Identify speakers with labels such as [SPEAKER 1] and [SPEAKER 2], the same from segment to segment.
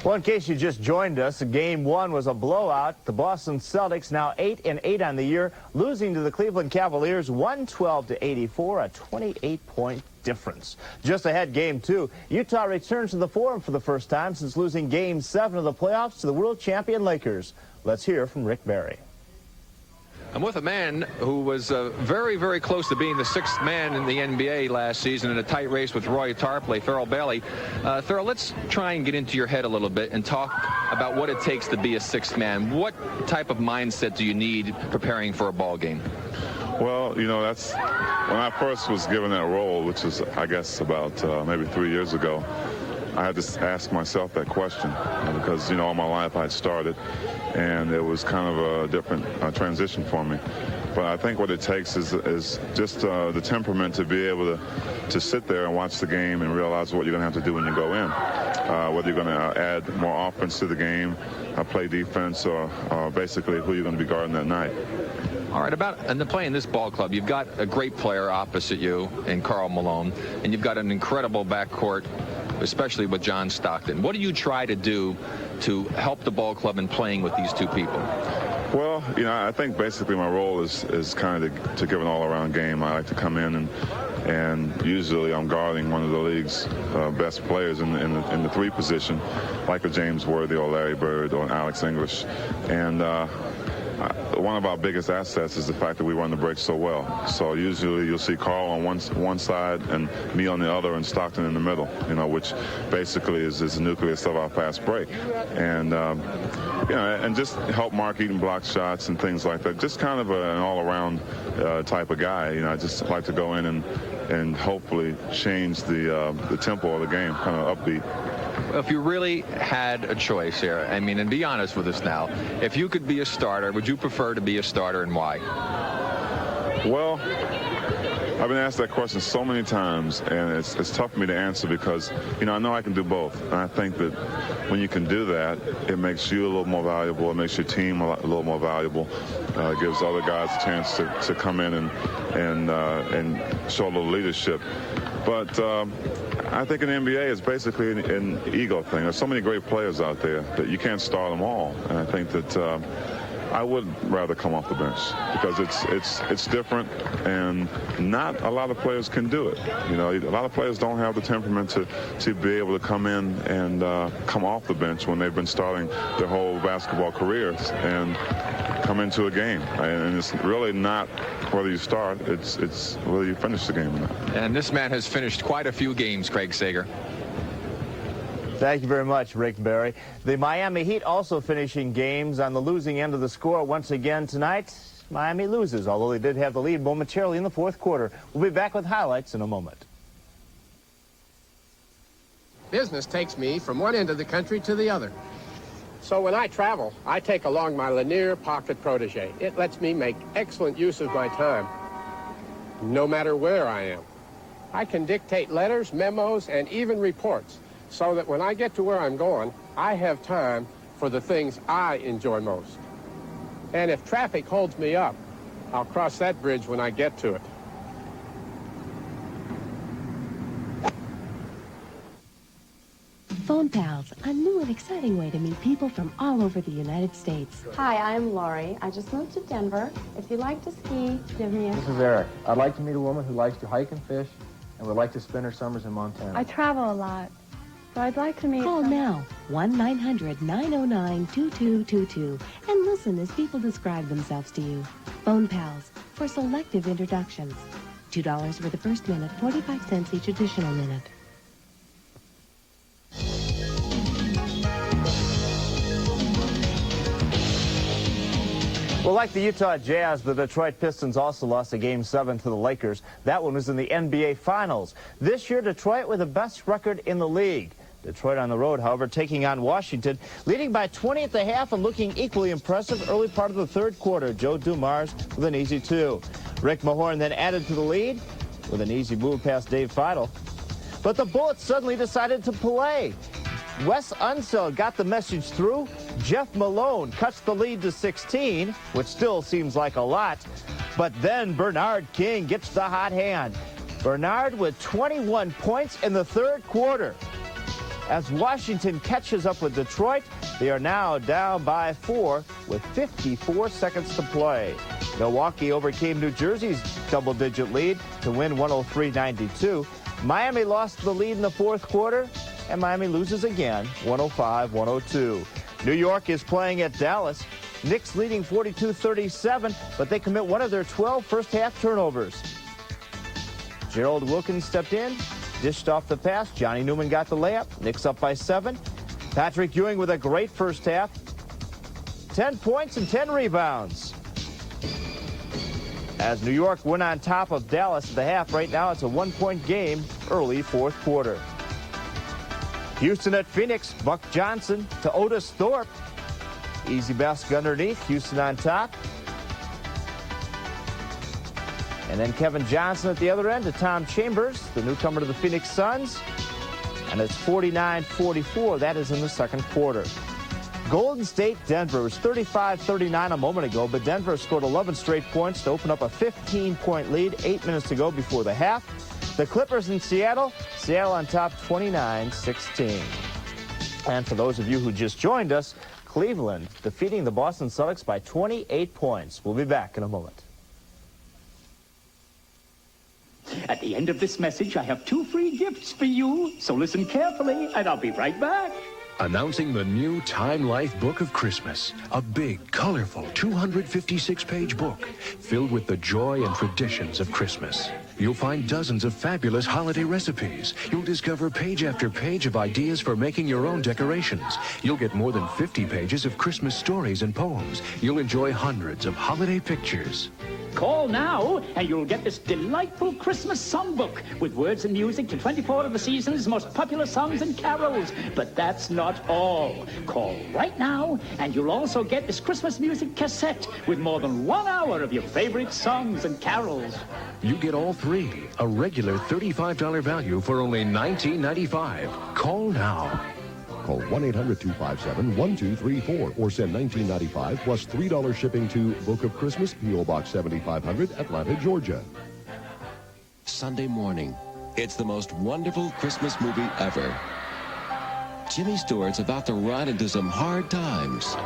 [SPEAKER 1] Well, in case you just joined us, Game 1 was a blowout. The Boston Celtics now 8-8 on the year, losing to the Cleveland Cavaliers 112-84, a 28-point difference. Just ahead, Game 2, Utah returns to the Forum for the first time since losing Game 7 of the playoffs to the world champion Lakers. Let's hear from Rick Barry.
[SPEAKER 2] I'm with a man who was very, very close to being the sixth man in the NBA last season in a tight race with Roy Tarpley, Thurl Bailey. Thurl, let's try and get into your head a little bit and talk about what it takes to be a sixth man. What type of mindset do you need preparing for a ball game?
[SPEAKER 3] Well, you know, that's when I first was given that role, which was, I guess, about maybe 3 years ago. I had to ask myself that question because, you know, all my life I'd started, and it was kind of a different transition for me. But I think what it takes is just the temperament to be able to sit there and watch the game and realize what you're going to have to do when you go in. Whether you're going to add more offense to the game, play defense, or basically who you're going to be guarding that night.
[SPEAKER 2] All right, and to play in this ball club, you've got a great player opposite you in Karl Malone, and you've got an incredible backcourt, especially with John Stockton. What do you try to do to help the ball club in playing with these two people?
[SPEAKER 3] Well, you know, I think basically my role is kind of to give an all-around game. I like to come in and usually I'm guarding one of the league's best players in the three position, like a James Worthy or Larry Bird or Alex English. And one of our biggest assets is the fact that we run the break so well. So usually you'll see Karl on one side and me on the other and Stockton in the middle, you know, which basically is the nucleus of our fast break. And, you know, and just help Mark Eaton block shots and things like that. Just kind of an all-around type of guy. You know, I just like to go in and hopefully change the tempo of the game, kind of upbeat.
[SPEAKER 2] If you really had a choice here, I mean, and be honest with us now, if you could be a starter, would you prefer to be a starter, and why?
[SPEAKER 3] Well, I've been asked that question so many times, and it's tough for me to answer because, you know, I know I can do both. And I think that when you can do that, it makes you a little more valuable. It makes your team a little more valuable. It gives other guys a chance to come in and show a little leadership. But I think in the NBA it's basically an ego thing. There's so many great players out there that you can't start them all. And I think that I would rather come off the bench because it's different, and not a lot of players can do it. You know, a lot of players don't have the temperament to be able to come in and come off the bench when they've been starting their whole basketball careers and come into a game. And it's really not whether you start, it's whether you finish the game or not.
[SPEAKER 2] And this man has finished quite a few games, Craig Sager.
[SPEAKER 1] Thank you very much, Rick Barry. The Miami Heat also finishing games on the losing end of the score once again tonight. Miami loses, although they did have the lead momentarily in the fourth quarter. We'll be back with highlights in a moment.
[SPEAKER 4] Business takes me from one end of the country to the other. So when I travel, I take along my Lanier Pocket Protege. It lets me make excellent use of my time, no matter where I am. I can dictate letters, memos, and even reports, so that when I get to where I'm going, I have time for the things I enjoy most. And if traffic holds me up, I'll cross that bridge when I get to it.
[SPEAKER 5] Phone Pals, a new and exciting way to meet people from all over the United States.
[SPEAKER 6] Hi, I'm Lori. I just moved to Denver. If you like to ski, give me a call.
[SPEAKER 7] This is Eric. I'd like to meet a woman who likes to hike and fish and would like to spend her summers in Montana.
[SPEAKER 6] I travel a lot, so I'd like to meet
[SPEAKER 5] Call
[SPEAKER 6] someone.
[SPEAKER 5] now, 1-900-909-2222, and listen as people describe themselves to you. Phone Pals, for selective introductions. $2 for the first minute, 45 cents each additional minute.
[SPEAKER 1] Well, like the Utah Jazz, the Detroit Pistons also lost a Game 7 to the Lakers. That one was in the NBA Finals. This year, Detroit with the best record in the league. Detroit on the road, however, taking on Washington, leading by 20 at the half and looking equally impressive early part of the third quarter. Joe Dumars with an easy 2. Rick Mahorn then added to the lead with an easy move past Dave Feidel. But the Bullets suddenly decided to play. Wes Unseld got the message through. Jeff Malone cuts the lead to 16, which still seems like a lot. But then Bernard King gets the hot hand. Bernard with 21 points in the third quarter. As Washington catches up with Detroit, they are now down by 4 with 54 seconds to play. Milwaukee overcame New Jersey's double-digit lead to win 103-92. Miami lost the lead in the fourth quarter, and Miami loses again, 105-102. New York is playing at Dallas. Knicks leading 42-37, but they commit one of their 12 first-half turnovers. Gerald Wilkins stepped in, dished off the pass. Johnny Newman got the layup. Knicks up by 7. Patrick Ewing with a great first half. 10 points and 10 rebounds. As New York went on top of Dallas at the half, right now it's a 1-point game early fourth quarter. Houston at Phoenix, Buck Johnson to Otis Thorpe. Easy basket underneath, Houston on top. And then Kevin Johnson at the other end to Tom Chambers, the newcomer to the Phoenix Suns. And it's 49-44. That is in the second quarter. Golden State, Denver was 35-39 a moment ago, but Denver scored 11 straight points to open up a 15-point lead, 8 minutes to go before the half. The Clippers in Seattle, Seattle on top 29-16. And for those of you who just joined us, Cleveland defeating the Boston Celtics by 28 points. We'll be back in a moment.
[SPEAKER 8] At the end of this message, I have 2 free gifts for you, so listen carefully, and I'll be right back.
[SPEAKER 9] Announcing the new Time Life Book of Christmas, a big, colorful 256-page book filled with the joy and traditions of Christmas. You'll find dozens of fabulous holiday recipes. You'll discover page after page of ideas for making your own decorations. You'll get more than 50 pages of Christmas stories and poems. You'll enjoy hundreds of holiday pictures.
[SPEAKER 8] Call now, and you'll get this delightful Christmas songbook with words and music to 24 of the season's most popular songs and carols. But that's not all. Call right now, and you'll also get this Christmas music cassette with more than 1 hour of your favorite songs and carols.
[SPEAKER 9] You get all 3, a regular $35 value for only $19.95. Call now.
[SPEAKER 10] Call 1-800-257-1234 or send $19.95 plus $3 shipping to Book of Christmas, P.O. Box 7500, Atlanta, Georgia.
[SPEAKER 11] Sunday morning. It's the most wonderful Christmas movie ever. Jimmy Stewart's about to run into some hard times.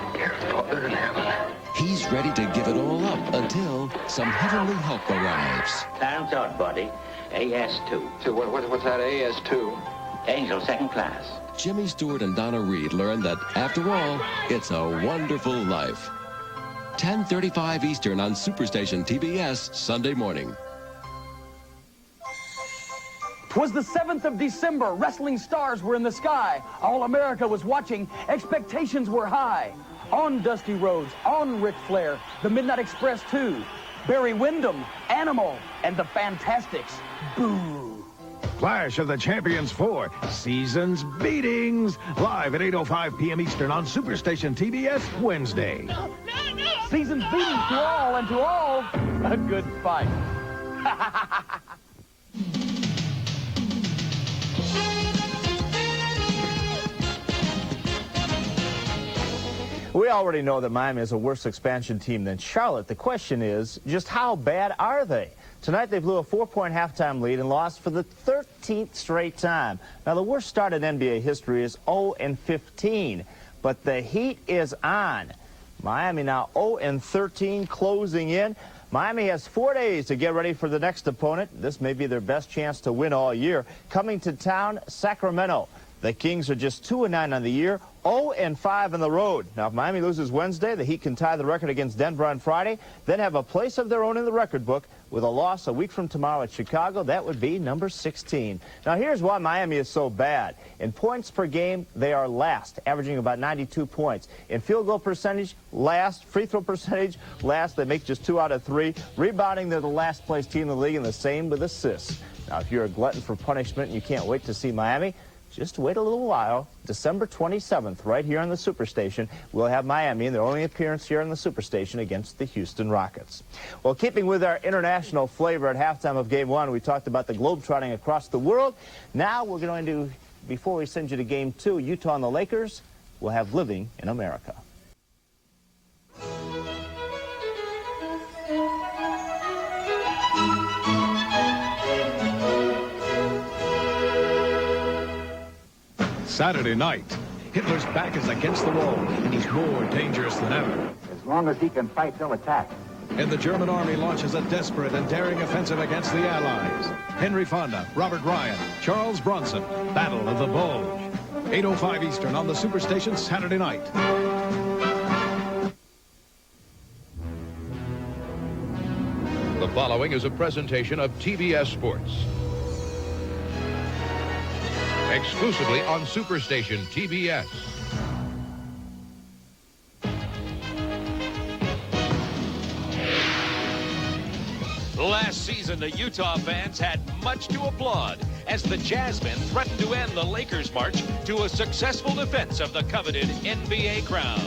[SPEAKER 11] He's ready to give it all up until some heavenly help arrives.
[SPEAKER 12] Time's out, buddy. AS2.
[SPEAKER 2] So what's that AS2?
[SPEAKER 12] Angel second class.
[SPEAKER 11] Jimmy Stewart and Donna Reed learn that, after all, it's a wonderful life. 10:35 Eastern on Superstation TBS, Sunday morning.
[SPEAKER 13] 'Twas the 7th of December. Wrestling stars were in the sky. All America was watching. Expectations were high. On Dusty Rhodes, on Ric Flair, the Midnight Express 2, Barry Windham, Animal, and the Fantastics. Boo!
[SPEAKER 14] Clash of the Champions 4, Seasons Beatings, live at 8:05 p.m. Eastern on Superstation TBS Wednesday.
[SPEAKER 13] Seasons Beatings to all, and to all, a good fight.
[SPEAKER 1] We already know that Miami is a worse expansion team than Charlotte. The question is, just how bad are they? Tonight, they blew a 4-point halftime lead and lost for the 13th straight time. Now, the worst start in NBA history is 0-15, but the heat is on. Miami now 0-13, closing in. Miami has 4 days to get ready for the next opponent. This may be their best chance to win all year. Coming to town, Sacramento. The Kings are just 2-9 on the year, 0-5 on the road. Now, if Miami loses Wednesday, the Heat can tie the record against Denver on Friday, then have a place of their own in the record book. With a loss a week from tomorrow at Chicago, that would be number 16. Now, here's why Miami is so bad. In points per game, they are last, averaging about 92 points. In field goal percentage, last. Free throw percentage, last. They make just 2 out of 3. Rebounding, they're the last place team in the league, and the same with assists. Now, if you're a glutton for punishment and you can't wait to see Miami, just wait a little while. December 27th, right here on the Superstation, we'll have Miami in their only appearance here on the Superstation against the Houston Rockets. Well, keeping with our international flavor at halftime of Game 1, we talked about the globetrotting across the world. Now we're going to, before we send you to Game 2, Utah and the Lakers, we'll have Living in America.
[SPEAKER 14] Saturday night. Hitler's back is against the wall, and he's more dangerous than ever.
[SPEAKER 15] As long as he can fight, they'll attack.
[SPEAKER 14] And the German army launches a desperate and daring offensive against the Allies. Henry Fonda, Robert Ryan, Charles Bronson, Battle of the Bulge. 8:05 Eastern on the Superstation Saturday night.
[SPEAKER 9] The following is a presentation of TBS Sports. Exclusively on Superstation TBS.
[SPEAKER 16] Last season, the Utah fans had much to applaud as the Jazzmen threatened to end the Lakers' march to a successful defense of the coveted NBA crown.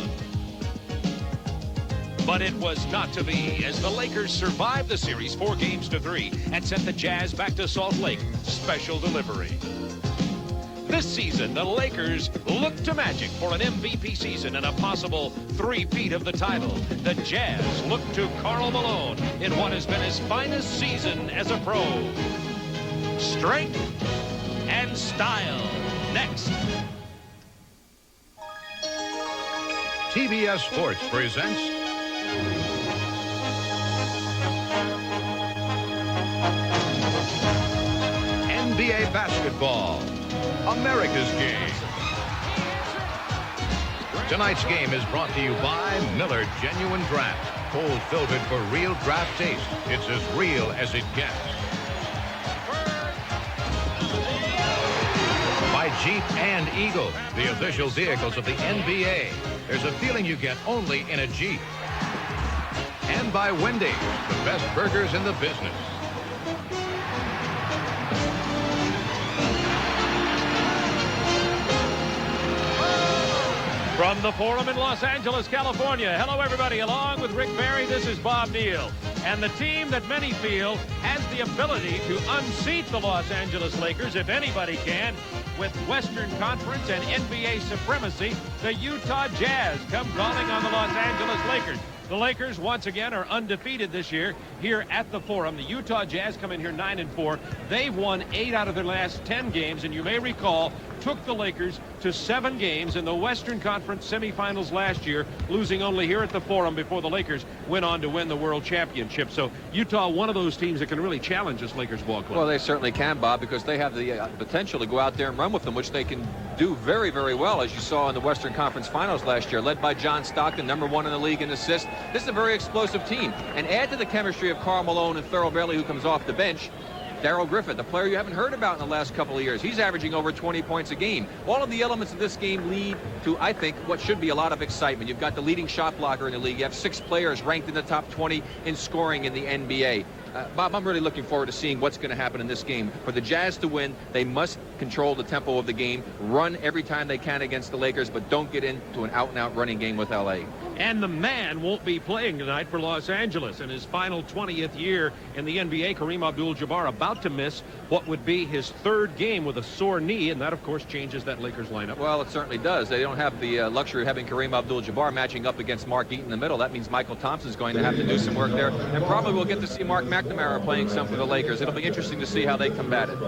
[SPEAKER 16] But it was not to be, as the Lakers survived the series 4-3 and sent the Jazz back to Salt Lake. Special delivery. This season, the Lakers look to Magic for an MVP season and a possible three-peat of the title. The Jazz look to Karl Malone in what has been his finest season as a pro. Strength and style. Next.
[SPEAKER 9] TBS Sports presents NBA basketball. America's game. Tonight's game is brought to you by Miller Genuine Draft. Cold filtered for real draft taste. It's as real as it gets. By Jeep and Eagle, the official vehicles of the NBA. There's a feeling you get only in a Jeep. And by Wendy's, the best burgers in the business.
[SPEAKER 16] From the Forum in Los Angeles, California. Hello, everybody. Along with Rick Barry, this is Bob Neal. And the team that many feel has the ability to unseat the Los Angeles Lakers, if anybody can, with Western Conference and NBA supremacy, the Utah Jazz come calling on the Los Angeles Lakers. The Lakers, once again, are undefeated this year here at the Forum. The Utah Jazz come in here 9-4. They've won 8 out of their last 10 games, and you may recall, took the Lakers to 7 games in the Western Conference semifinals last year, losing only here at the Forum before the Lakers went on to win the World Championship. So Utah, one of those teams that can really challenge this Lakers ball club.
[SPEAKER 2] Well, they certainly can, Bob, because they have the potential to go out there and run with them, which they can do very, very well, as you saw in the Western Conference Finals last year, led by John Stockton, #1 in the league in assists. This is a very explosive team. And add to the chemistry of Karl Malone and Thurl Bailey, who comes off the bench, Darrell Griffith, a player you haven't heard about in the last couple of years. He's averaging over 20 points a game. All of the elements of this game lead to, I think, what should be a lot of excitement. You've got the leading shot blocker in the league. You have 6 players ranked in the top 20 in scoring in the NBA. Bob, I'm really looking forward to seeing what's going to happen in this game. For the Jazz to win, they must control the tempo of the game, run every time they can against the Lakers, but don't get into an out-and-out running game with L.A.
[SPEAKER 16] And the man won't be playing tonight for Los Angeles in his final 20th year in the NBA. Kareem Abdul-Jabbar about to miss what would be his 3rd game with a sore knee, and that, of course, changes that Lakers lineup.
[SPEAKER 2] Well, it certainly does. They don't have the luxury of having Kareem Abdul-Jabbar matching up against Mark Eaton in the middle. That means Michael Thompson's going to have to do some work there, and probably we'll get to see Mark McNamara playing some for the Lakers. It'll be interesting to see how they combat it.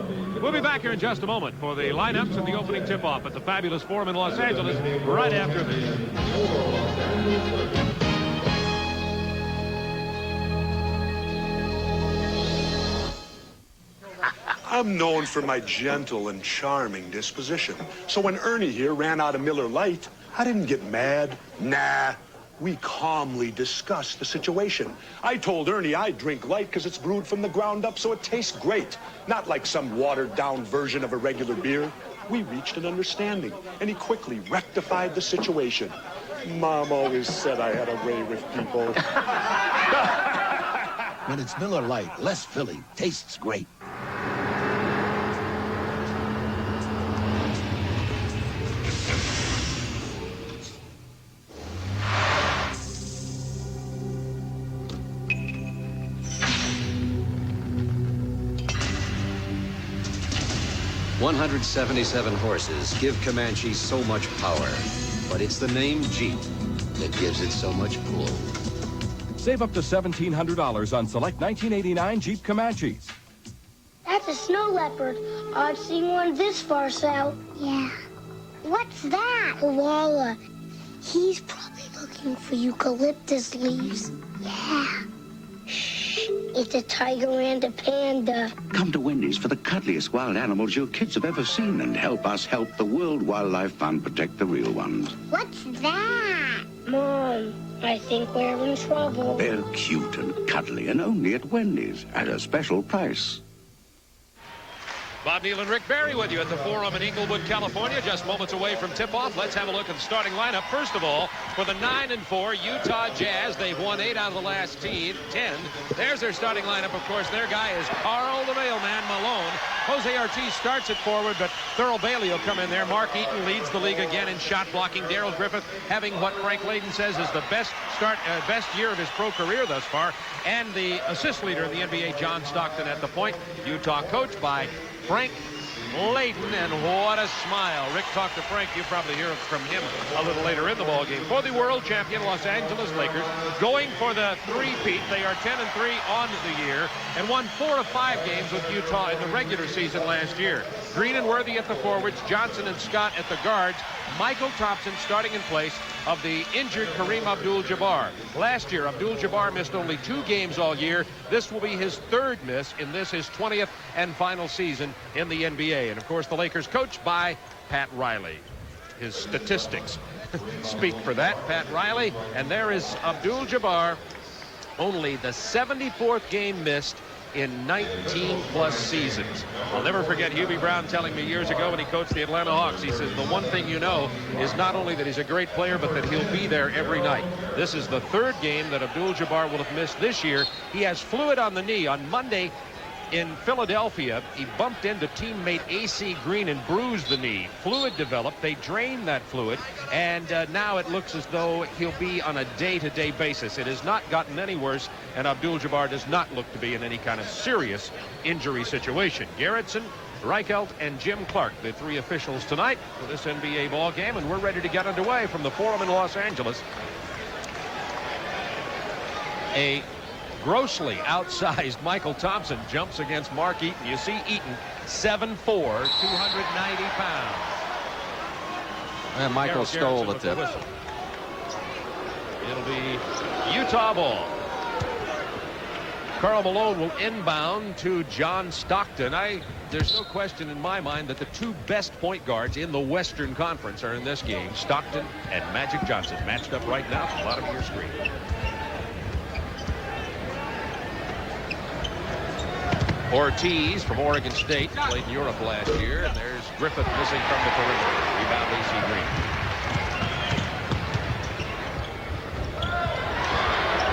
[SPEAKER 16] We'll be back here in just a moment for the lineups and the opening tip-off at the fabulous Forum in Los Angeles right after this.
[SPEAKER 17] I'm known for my gentle and charming disposition. So when Ernie here ran out of Miller Lite, I didn't get mad. Nah. We calmly discussed the situation. I told Ernie I'd drink light because it's brewed from the ground up so it tastes great. Not like some watered-down version of a regular beer. We reached an understanding, and he quickly rectified the situation. Mom always said I had a way with people.
[SPEAKER 18] When it's Miller Lite, less filling, tastes great.
[SPEAKER 19] $177 horses give Comanche so much power, but it's the name Jeep that gives it so much pull.
[SPEAKER 20] Save up to $1,700 on select 1989 Jeep Comanches.
[SPEAKER 21] That's a snow leopard. I've seen one this far south. Yeah. What's that? Koala. He's probably looking for eucalyptus leaves. Yeah. Shh. It's a tiger and a panda.
[SPEAKER 22] Come to Wendy's for the cuddliest wild animals your kids have ever seen and help us help the World Wildlife Fund protect the real ones.
[SPEAKER 21] What's that? Mom, I think we're in trouble.
[SPEAKER 22] They're cute and cuddly and only at Wendy's at a special price.
[SPEAKER 16] Bob Neal and Rick Barry with you at the Forum in Inglewood, California, just moments away from tip-off. Let's have a look at the starting lineup. First of all, for the 9-4 Utah Jazz, they've won 8 out of the last 10. There's their starting lineup. Of course, their guy is Carl the Mailman Malone. Jose Ortiz starts at forward, but Thurl Bailey will come in there. Mark Eaton leads the league again in shot blocking. Darrell Griffith having what Frank Layden says is the best year of his pro career thus far. And the assist leader in the NBA, John Stockton, at the point. Utah coached by Frank Layden, and what a smile. Rick talked to Frank. You probably hear from him a little later in the ballgame. For the world champion Los Angeles Lakers, going for the three-peat. They are 10-3 on the year and won 4 of 5 games with Utah in the regular season last year. Green and Worthy at the forwards, Johnson and Scott at the guards, Michael Thompson starting in place of the injured Kareem Abdul-Jabbar. Last year, Abdul-Jabbar missed only 2 games all year. This will be his 3rd miss in this, his 20th and final season in the NBA. And, of course, the Lakers coached by Pat Riley. His statistics speak for that, Pat Riley. And there is Abdul-Jabbar, only the 74th game missed in 19-plus seasons. I'll never forget Hubie Brown telling me years ago when he coached the Atlanta Hawks. He says, the one thing you know is not only that he's a great player, but that he'll be there every night. This is the 3rd game that Abdul-Jabbar will have missed this year. He has fluid on the knee. On Monday in Philadelphia, he bumped into teammate A.C. Green and bruised the knee. Fluid developed. They drained that fluid, and now it looks as though he'll be on a day-to-day basis. It has not gotten any worse, and Abdul-Jabbar does not look to be in any kind of serious injury situation. Gerritsen, Reichelt, and Jim Clark, the 3 officials tonight for this NBA ball game, and we're ready to get underway from the Forum in Los Angeles. A grossly outsized Michael Thompson jumps against Mark Eaton. You see Eaton, 7'4", 290 pounds.
[SPEAKER 2] And Michael stole the tip.
[SPEAKER 16] It'll be Utah ball. Karl Malone will inbound to John Stockton. There's no question in my mind that the 2 best point guards in the Western Conference are in this game. Stockton and Magic Johnson matched up right now at the bottom of your screen. Ortiz from Oregon State played in Europe last year, and there's Griffith missing from the perimeter. Rebound A.C. Green.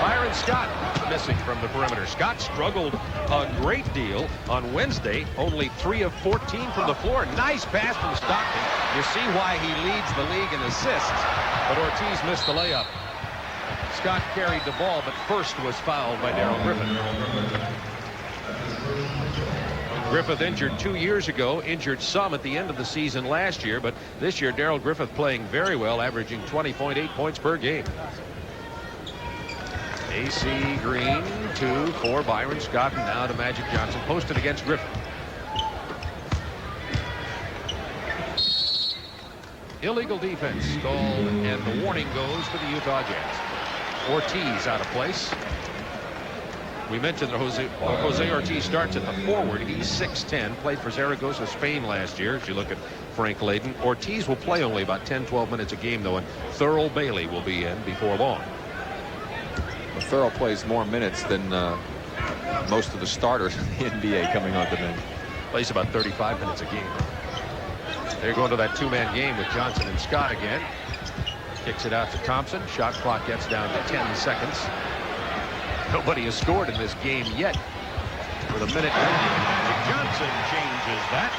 [SPEAKER 16] Byron Scott missing from the perimeter. Scott struggled a great deal on Wednesday, only 3 of 14 from the floor. Nice pass from Stockton. You see why he leads the league in assists, but Ortiz missed the layup. Scott carried the ball, but first was fouled by Darrell Griffith. Griffith injured 2 years ago, injured some at the end of the season last year, but this year Darrell Griffith playing very well, averaging 20.8 points per game. A.C. Green, 2 for Byron Scott, and now to Magic Johnson, posted against Griffith. Illegal defense called, and the warning goes to the Utah Jazz. Ortiz out of place. We mentioned that Jose Ortiz starts at the forward. He's 6'10", played for Zaragoza, Spain last year. If you look at Frank Layden, Ortiz will play only about 10-12 minutes a game, though, and Thurl Bailey will be in before long.
[SPEAKER 2] Well, Thurl plays more minutes than most of the starters in the NBA coming on the bench.
[SPEAKER 16] Plays about 35 minutes a game. They're going to that 2-man game with Johnson and Scott again. Kicks it out to Thompson. Shot clock gets down to 10 seconds. Nobody has scored in this game yet. With a minute remaining, Magic Johnson changes that.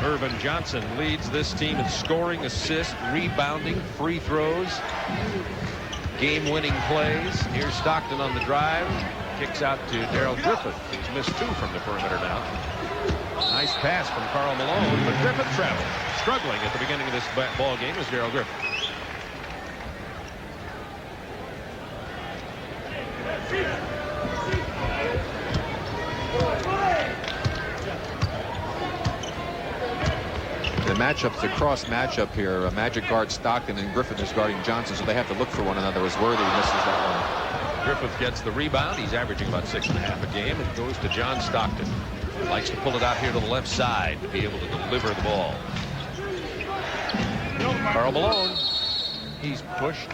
[SPEAKER 16] Irvin Johnson leads this team in scoring, assists, rebounding, free throws, game-winning plays. Here's Stockton on the drive. Kicks out to Darrell Griffith. He's missed 2 from the perimeter now. Nice pass from Karl Malone, but Griffith traveled. Struggling at the beginning of this ball game is Darrell Griffith.
[SPEAKER 2] matchup's a cross matchup here. Magic guards Stockton and Griffith is guarding Johnson, so they have to look for one another as Worthy misses that
[SPEAKER 16] Griffith gets the rebound. He's averaging about 6.5 a game and goes to John Stockton. Likes to pull it out here to the left side to be able to deliver the ball. Karl Malone. He's pushed.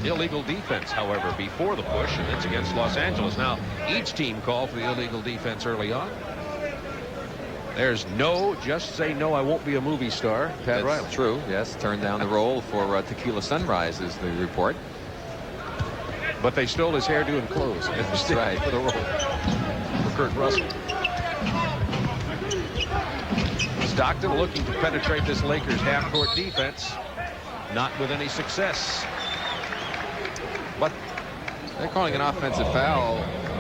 [SPEAKER 16] Illegal defense, however, before the push, and it's against Los Angeles. Now, each team called for the illegal defense early on. There's no, just say no, I won't be a movie star. Pat Riley.
[SPEAKER 2] That's true, yes. Turned down the role for Tequila Sunrise is the report.
[SPEAKER 16] But they stole his hairdo and clothes.
[SPEAKER 2] That's right.
[SPEAKER 16] For the role. For Kurt Russell. Stockton looking to penetrate this Lakers half-court defense. Not with any success.
[SPEAKER 2] But they're calling an offensive foul.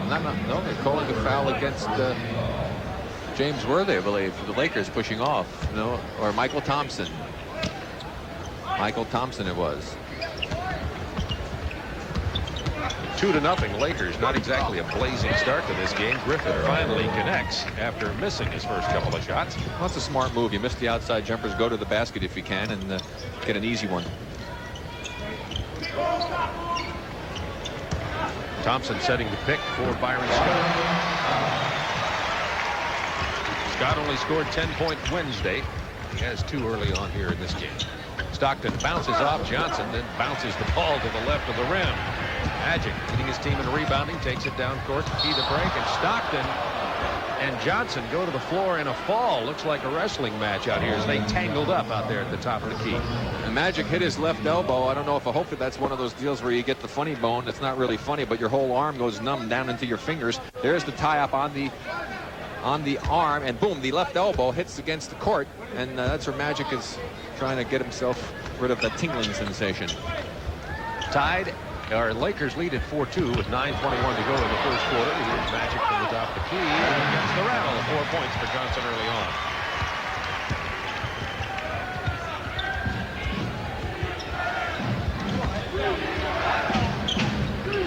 [SPEAKER 2] No, they're calling a foul against James Worthy, I believe. The Lakers pushing off. No, or Michael Thompson. Michael Thompson it was.
[SPEAKER 16] 2-0 Lakers. Not exactly a blazing start to this game. Griffith finally connects after missing his first couple of shots.
[SPEAKER 2] Well, that's a smart move. You miss the outside jumpers, go to the basket if you can, and get an easy one.
[SPEAKER 16] Thompson setting the pick for Byron Scott. Scott only scored 10 points Wednesday. He has 2 early on here in this game. Stockton bounces off Johnson, then bounces the ball to the left of the rim. Magic leading his team in rebounding, takes it down court to key the break, and Stockton and Johnson go to the floor in a fall. Looks like a wrestling match out here as they tangled up out there at the top of the key.
[SPEAKER 2] And Magic hit his left elbow. I don't know if I hope that that's one of those deals where you get the funny bone. It's not really funny, but your whole arm goes numb down into your fingers. There's the tie up on the arm, and boom, the left elbow hits against the court, and that's where Magic is trying to get himself rid of that tingling sensation.
[SPEAKER 16] Tied. Our Lakers lead at 4-2 with 9:21 to go in the first quarter. Here's Magic from the top of the key. And gets the rattle. 4 points for Johnson early on.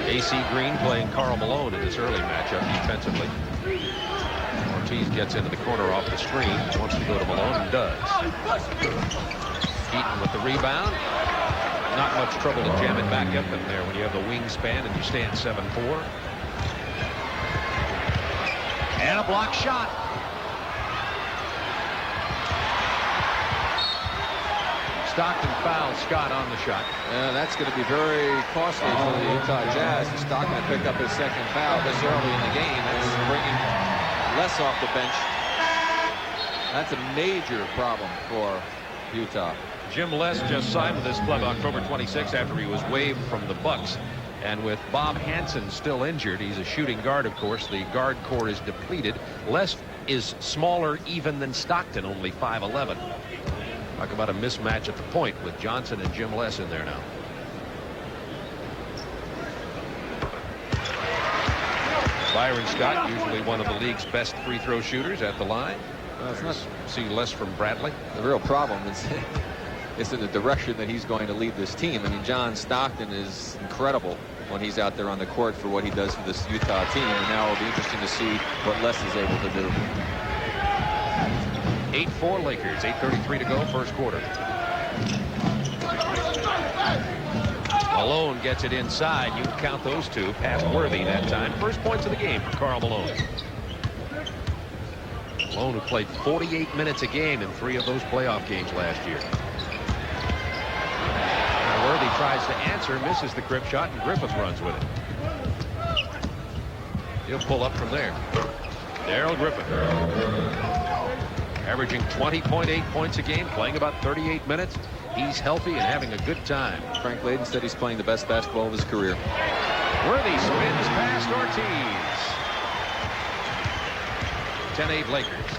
[SPEAKER 16] AC Green playing Karl Malone in this early matchup defensively. Ortiz gets into the corner off the screen. Wants to go to Malone and does. Eaton with the rebound. Not much trouble to jam it back up in there when you have the wingspan and you stand 7'4". And a block shot. Stockton fouls Scott on the shot.
[SPEAKER 2] That's going to be very costly for the Utah Jazz. Stockton to pick up his second foul this early in the game. That's bringing Les off the bench. That's a major problem for Utah.
[SPEAKER 16] Jim Les just signed with this club October 26 after he was waived from the Bucks. And with Bob Hansen still injured, he's a shooting guard, of course. The guard core is depleted. Les is smaller even than Stockton, only 5'11". Talk about a mismatch at the point with Johnson and Jim Les in there now. Byron Scott, usually one of the league's best free throw shooters at the line.
[SPEAKER 2] It's not
[SPEAKER 16] see less from Bradley.
[SPEAKER 2] The real problem is it's in the direction that he's going to lead this team. I mean, John Stockton is incredible when he's out there on the court for what he does for this Utah team. And now it'll be interesting to see what Les is able to do.
[SPEAKER 16] 8-4 Lakers, 8:33 to go, first quarter. Malone gets it inside. You can count those two. Past Worthy that time. First points of the game for Karl Malone. Malone, who played 48 minutes a game in 3 of those playoff games last year. Now Worthy tries to answer, misses the grip shot, and Griffith runs with it. He'll pull up from there. Darrell Griffith. Averaging 20.8 points a game, playing about 38 minutes. He's healthy and having a good time.
[SPEAKER 2] Frank Layden said he's playing the best basketball of his career.
[SPEAKER 16] Worthy spins past Ortiz. 10-8 Lakers.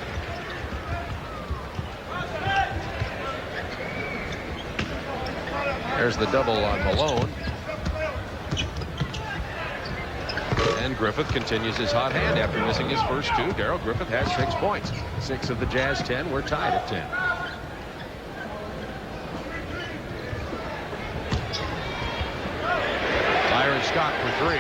[SPEAKER 16] There's the double on Malone. And Griffith continues his hot hand after missing his first 2. Darrell Griffith has 6 points. 6 of the Jazz 10. We're tied at 10. Byron Scott for 3.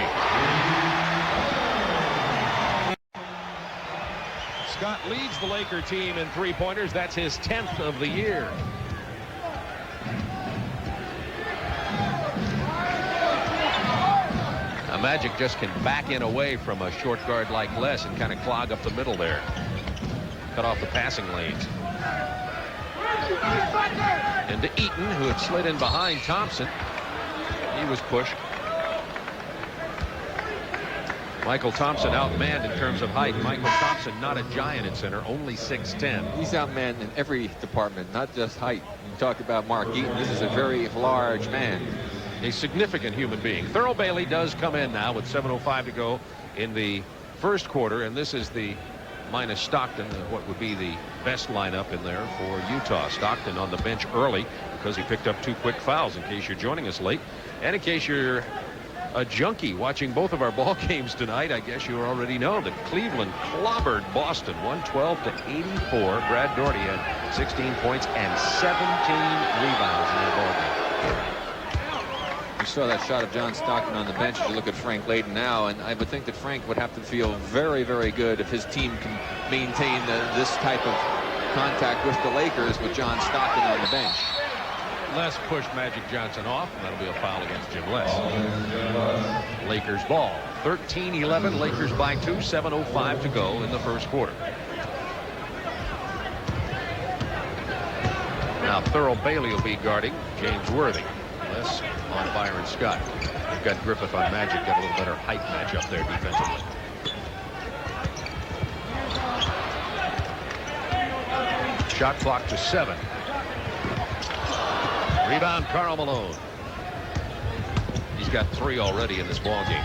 [SPEAKER 16] Scott leads the Laker team in three-pointers. That's his 10th of the year. Now, Magic just can back in away from a short guard like Les and kind of clog up the middle there. Cut off the passing lanes. Into Eaton, who had slid in behind Thompson. He was pushed. Michael Thompson outmanned in terms of height. Michael Thompson, not a giant at center, only 6'10".
[SPEAKER 2] He's outmanned in every department, not just height. You talk about Mark Eaton. This is a very large man.
[SPEAKER 16] A significant human being. Thurl Bailey does come in now with 7:05 to go in the first quarter, and this is the minus Stockton, what would be the best lineup in there for Utah. Stockton on the bench early because he picked up 2 quick fouls, in case you're joining us late. And in case you're a junkie watching both of our ball games tonight, I guess you already know that Cleveland clobbered Boston 112-84. Brad Daugherty had 16 points and 17 rebounds in that ball game.
[SPEAKER 2] You saw that shot of John Stockton on the bench. You look at Frank Layden now, and I would think that Frank would have to feel very, very good if his team can maintain this type of contact with the Lakers with John Stockton on the bench.
[SPEAKER 16] Les pushed Magic Johnson off, and that'll be a foul against Jim Les. Lakers ball. 13-11, Lakers by 2, 7:05 to go in the first quarter. Now Thurl Bailey will be guarding James Worthy. Les on Byron Scott. They've got Griffith on Magic, got a little better height matchup there defensively. Shot clock to 7. Rebound, Karl Malone. He's got 3 already in this ball game.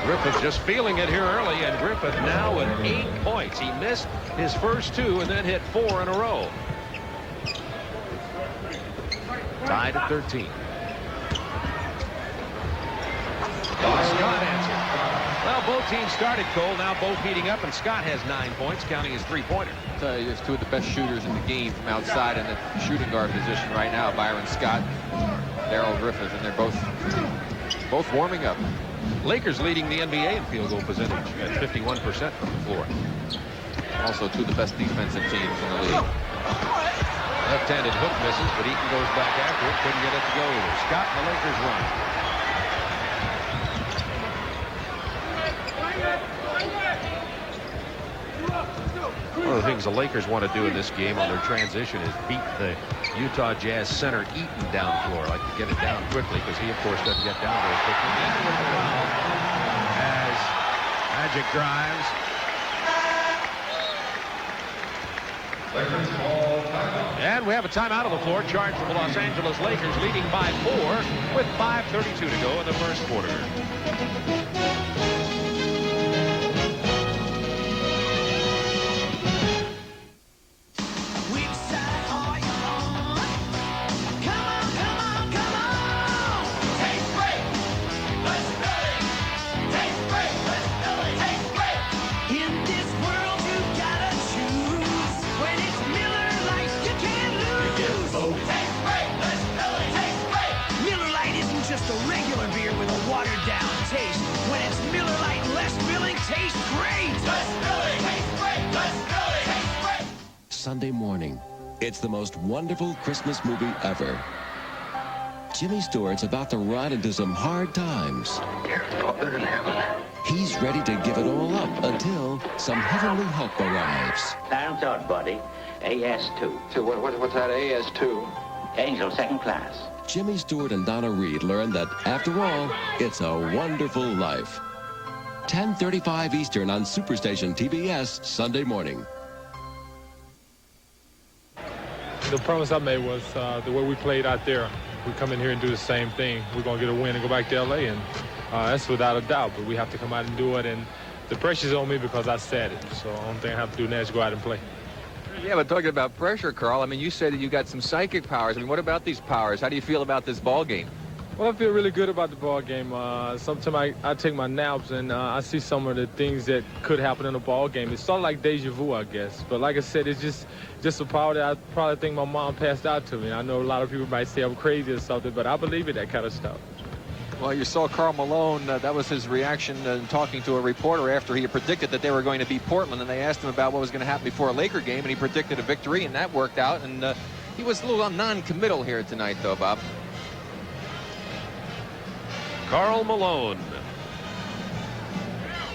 [SPEAKER 16] Griffith just feeling it here early, and Griffith now with 8 points. He missed his first 2 and then hit 4 in a row. Tied at 13. Scott answered. Well, both teams started cold. Now both heating up, and Scott has 9 points, counting his three-pointer.
[SPEAKER 2] I'll tell you, there's 2 of the best shooters in the game from outside in the shooting guard position right now. Byron Scott, Darrell Griffith, and they're both warming up.
[SPEAKER 16] Lakers leading the NBA in field goal percentage at 51% from the floor.
[SPEAKER 2] Also 2 of the best defensive teams in the league.
[SPEAKER 16] Left-handed hook misses, but Eaton goes back after it. Couldn't get it to go either. Scott and the Lakers run. One of the things the Lakers want to do in this game on their transition is beat the Utah Jazz center Eaton down floor. Like to get it down quickly, because he, of course, doesn't get down very quickly. As Magic drives. And we have a timeout on the floor charged for the Los Angeles Lakers, leading by 4 with 5:32 to go in the first quarter.
[SPEAKER 11] Sunday morning. It's the most wonderful Christmas movie ever. Jimmy Stewart's about to run into some hard times.
[SPEAKER 12] Dear Father in heaven.
[SPEAKER 11] He's ready to give it all up until some heavenly help arrives.
[SPEAKER 12] Time's out, buddy. AS2.
[SPEAKER 2] So what's that AS2?
[SPEAKER 12] Angel second class.
[SPEAKER 11] Jimmy Stewart and Donna Reed learn that, after all, it's a wonderful life. 10:35 Eastern on Superstation TBS, Sunday morning.
[SPEAKER 3] The promise I made was the way we played out there. We come in here and do the same thing. We're going to get a win and go back to L.A., and that's without a doubt. But we have to come out and do it, and the pressure's on me because I said it. So the only thing I have to do now is go out and play.
[SPEAKER 2] Yeah, but talking about pressure, Carl, I mean, you said that you got some psychic powers. I mean, what about these powers? How do you feel about this ball game?
[SPEAKER 3] Well, I feel really good about the ball game. Sometimes I take my naps and I see some of the things that could happen in a ball game. It's sort of like deja vu, I guess. But like I said, it's just a power that I probably think my mom passed out to me. I know a lot of people might say I'm crazy or something, but I believe in that kind of stuff.
[SPEAKER 2] Well, you saw Karl Malone. That was his reaction in talking to a reporter after he had predicted that they were going to beat Portland, and they asked him about what was going to happen before a Laker game, and he predicted a victory, and that worked out. And he was a little non-committal here tonight, though, Bob.
[SPEAKER 16] Karl Malone.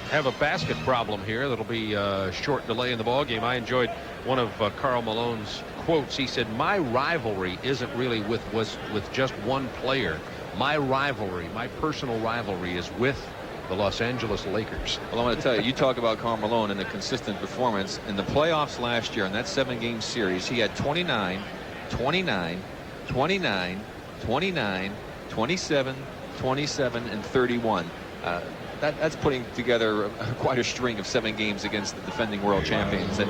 [SPEAKER 16] Have a basket problem here. That'll be a short delay in the ball game. I enjoyed one of Karl Malone's quotes. He said, "My rivalry isn't really with just one player. My rivalry, my personal rivalry, is with the Los Angeles Lakers."
[SPEAKER 2] Well, I want to tell you, you talk about Karl Malone and a consistent performance. In the playoffs last year, in that 7-game series, he had 29, 29, 29, 29, 27, 27, and 31. That's putting together quite a string of 7 games against the defending world champions. And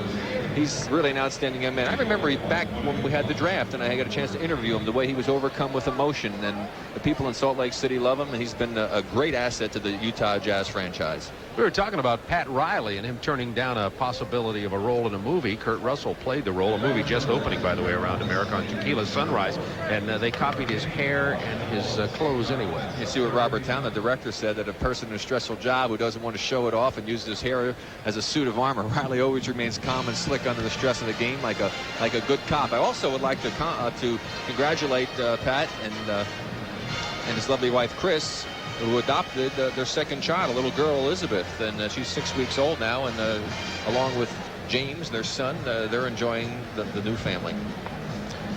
[SPEAKER 2] he's really an outstanding young man. I remember back when we had the draft and I got a chance to interview him, the way he was overcome with emotion, and the people in Salt Lake City love him, and he's been a great asset to the Utah Jazz franchise.
[SPEAKER 16] We were talking about Pat Riley and him turning down a possibility of a role in a movie. Kurt Russell played the role, a movie just opening, by the way, around America on Tequila Sunrise, and they copied his hair and his clothes anyway.
[SPEAKER 2] You see what Robert Town, the director, said, that a person in a stressful job who doesn't want to show it off and uses his hair as a suit of armor. Riley always remains calm and slick under the stress of the game, like a good cop. I also would like to congratulate Pat and his lovely wife Chris, who adopted their second child, a little girl, Elizabeth, and she's 6 weeks old now, and along with James, their son, they're enjoying the new family.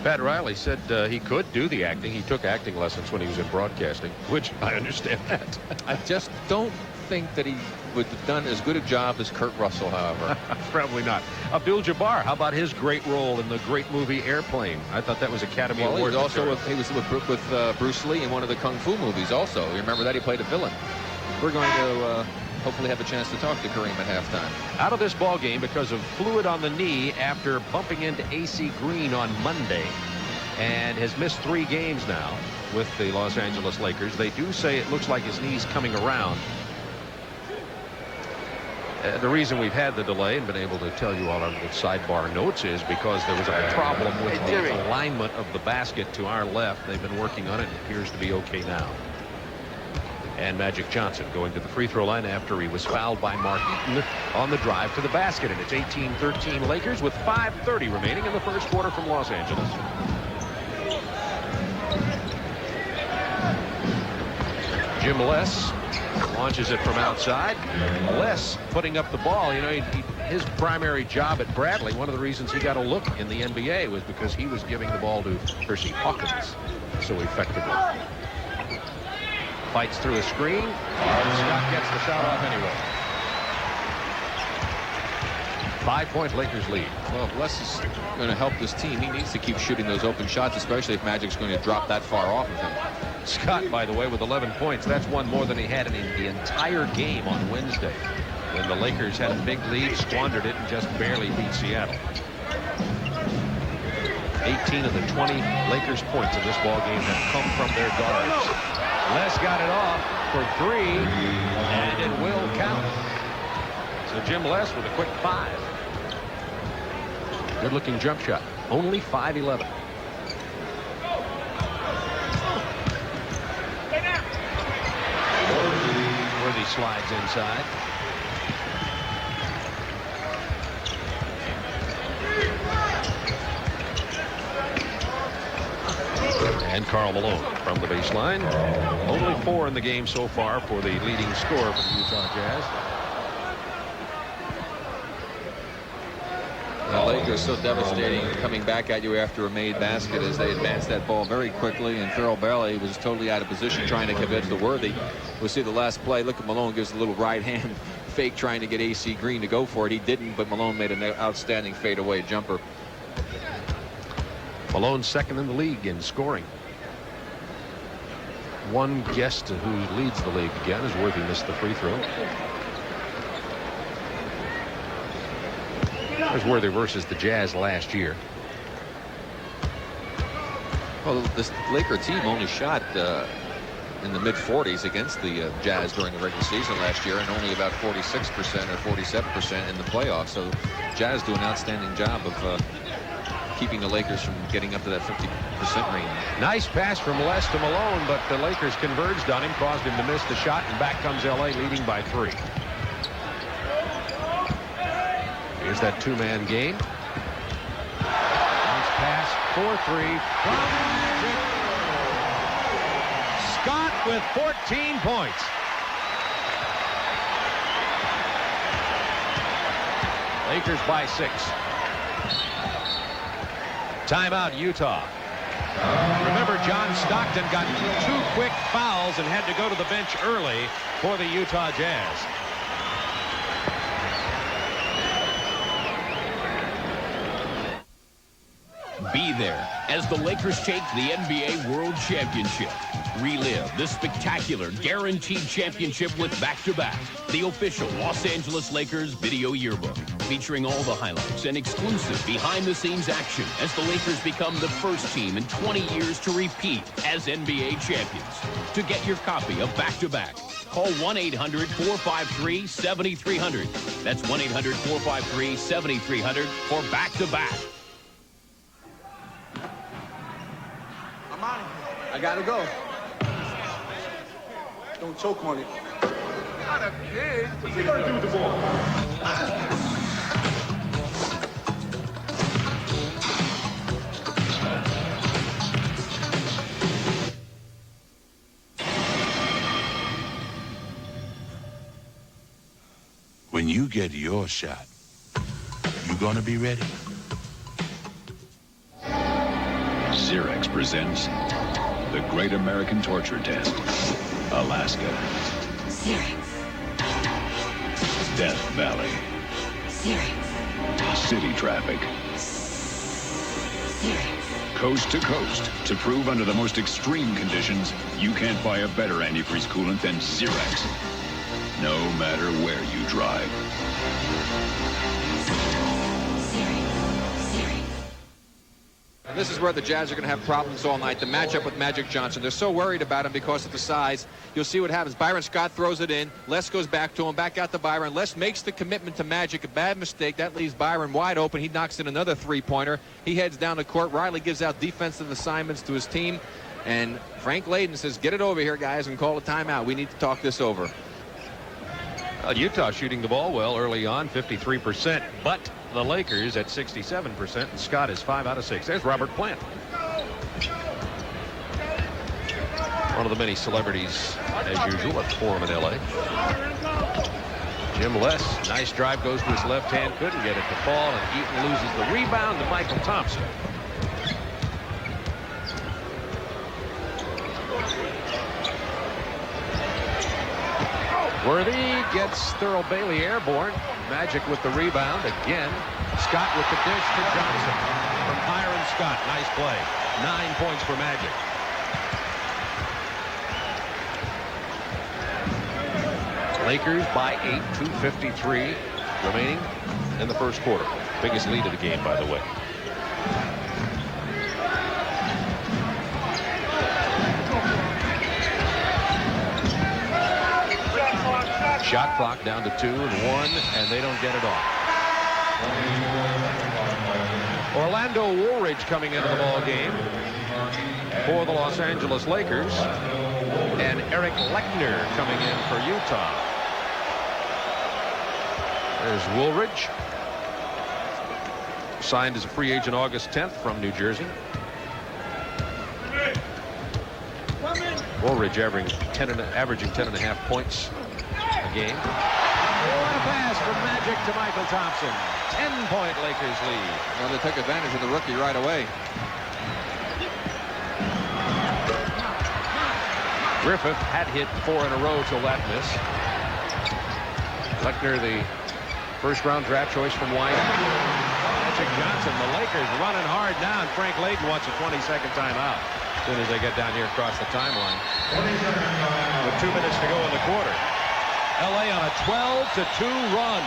[SPEAKER 16] Pat Riley said he could do the acting. He took acting lessons when he was in broadcasting, which I understand that.
[SPEAKER 2] I just don't think that he would have done as good a job as Kurt Russell, however.
[SPEAKER 16] Probably not. Abdul-Jabbar, how about his great role in the great movie Airplane? I thought that was Academy Award.
[SPEAKER 2] He was with Bruce Lee in one of the Kung Fu movies also. You remember that? He played a villain. We're going to hopefully have a chance to talk to Kareem at halftime.
[SPEAKER 16] Out of this ball game because of fluid on the knee after bumping into AC Green on Monday, and has missed 3 games now with the Los Angeles Lakers. They do say it looks like his knee's coming around. The reason we've had the delay and been able to tell you all our little sidebar notes is because there was a problem with the alignment of the basket to our left. They've been working on it. It appears to be okay now. And Magic Johnson going to the free throw line after he was fouled by Mark Eaton on the drive to the basket. And it's 18-13 Lakers with 5:30 remaining in the first quarter from Los Angeles. Jim Les launches it from outside. Les putting up the ball. You know, his primary job at Bradley, one of the reasons he got a look in the NBA was because he was giving the ball to Percy Hawkins so effectively. Fights through a screen. Scott gets the shot off anyway. 5-point Lakers lead.
[SPEAKER 2] Well, if Les is going to help this team, he needs to keep shooting those open shots, especially if Magic's going to drop that far off of him.
[SPEAKER 16] Scott, by the way, with 11 points. That's one more than he had in the entire game on Wednesday, when the Lakers had a big lead, squandered it, and just barely beat Seattle. 18 of the 20 Lakers points in this ball game have come from their guards. Les got it off for 3, and it will count. So Jim Les with a quick 5. Good-looking jump shot. Only 5'11". Worthy slides inside. And Karl Malone from the baseline. Only 4 in the game so far for the leading scorer for the Utah Jazz.
[SPEAKER 2] The Lakers so devastating coming back at you after a made basket as they advanced that ball very quickly, and Farrell Bailey was totally out of position trying to give it to Worthy. We'll see the last play. Look at Malone gives a little right hand fake trying to get AC Green to go for it. He didn't, but Malone made an outstanding fadeaway jumper.
[SPEAKER 16] Malone second in the league in scoring. One guest who leads the league again is Worthy missed the free throw. There's Worthy versus the Jazz last year.
[SPEAKER 2] Well, this Laker team only shot in the mid-40s against the Jazz during the regular season last year, and only about 46% or 47% in the playoffs. So Jazz do an outstanding job of keeping the Lakers from getting up to that 50% range.
[SPEAKER 16] Nice pass from Les to Malone, but the Lakers converged on him, caused him to miss the shot, and back comes L.A. leading by 3. Here's that two-man game. Nice pass for 3 from Magic. Scott with 14 points. Lakers by 6. Timeout, Utah. Remember, John Stockton got 2 quick fouls and had to go to the bench early for the Utah Jazz.
[SPEAKER 4] Be there as the Lakers take the NBA World Championship. Relive the spectacular guaranteed championship with back-to-back. The official Los Angeles Lakers video yearbook, featuring all the highlights and exclusive behind-the-scenes action as the Lakers become the first team in 20 years to repeat as NBA champions. To get your copy of back-to-back, call 1-800-453-7300. That's 1-800-453-7300 for back-to-back.
[SPEAKER 7] I gotta go. Don't choke on it. Not a kid. What's he gonna do with the ball?
[SPEAKER 23] When you get your shot, you gonna be ready?
[SPEAKER 24] Xerox presents the Great American Torture Test, Alaska.
[SPEAKER 25] Xerox.
[SPEAKER 24] Death Valley.
[SPEAKER 25] Xerox.
[SPEAKER 24] City traffic.
[SPEAKER 25] Xerox.
[SPEAKER 24] Coast to coast to prove under the most extreme conditions you can't buy a better antifreeze coolant than Xerox. No matter where you drive.
[SPEAKER 2] And this is where the Jazz are going to have problems all night. The matchup with Magic Johnson. They're so worried about him because of the size. You'll see what happens. Byron Scott throws it in. Les goes back to him. Back out to Byron. Les makes the commitment to Magic. A bad mistake. That leaves Byron wide open. He knocks in another three-pointer. He heads down the court. Riley gives out defensive assignments to his team. And Frank Layden says, get it over here, guys, and call a timeout. We need to talk this over.
[SPEAKER 16] Utah shooting the ball well early on, 53%, but the Lakers at 67%, and Scott is 5 out of 6. There's Robert Plant. One of the many celebrities, as usual, at the Forum in L.A. Jim Les, nice drive, goes to his left hand, couldn't get it to fall, and Eaton loses the rebound to Michael Thompson. Worthy gets Thurl Bailey airborne. Magic with the rebound again. Scott with the dish to Johnson. From Byron Scott. Nice play. 9 points for Magic. Lakers by 8, 2:53 remaining in the first quarter. Biggest lead of the game, by the way. Shot clock down to 2 and 1, and they don't get it off. Orlando Woolridge coming into the ball game for the Los Angeles Lakers, and Eric Lechner coming in for Utah. There's Woolridge, signed as a free agent August 10th from New Jersey. Woolridge averaging 10.5 points a game. What a pass from Magic to Michael Thompson. 10-point Lakers lead.
[SPEAKER 2] Well, they took advantage of the rookie right away.
[SPEAKER 16] Griffith had hit 4 in a row till that miss. Lechner, the first-round draft choice from Wyoming. Magic Johnson, the Lakers running hard now, and Frank Layden wants a 20-second timeout as soon as they get down here across the timeline. With 2 minutes to go in the quarter. L.A. on a 12-2 run.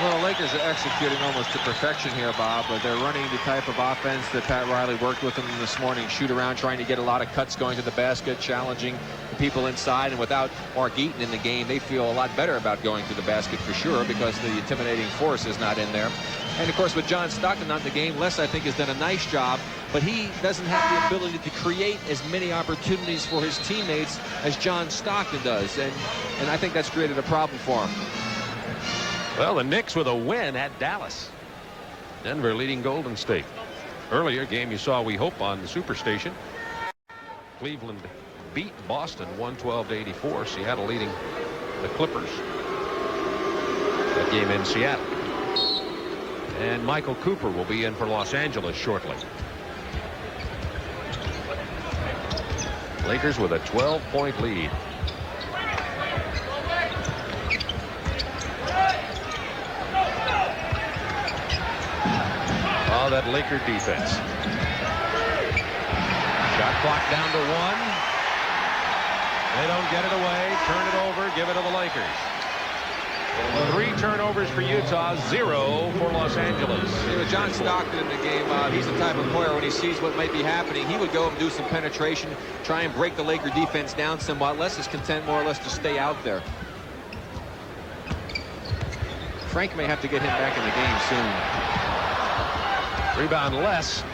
[SPEAKER 2] Well, the Lakers are executing almost to perfection here, Bob, but they're running the type of offense that Pat Riley worked with them this morning. Shoot around, trying to get a lot of cuts going to the basket, challenging the people inside. And without Mark Eaton in the game, they feel a lot better about going to the basket for sure, because the intimidating force is not in there. And, of course, with John Stockton not in the game, Les, I think, has done a nice job, but he doesn't have the ability to create as many opportunities for his teammates as John Stockton does. And I think that's created a problem for him.
[SPEAKER 5] Well, the Knicks with a win at Dallas. Denver leading Golden State. Earlier game you saw, we hope, on the Superstation. Cleveland beat Boston 112-84. Seattle leading the Clippers. That game in Seattle. And Michael Cooper will be in for Los Angeles shortly. Lakers with a 12-point lead. Oh, that Laker defense. Shot clock down to 1. They don't get it away. Turn it over. Give it to the Lakers. 3 turnovers for Utah, 0 for Los Angeles.
[SPEAKER 2] With John Stockton in the game, he's the type of player, when he sees what might be happening, he would go and do some penetration, try and break the Laker defense down somewhat. Les is content more or less to stay out there. Frank may have to get him back in the game soon.
[SPEAKER 5] Rebound Les.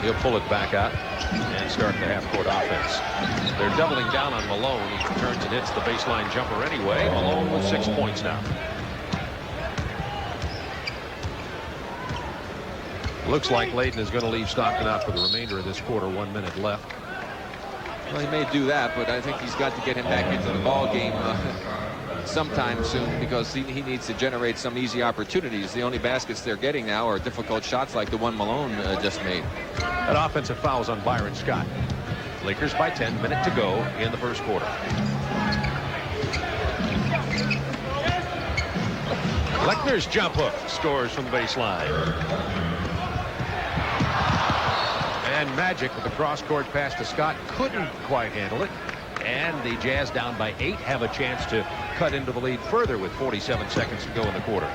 [SPEAKER 5] He'll pull it back out and start the half-court offense. They're doubling down on Malone. He turns and hits the baseline jumper anyway. Malone with 6 points now. Looks like Layden is going to leave Stockton out for the remainder of this quarter. 1 minute left.
[SPEAKER 2] Well, he may do that, but I think he's got to get him back into the ball game sometime soon, because he needs to generate some easy opportunities. The only baskets they're getting now are difficult shots like the one Malone just made.
[SPEAKER 5] An offensive foul's on Byron Scott. Lakers by 10, minute to go in the first quarter. Lechner's jump hook scores from the baseline. And Magic with the cross-court pass to Scott couldn't quite handle it. And the Jazz, down by 8, have a chance to cut into the lead further with 47 seconds to go in the quarter.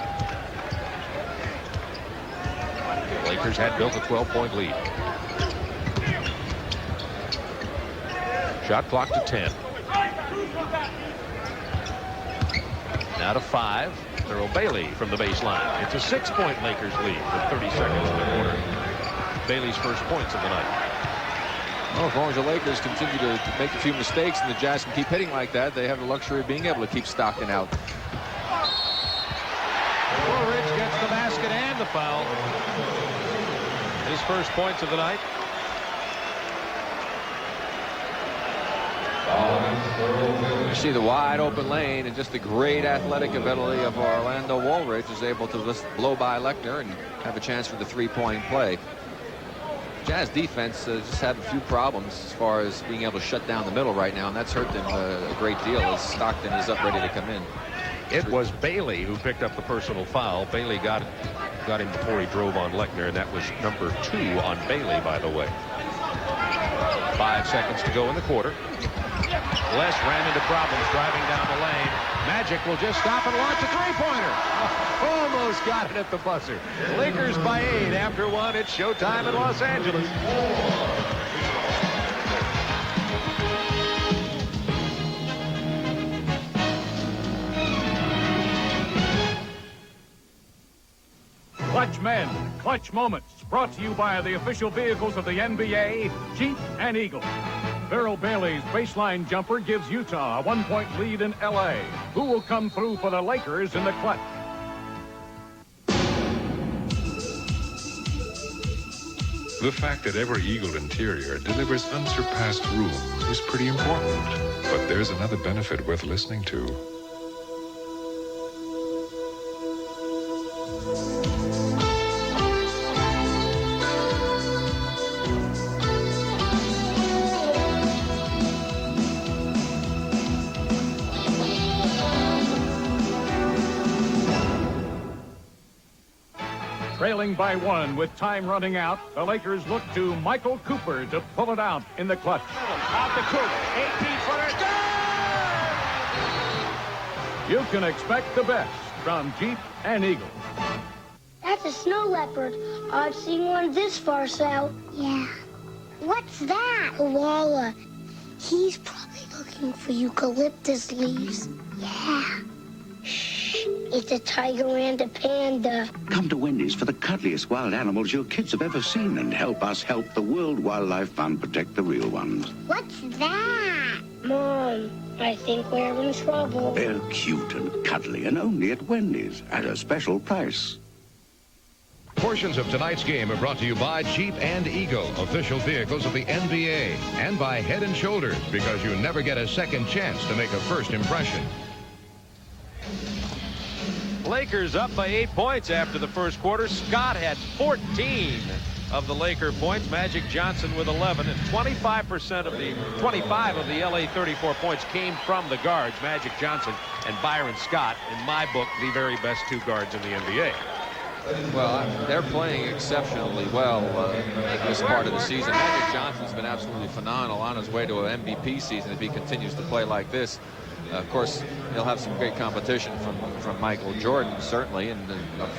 [SPEAKER 5] The Lakers had built a 12-point lead. Shot clock to 10. Now to 5. Thurl Bailey from the baseline. It's a 6-point Lakers lead with 30 seconds in the quarter. Bailey's first points of the night.
[SPEAKER 2] Well, as long as the Lakers continue to make a few mistakes and the Jazz can keep hitting like that, they have the luxury of being able to keep Stockton out.
[SPEAKER 5] Woolridge gets the basket and the foul. His first points of the night.
[SPEAKER 2] You see the wide open lane, and just the great athletic ability of Orlando Woolridge is able to just blow by Lechner and have a chance for the three-point play. Jazz defense just had a few problems as far as being able to shut down the middle right now, and that's hurt them a great deal as Stockton is up ready to come in.
[SPEAKER 5] It was Bailey who picked up the personal foul. Bailey got him before he drove on Lechner, and that was number 2 on Bailey, by the way. 5 seconds to go in the quarter. Les ran into problems driving down the lane. Magic will just stop and launch a three-pointer. Almost got it at the buzzer. Lakers by 8 after 1. It's showtime in Los Angeles.
[SPEAKER 6] Clutch Men, Clutch Moments, brought to you by the official vehicles of the NBA, Jeep and Eagle. Thurl Bailey's baseline jumper gives Utah a 1-point lead in L.A. Who will come through for the Lakers in the clutch?
[SPEAKER 8] The fact that every Eagle interior delivers unsurpassed room is pretty important. But there's another benefit worth listening to.
[SPEAKER 6] Trailing by 1 with time running out, the Lakers look to Michael Cooper to pull it out in the clutch.
[SPEAKER 16] Out the Cooper, 18-footer,
[SPEAKER 6] You can expect the best from Jeep and Eagle.
[SPEAKER 21] That's a snow leopard. I've seen one this far south. Yeah. What's that? Koala. He's probably looking for eucalyptus leaves. Yeah. Shh. It's a tiger and a panda.
[SPEAKER 22] Come to Wendy's for the cuddliest wild animals your kids have ever seen and help us help the World Wildlife Fund protect the real ones.
[SPEAKER 21] What's that? Mom, I think we're in trouble.
[SPEAKER 22] They're cute and cuddly and only at Wendy's at a special price.
[SPEAKER 5] Portions of tonight's game are brought to you by Jeep and Eagle, official vehicles of the NBA, and by Head & Shoulders, because you never get a second chance to make a first impression.
[SPEAKER 16] Lakers up by 8 points after the first quarter. Scott had 14 of the Laker points. Magic Johnson with 11, and 25 of the LA 34 points came from the guards, Magic Johnson and Byron Scott. In my book, the very best two guards in the NBA.
[SPEAKER 2] Well, they're playing exceptionally well this part of the season. Magic Johnson's been absolutely phenomenal, on his way to an MVP season if he continues to play like this. Of course, he'll have some great competition from Michael Jordan, certainly, and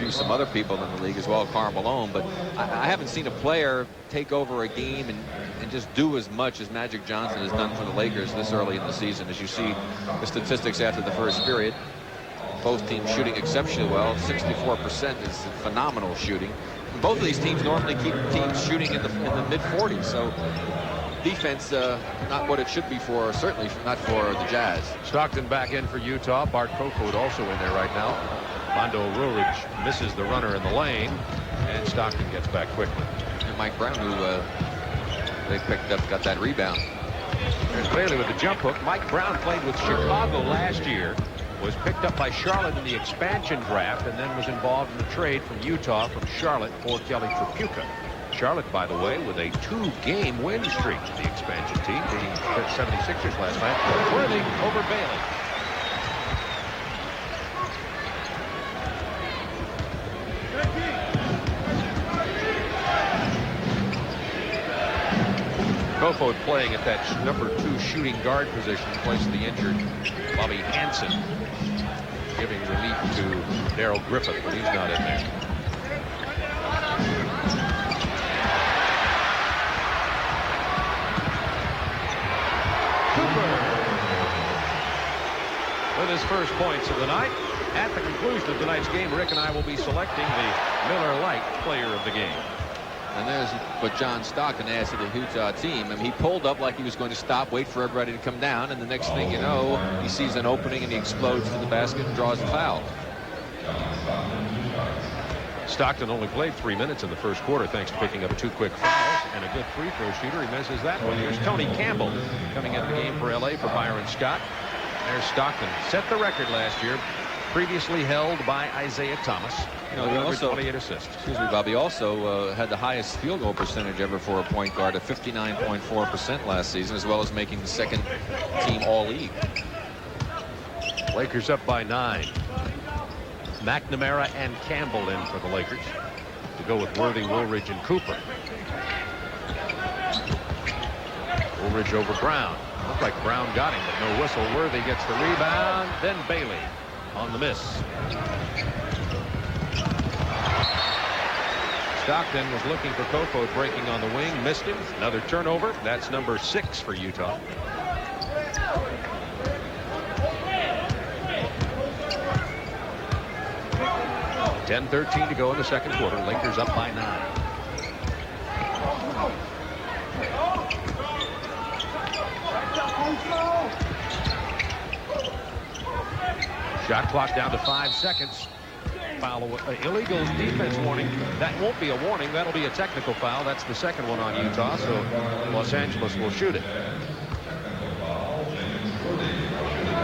[SPEAKER 2] some other people in the league as well, Karl Malone. But I haven't seen a player take over a game and just do as much as Magic Johnson has done for the Lakers this early in the season. As you see the statistics after the first period, both teams shooting exceptionally well. 64% is phenomenal shooting. Both of these teams normally keep teams shooting in the mid-40s, so defense not what it should be for, certainly not for the Jazz.
[SPEAKER 5] Stockton back in for Utah. Bart Kofoed also in there right now. Mondo Rulich misses the runner in the lane, and Stockton gets back quickly.
[SPEAKER 2] And Mike Brown, who they picked up, got that rebound.
[SPEAKER 5] There's Bailey with the jump hook. Mike Brown played with Chicago last year, was picked up by Charlotte in the expansion draft, and then was involved in the trade from Utah from Charlotte for Kelly Tripucka. Charlotte, by the way, with a 2-game win streak, the expansion team, beating the 76ers last night. Worthy over Bailey. Kofoed playing at that #2 shooting guard position in place of the injured Bobby Hansen, giving relief to Darrell Griffith, but he's not in there. With his first points of the night. At the conclusion of tonight's game, Rick and I will be selecting the Miller Lite player of the game.
[SPEAKER 2] And there's what John Stockton asked of the Utah team. I mean, he pulled up like he was going to stop, wait for everybody to come down, and the next thing you know, he sees an opening and he explodes to the basket and draws a foul.
[SPEAKER 5] Stockton only played 3 minutes in the first quarter thanks to picking up 2 quick fouls and a good free throw shooter. He misses that one. Here's Tony Campbell coming into the game for LA for Byron Scott. There's Stockton. Set the record last year, previously held by Isaiah Thomas.
[SPEAKER 2] You know, he also
[SPEAKER 5] 28 assists.
[SPEAKER 2] Excuse me, Bobby. Also had the highest field goal percentage ever for a point guard at 59.4% last season, as well as making the second team All-League.
[SPEAKER 5] Lakers up by 9. McNamara and Campbell in for the Lakers to go with Worthy, Woolridge, and Cooper. Woolridge over Brown. Looked like Brown got him, but no whistle. Worthy gets the rebound. Then Bailey on the miss. Stockton was looking for Kofoed breaking on the wing, missed him. Another turnover. That's number 6 for Utah. .13 to go in the second quarter. Lakers up by 9. Shot clock down to 5 seconds. Foul, illegal defense warning. That won't be a warning. That'll be a technical foul. That's the second one on Utah, so Los Angeles will shoot it.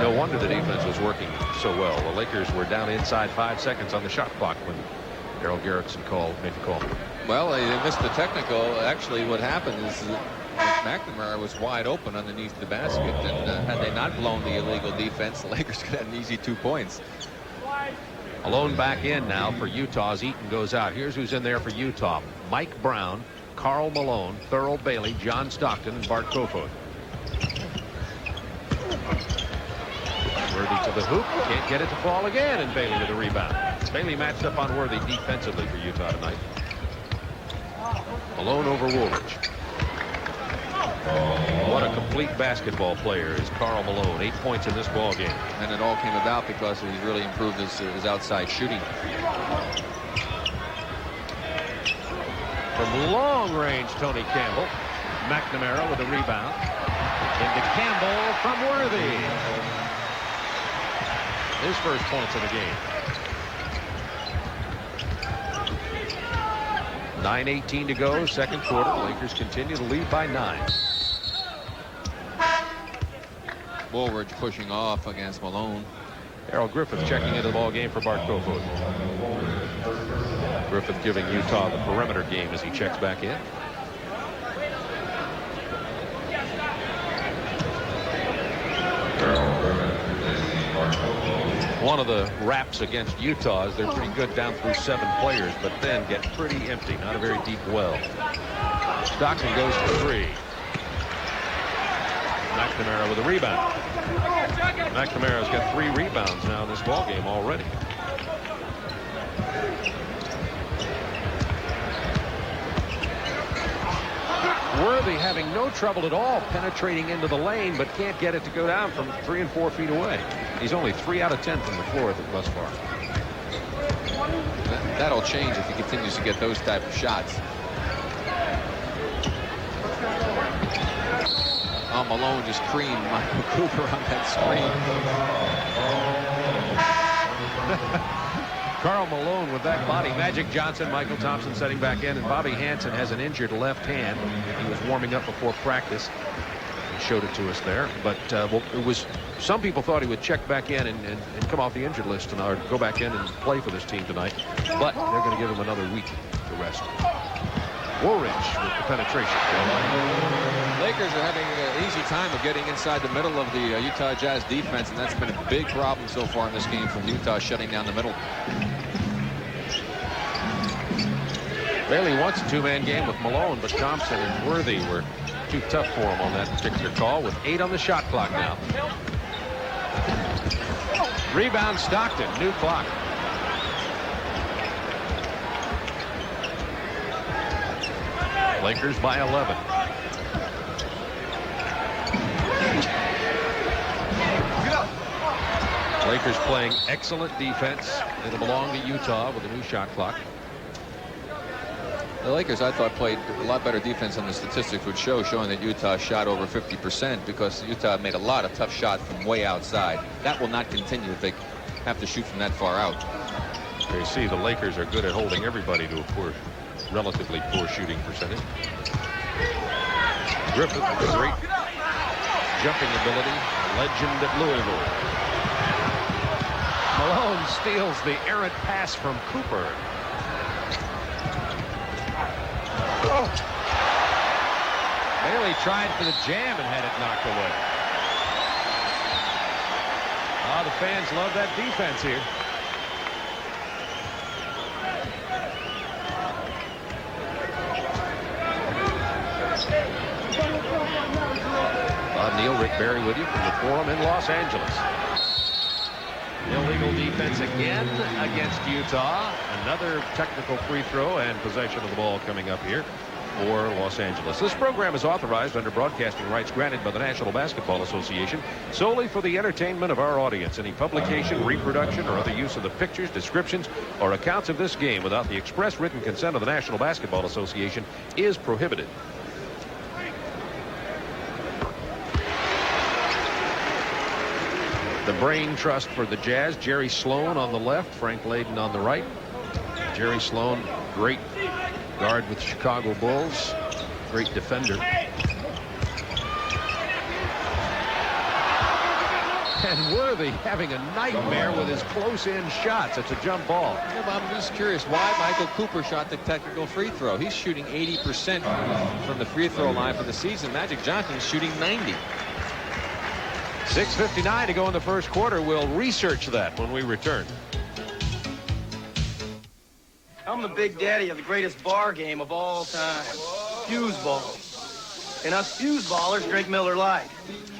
[SPEAKER 5] No wonder the defense was working so well. The Lakers were down inside 5 seconds on the shot clock when Darryl Garrettson made the call.
[SPEAKER 2] Well, they missed the technical. Actually, what happened is McNamara was wide open underneath the basket, and had they not blown the illegal defense, the Lakers could have an easy 2 points.
[SPEAKER 5] Malone back in now for Utah as Eaton goes out. Here's who's in there for Utah. Mike Brown, Karl Malone, Thurl Bailey, John Stockton, and Bart Kofoed. Worthy to the hoop. Can't get it to fall again, and Bailey with the rebound. Bailey matched up on Worthy defensively for Utah tonight. Malone over Woolridge. What a complete basketball player is Karl Malone. 8 points in this ball game.
[SPEAKER 2] And it all came about because he's really improved his outside shooting.
[SPEAKER 5] From long range, Tony Campbell. McNamara with the rebound. Into Campbell from Worthy. His first points of the game. 9:18 to go, second quarter. Lakers continue to lead by 9.
[SPEAKER 2] Woolridge pushing off against Malone.
[SPEAKER 5] Harold Griffith checking into the ball game for Bart Kofoed. Griffith giving Utah the perimeter game as he checks back in. One of the raps against Utah is they're pretty good down through 7 players, but then get pretty empty. Not a very deep well. Stockton goes for 3. McNamara with a rebound. McNamara's got 3 rebounds now in this ball game already. Worthy having no trouble at all penetrating into the lane, but can't get it to go down from 3 and 4 feet away. He's only 3 out of 10 from the floor thus far.
[SPEAKER 2] That'll change if he continues to get those type of shots. Oh, Malone just creamed Michael Cooper on that screen.
[SPEAKER 5] Karl Malone with that body. Magic Johnson, Michael Thompson setting back in, and Bobby Hansen has an injured left hand. He was warming up before practice. He showed it to us there, but well, it was. Some people thought he would check back in and come off the injured list tonight, or go back in and play for this team tonight. But they're going to give him another week to rest. Woolridge with the penetration.
[SPEAKER 2] Lakers are having an easy time of getting inside the middle of the Utah Jazz defense, and that's been a big problem so far in this game from Utah, shutting down the middle.
[SPEAKER 5] Bailey wants a 2-man game with Malone, but Thompson and Worthy were too tough for him on that particular call, with 8 on the shot clock now. Rebound Stockton, new clock. Lakers by 11. Lakers playing excellent defense. It'll belong to Utah with a new shot clock.
[SPEAKER 2] The Lakers, I thought, played a lot better defense than the statistics would show, showing that Utah shot over 50% because Utah made a lot of tough shots from way outside. That will not continue if they have to shoot from that far out.
[SPEAKER 5] You see, the Lakers are good at holding everybody to a relatively poor shooting percentage. Griffith with a great jumping ability, legend at Louisville. Malone steals the errant pass from Cooper. Oh. Bailey tried for the jam and had it knocked away. The fans love that defense here. Bob Neal, Rick Barry with you from the Forum in Los Angeles. Illegal defense again against Utah. Another technical free throw and possession of the ball coming up here for Los Angeles. This program is authorized under broadcasting rights granted by the National Basketball Association solely for the entertainment of our audience. Any publication, reproduction, or other use of the pictures, descriptions, or accounts of this game without the express written consent of the National Basketball Association is prohibited. The brain trust for the Jazz, Jerry Sloan on the left, Frank Layden on the right. Jerry Sloan, great guard with the Chicago Bulls, great defender. And Worthy having a nightmare with his close-in shots. It's a jump ball.
[SPEAKER 2] Yeah, but I'm just curious why Michael Cooper shot the technical free throw. He's shooting 80% from the free throw line for the season. Magic Johnson's shooting 90%.
[SPEAKER 5] 6:59 to go in the first quarter. We'll research that when we return.
[SPEAKER 1] I'm the big daddy of the greatest bar game of all time. Fuse ball. And us fuse ballers drink Miller Lite.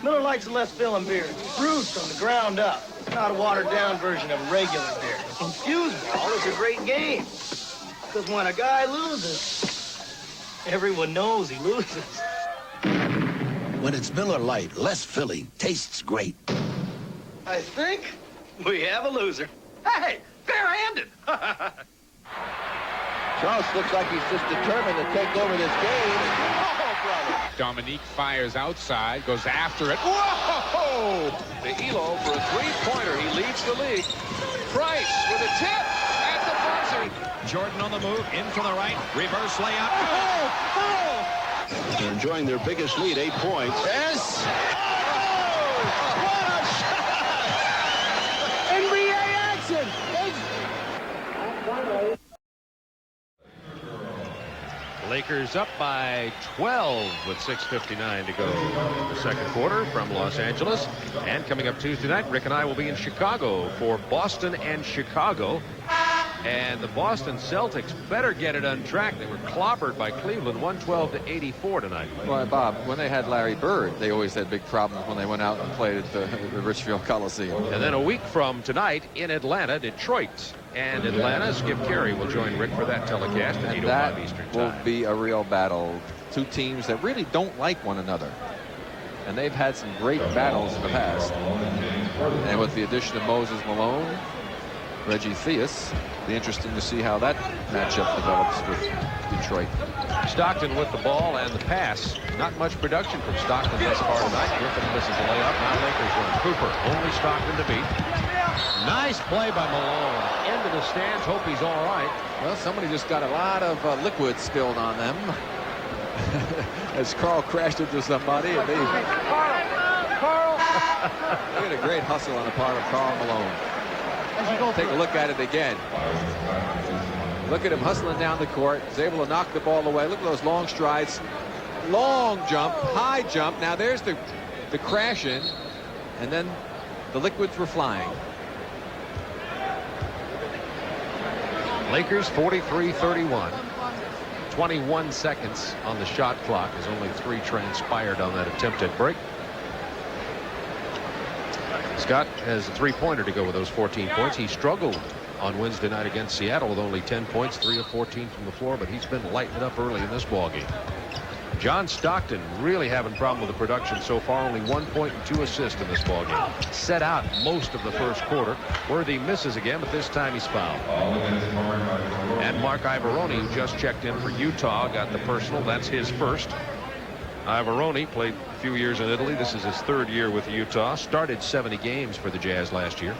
[SPEAKER 1] Miller Lite's a less filling beer. It's brewed from the ground up. It's not a watered-down version of a regular beer. And fuse ball is a great game. Because when a guy loses, everyone knows he loses.
[SPEAKER 18] When it's Miller Lite, less filling, tastes great.
[SPEAKER 1] I think we have a loser.
[SPEAKER 7] Hey, fair-handed.
[SPEAKER 10] Charles looks like he's just determined to take over this game.
[SPEAKER 7] Oh, brother.
[SPEAKER 5] Dominique fires outside, goes after it. Whoa! The Elo for a three-pointer. He leads the league. Price with a tip at the buzzer.
[SPEAKER 16] Jordan on the move, in from the right, reverse layup.
[SPEAKER 10] They're enjoying their biggest lead, 8 points.
[SPEAKER 18] Yes.
[SPEAKER 10] What a shot! NBA action!
[SPEAKER 5] Lakers up by 12 with 6:59 to go in the second quarter from Los Angeles. And coming up Tuesday night, Rick and I will be in Chicago for Boston and Chicago. And the Boston Celtics better get it on track. They were clobbered by Cleveland 112-84 tonight.
[SPEAKER 2] Well, Bob, when they had Larry Bird, they always had big problems when they went out and played at the Richfield Coliseum.
[SPEAKER 5] And then a week from tonight in Atlanta, Detroit. And Atlanta, Skip Carey will join Rick for that telecast at 8:05 Eastern Time.
[SPEAKER 2] Will be a real battle. Two teams that really don't like one another. And they've had some great battles in the past. And with the addition of Moses Malone, Reggie Theus, it'll be interesting to see how that matchup develops with Detroit.
[SPEAKER 5] Stockton with the ball and the pass. Not much production from Stockton thus far tonight. Griffin misses a layup. Now Lakers win. Cooper, only Stockton to beat. Nice play by Malone. Into the stands. Hope he's all right.
[SPEAKER 2] Well, somebody just got a lot of liquid spilled on them as Carl crashed into somebody. And they Carl. Look at a great hustle on the part of Karl Malone. Take a look at it again. Look at him hustling down the court. He's able to knock the ball away. Look at those long strides. Long jump, high jump. Now there's the crash in, and then the liquids were flying.
[SPEAKER 5] Lakers 43-31. 21 seconds on the shot clock as only 3 transpired on that attempted break. Scott has a 3-pointer to go with those 14 points. He struggled on Wednesday night against Seattle with only 10 points, 3 of 14 from the floor, but he's been lighting it up early in this ballgame. John Stockton really having a problem with the production so far. Only 1 point and 2 assists in this ballgame. Set out most of the first quarter. Worthy misses again, but this time he's fouled. And Mark Iavaroni, who just checked in for Utah, got the personal. That's his first. Iavaroni played a few years in Italy. This is his 3rd year with Utah. Started 70 games for the Jazz last year.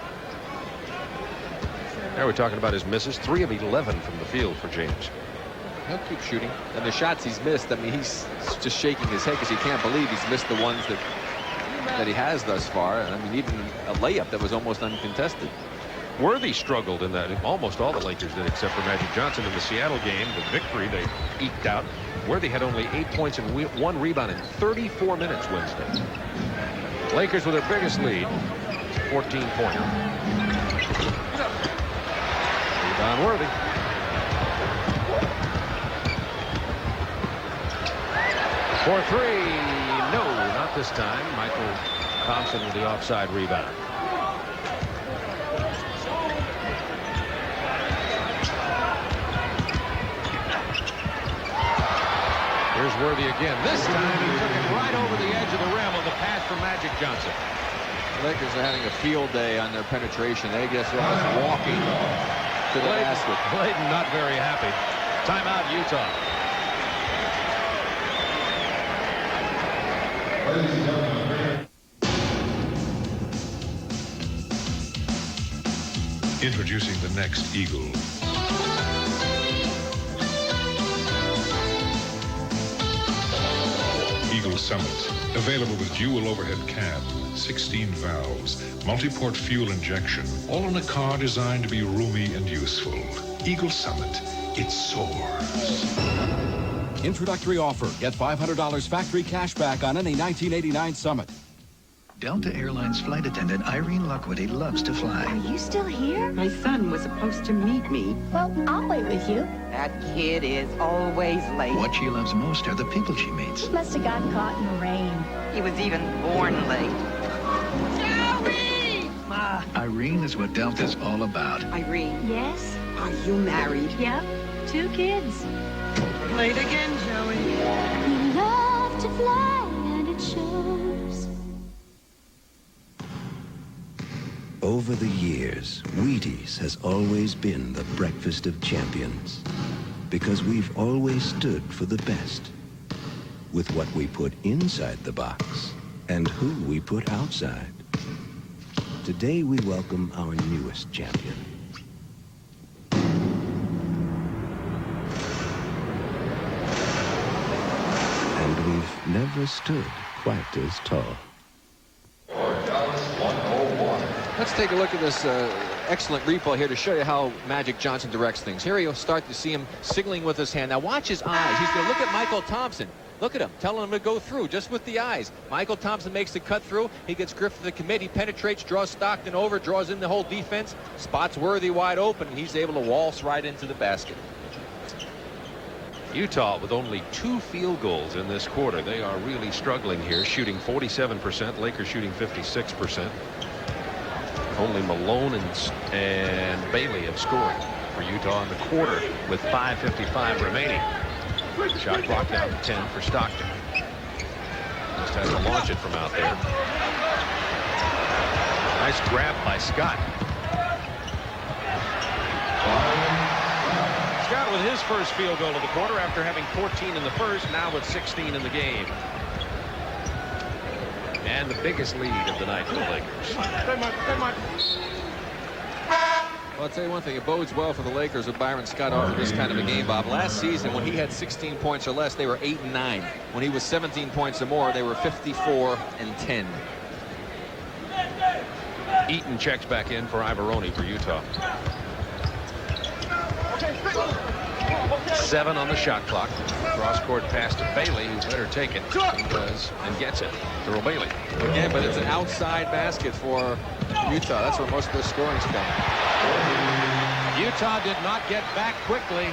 [SPEAKER 5] Now we're talking about his misses. 3 of 11 from the field for James.
[SPEAKER 2] He'll keep shooting. And the shots he's missed, I mean, he's just shaking his head because he can't believe he's missed the ones that he has thus far. And I mean, even a layup that was almost uncontested.
[SPEAKER 5] Worthy struggled in that. Almost all the Lakers did except for Magic Johnson in the Seattle game. The victory they eked out. Worthy had only 8 points and 1 rebound in 34 minutes Wednesday. Lakers with their biggest lead. 14-pointer. Rebound Worthy. For 3. No, not this time. Michael Thompson with the offside rebound. Here's Worthy again. This time he took it right over the edge of the rim on the pass from Magic Johnson.
[SPEAKER 2] The Lakers are having a field day on their penetration. They guess they're almost walking to the basket.
[SPEAKER 5] Bladen not very happy. Timeout, Utah.
[SPEAKER 8] Introducing the next Eagle. Eagle Summit. Available with dual overhead cab, 16 valves, multi-port fuel injection, all in a car designed to be roomy and useful. Eagle Summit. It soars.
[SPEAKER 20] Introductory offer. Get $500 factory cash back on any 1989 Summit.
[SPEAKER 9] Delta Airlines flight attendant Irene Lockwoody loves to fly.
[SPEAKER 25] Are you still here? My son was supposed to meet me.
[SPEAKER 21] Well, I'll wait with you.
[SPEAKER 25] That kid is always late.
[SPEAKER 9] What she loves most are the people she meets.
[SPEAKER 21] He must have gotten caught in the rain.
[SPEAKER 25] He was even born late.
[SPEAKER 21] Joey!
[SPEAKER 25] Ma.
[SPEAKER 9] Irene is what Delta's all about.
[SPEAKER 25] Irene.
[SPEAKER 21] Yes?
[SPEAKER 25] Are you married?
[SPEAKER 21] Yep. 2 kids.
[SPEAKER 25] Late again, Joey.
[SPEAKER 21] You love to fly and it shows.
[SPEAKER 13] Over the years, Wheaties has always been the breakfast of champions. Because we've always stood for the best. With what we put inside the box and who we put outside. Today we welcome our newest champion. And we've never stood quite as tall.
[SPEAKER 2] Let's take a look at this excellent replay here to show you how Magic Johnson directs things. Here you'll start to see him signaling with his hand. Now watch his eyes. He's going to look at Michael Thompson. Look at him, telling him to go through just with the eyes. Michael Thompson makes the cut through. He gets gripped to the commit. He penetrates, draws Stockton over, draws in the whole defense, spots Worthy wide open, and he's able to waltz right into the basket.
[SPEAKER 5] Utah with only 2 field goals in this quarter. They are really struggling here, shooting 47%. Lakers shooting 56%. Only Malone and Bailey have scored for Utah in the quarter with 5:55 remaining. Shot clock down to 10 for Stockton. Just has to launch it from out there. Nice grab by Scott. Scott with his first field goal of the quarter after having 14 in the first, now with 16 in the game. And the biggest lead of the night for the Lakers.
[SPEAKER 2] Well, I'll tell you one thing, it bodes well for the Lakers with Byron Scott off of this kind of a game, Bob. Last season, when he had 16 points or less, they were 8-9. When he was 17 points or more, they were 54-10.
[SPEAKER 5] Eaton checks back in for Ivoroni for Utah. 7 on the shot clock. Cross-court pass to Bailey, who better take it. He does, and gets it. Thurl Bailey.
[SPEAKER 2] Again, but it's an outside basket for Utah. That's where most of their scoring's coming.
[SPEAKER 5] Utah did not get back quickly.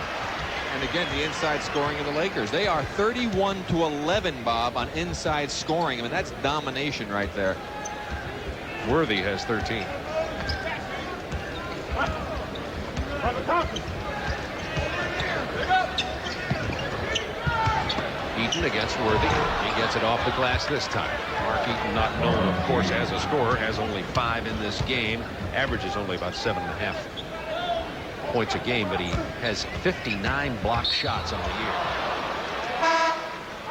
[SPEAKER 2] And again, the inside scoring of the Lakers. They are 31-11, Bob, on inside scoring. I mean, that's domination right there.
[SPEAKER 5] Worthy has 13. Eaton against Worthy. He gets it off the glass this time. Mark Eaton, not known, of course, as a scorer, has only 5 in this game. Averages only about 7.5 points a game, but he has 59 blocked shots on the year.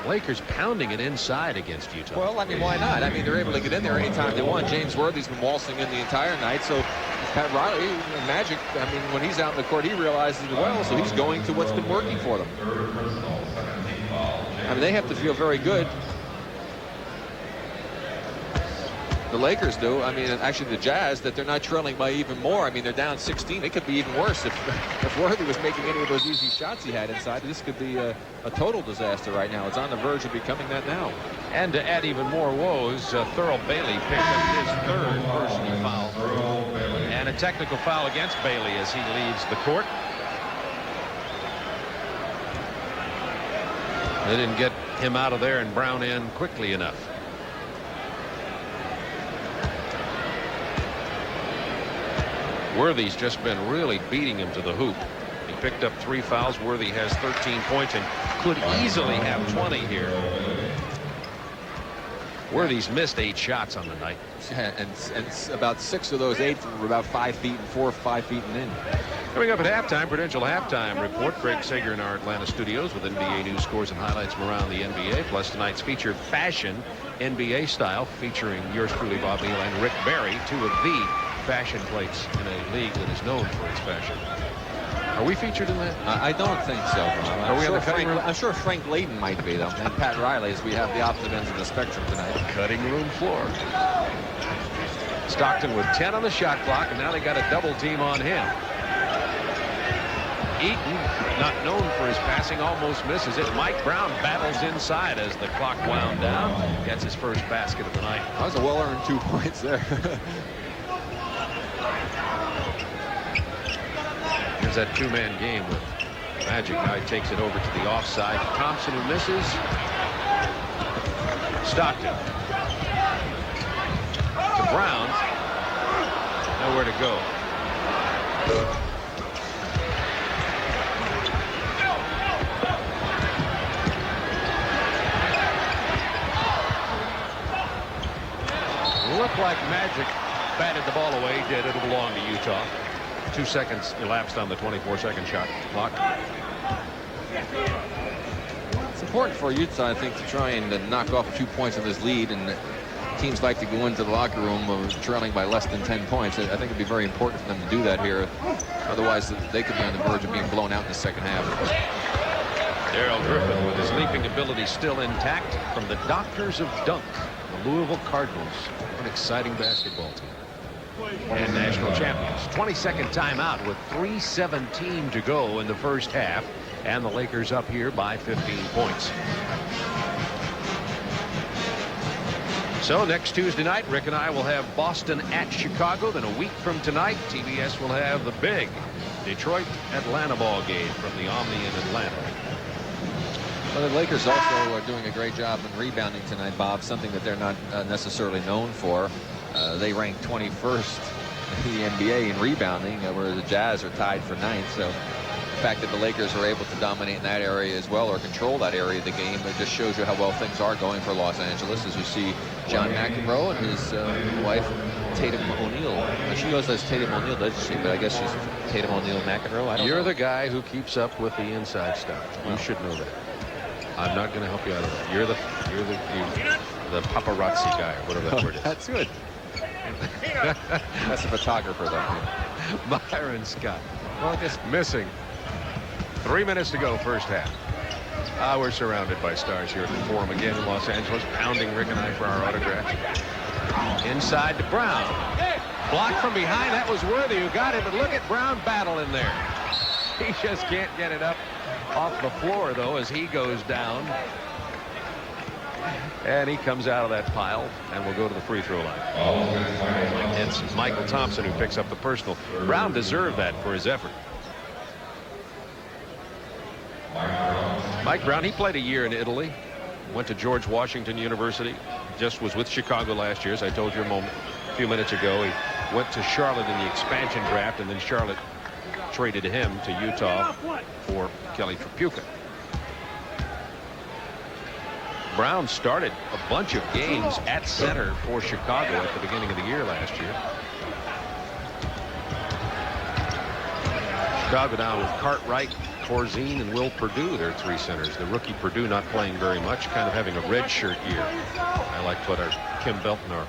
[SPEAKER 5] Lakers pounding it inside against Utah.
[SPEAKER 2] Well, I mean, why not? I mean, they're able to get in there anytime they want. James Worthy's been waltzing in the entire night, so Pat Riley, Magic, I mean, when he's out in the court, he realizes it well, so he's going to what's been working for them. I mean, they have to feel very good. The Lakers do. I mean, actually the Jazz, that they're not trailing by even more. I mean, they're down 16. It could be even worse if Worthy was making any of those easy shots he had inside. This could be a total disaster right now. It's on the verge of becoming that now.
[SPEAKER 5] And to add even more woes, Thurl Bailey picked up his 3rd personal foul. And a technical foul against Bailey as he leaves the court. They didn't get him out of there and Brown in quickly enough. Worthy's just been really beating him to the hoop. He picked up 3 fouls. Worthy has 13 points and could easily have 20 here. Worthy's missed 8 shots on the night.
[SPEAKER 2] Yeah, and about 6 of those 8 were about 5 feet and 4 or 5 feet and in.
[SPEAKER 5] Coming up at halftime, Prudential Halftime Report. Greg Sager in our Atlanta studios with NBA news, scores, and highlights from around the NBA. Plus tonight's featured fashion NBA style featuring yours truly, Bob Neal, and Rick Barry, 2 of the fashion plates in a league that is known for its fashion. Are we featured in that?
[SPEAKER 2] I don't think so.
[SPEAKER 5] Are we on the cutting room?
[SPEAKER 2] I'm sure Frank Layden might be, though. And Pat Riley, as we have the opposite ends of the spectrum tonight.
[SPEAKER 5] Cutting room floor. Stockton with 10 on the shot clock, and now they got a double team on him. Eaton, not known for his passing, almost misses it. Mike Brown battles inside as the clock wound down. Gets his first basket of the night.
[SPEAKER 2] That was a well-earned 2 points there.
[SPEAKER 5] Here's that two-man game with Magic. Now he takes it over to the offside. Thompson, who misses. Stockton. To Brown. Nowhere to go. Looked like Magic batted the ball away. Did. It'll belong to Utah. 2 seconds elapsed on the 24-second shot clock.
[SPEAKER 2] It's important for Utah, I think, to try and knock off a few points of this lead, and teams like to go into the locker room trailing by less than 10 points. I think it'd be very important for them to do that here. Otherwise, they could be on the verge of being blown out in the second half.
[SPEAKER 5] Darrell Griffith with his leaping ability still intact from the Doctors of Dunk, the Louisville Cardinals. An exciting basketball team. And national champions. 22nd timeout with 3:17 to go in the first half. And the Lakers up here by 15 points. So next Tuesday night, Rick and I will have Boston at Chicago. Then a week from tonight, TBS will have the big Detroit-Atlanta ball game from the Omni in Atlanta.
[SPEAKER 2] Well, the Lakers also are doing a great job in rebounding tonight, Bob, something that they're not necessarily known for. They rank 21st in the NBA in rebounding, where the Jazz are tied for 9th. So the fact that the Lakers are able to dominate in that area as well, or control that area of the game, it just shows you how well things are going for Los Angeles, as you see John McEnroe and his wife, Tatum O'Neal. She goes as Tatum O'Neal, doesn't she? But I guess she's Tatum O'Neal McEnroe. I don't know.
[SPEAKER 5] You're the guy who keeps up with the inside stuff. You should know that. I'm not going to help you out of that. You're the paparazzi guy, or whatever that word is.
[SPEAKER 2] That's good. That's a photographer, though.
[SPEAKER 5] Byron Scott. Well, just missing. 3 minutes to go, first half. We're surrounded by stars here at the Forum again in Los Angeles, pounding Rick and I for our autographs. Inside to Brown. Blocked from behind. That was Worthy who got it, but look at Brown battle in there. He just can't get it up off the floor, though, as he goes down. And he comes out of that pile and will go to the free throw line. It's Michael Thompson who picks up the personal. Brown deserved that for his effort. Mike Brown, he played a year in Italy, went to George Washington University, just was with Chicago last year, as I told you a few minutes ago. He went to Charlotte in the expansion draft, and then Charlotte traded him to Utah for Kelly Tripucka. Brown started a bunch of games at center for Chicago at the beginning of the year last year. Chicago now with Cartwright, Corzine, and Will Perdue, their 3 centers. The rookie Perdue not playing very much, kind of having a redshirt year. I like what our Kim Belton, our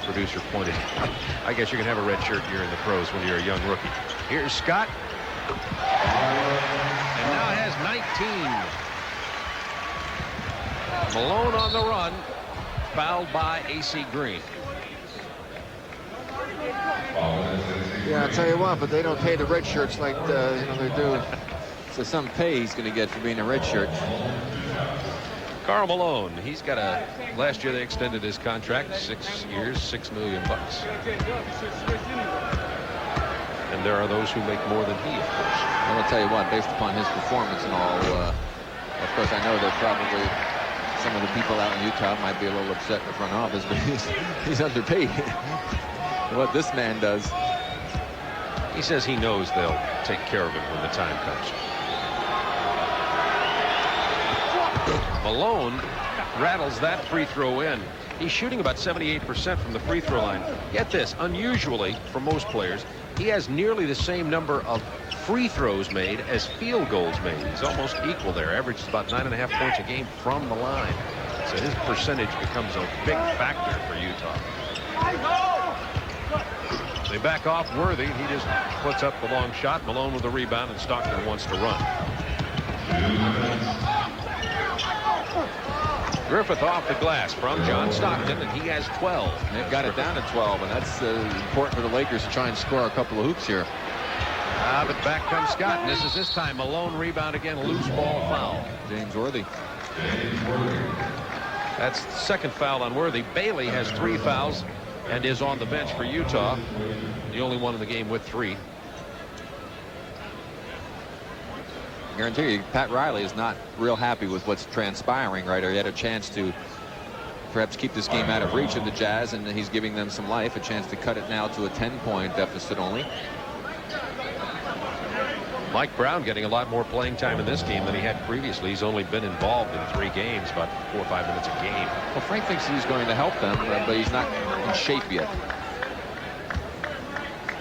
[SPEAKER 5] producer, pointed out. I guess you can have a redshirt year in the pros when you're a young rookie. Here's Scott. And now has 19. Malone on the run, fouled by A.C. Green.
[SPEAKER 2] Yeah, I'll tell you what, but they don't pay the red shirts like they do. So some pay he's going to get for being a red shirt.
[SPEAKER 5] Karl Malone, he's got last year they extended his contract, 6 years, $6 million. And there are those who make more than he, of course.
[SPEAKER 2] I'm going to tell you what, based upon his performance and all, of course, I know that probably some of the people out in Utah might be a little upset in the front office, but he's underpaid. What this man does.
[SPEAKER 5] He says he knows they'll take care of him when the time comes. Malone rattles that free throw in. He's shooting about 78% from the free throw line. Get this, unusually for most players, he has nearly the same number of free throws made as field goals made. He's almost equal there. Averages about 9.5 points a game from the line. So his percentage becomes a big factor for Utah. They back off Worthy. He just puts up the long shot. Malone with the rebound, and Stockton wants to run. Griffith off the glass from John Stockton, and he has 12.
[SPEAKER 2] They've got it down to 12, and that's important for the Lakers to try and score a couple of hoops here.
[SPEAKER 5] But back comes Scott. And this is this time a lone rebound again, loose ball foul.
[SPEAKER 2] James Worthy.
[SPEAKER 5] That's the second foul on Worthy. Bailey has 3 fouls and is on the bench for Utah. The only one in the game with 3.
[SPEAKER 12] I guarantee you, Pat Riley is not real happy with what's transpiring right here. He had a chance to perhaps keep this game out of reach of the Jazz, and he's giving them some life, a chance to cut it now to a 10-point deficit only.
[SPEAKER 5] Mike Brown getting a lot more playing time in this game than he had previously. He's only been involved in 3 games, about 4 or 5 minutes a game.
[SPEAKER 12] Well, Frank thinks he's going to help them, but he's not in shape yet.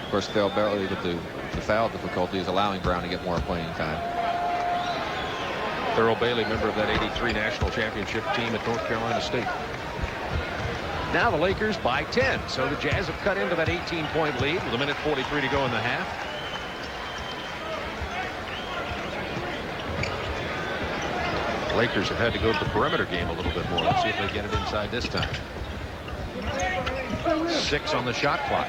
[SPEAKER 12] Of course, Thurl Bailey with the foul difficulty is allowing Brown to get more playing time.
[SPEAKER 5] Thurl Bailey, member of that '83 national championship team at North Carolina State. Now the Lakers by 10. So the Jazz have cut into that 18-point lead with 1:43 to go in the half. Lakers have had to go to the perimeter game a little bit more. Let's see if they get it inside this time. 6 on the shot clock.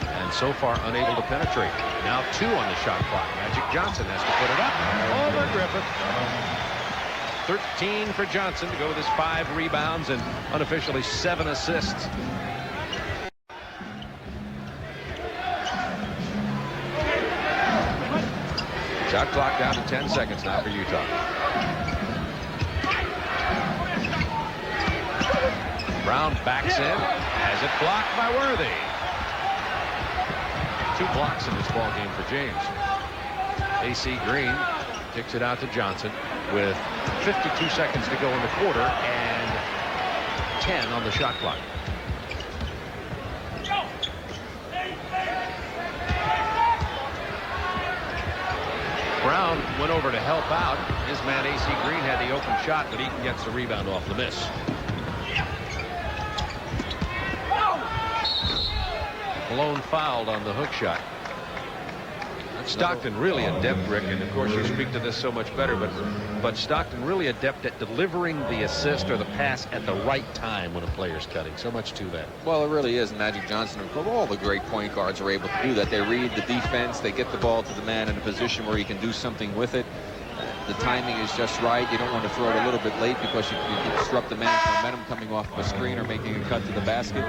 [SPEAKER 5] And so far unable to penetrate. Now 2 on the shot clock. Magic Johnson has to put it up over Griffith. 13 for Johnson to go with his 5 rebounds and unofficially 7 assists. Shot clock down to 10 seconds now for Utah. Brown backs in, has it blocked by Worthy. 2 blocks in this ball game for James. AC Green kicks it out to Johnson with 52 seconds to go in the quarter and 10 on the shot clock. Brown went over to help out. His man AC Green had the open shot, but he gets the rebound off the miss. Malone fouled on the hook shot. Stockton really adept, Rick, and of course you speak to this so much better, but Stockton really adept at delivering the assist or the pass at the right time when a player's cutting. So much to that.
[SPEAKER 12] Well, it really is. Magic Johnson, of course, all the great point guards are able to do that. They read the defense, they get the ball to the man in a position where he can do something with it. The timing is just right. You don't want to throw it a little bit late because you disrupt the man's momentum coming off of a screen or making a cut to the basket.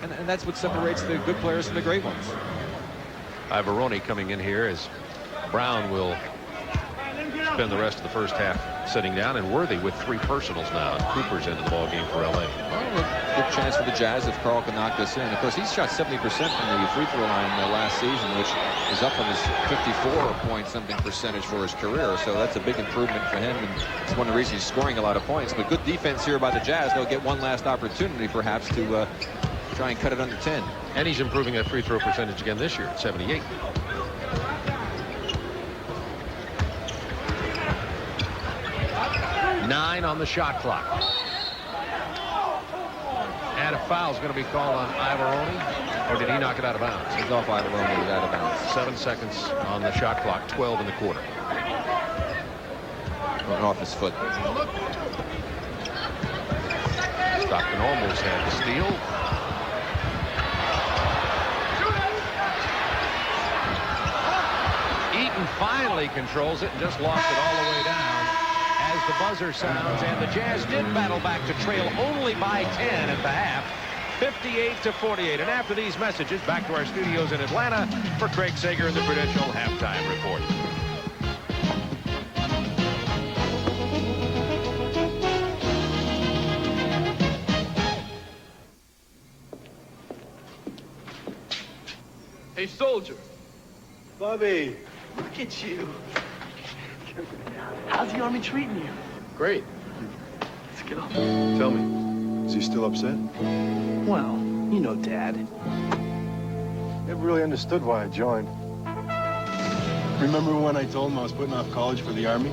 [SPEAKER 12] And that's what separates the good players from the great ones.
[SPEAKER 5] Ivaroni coming in here as Brown will spend the rest of the first half sitting down, and Worthy with 3 personals now. Cooper's into the ball game for LA.
[SPEAKER 12] Well, good chance for the Jazz if Carl can knock this in. Of course, he's shot 70% from the free throw line last season, which is up from his 54-point-something percentage for his career. So that's a big improvement for him, and it's one of the reasons he's scoring a lot of points. But good defense here by the Jazz. They'll get one last opportunity, perhaps, to try and cut it under 10.
[SPEAKER 5] And he's improving that free throw percentage again this year at 78. Nine on the shot clock. And a foul is going to be called on Ivaroni, or did he knock it out of bounds?
[SPEAKER 12] He's off Ivaroni. He's out of bounds.
[SPEAKER 5] 7 seconds on the shot clock. 12 in the quarter.
[SPEAKER 12] Went off his foot.
[SPEAKER 5] Stockton almost had the steal. Eaton finally controls it and just lost it all the way down as the buzzer sounds, and the Jazz did battle back to trail only by 10 at the half, 58-48. And after these messages, back to our studios in Atlanta for Craig Sager and the Prudential Halftime Report.
[SPEAKER 1] Hey, soldier. Bobby, look at you. How's the Army treating you?
[SPEAKER 14] Great.
[SPEAKER 1] Let's get off.
[SPEAKER 14] Tell me, is he still upset?
[SPEAKER 1] Well, you know Dad.
[SPEAKER 14] Never really understood why I joined. Remember when I told him I was putting off college for the Army?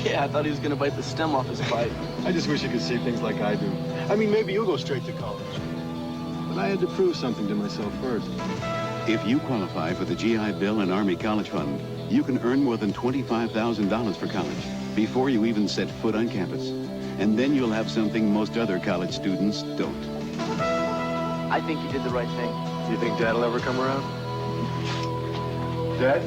[SPEAKER 1] Yeah, I thought he was gonna bite the stem off his pipe.
[SPEAKER 14] I just wish you could see things like I do. I mean, maybe you'll go straight to college. But I had to prove something to myself first.
[SPEAKER 22] If you qualify for the GI Bill and Army College Fund, you can earn more than $25,000 for college before you even set foot on campus. And then you'll have something most other college students don't.
[SPEAKER 1] I think you did the right thing.
[SPEAKER 14] Do you think Dad'll ever come around? Dad?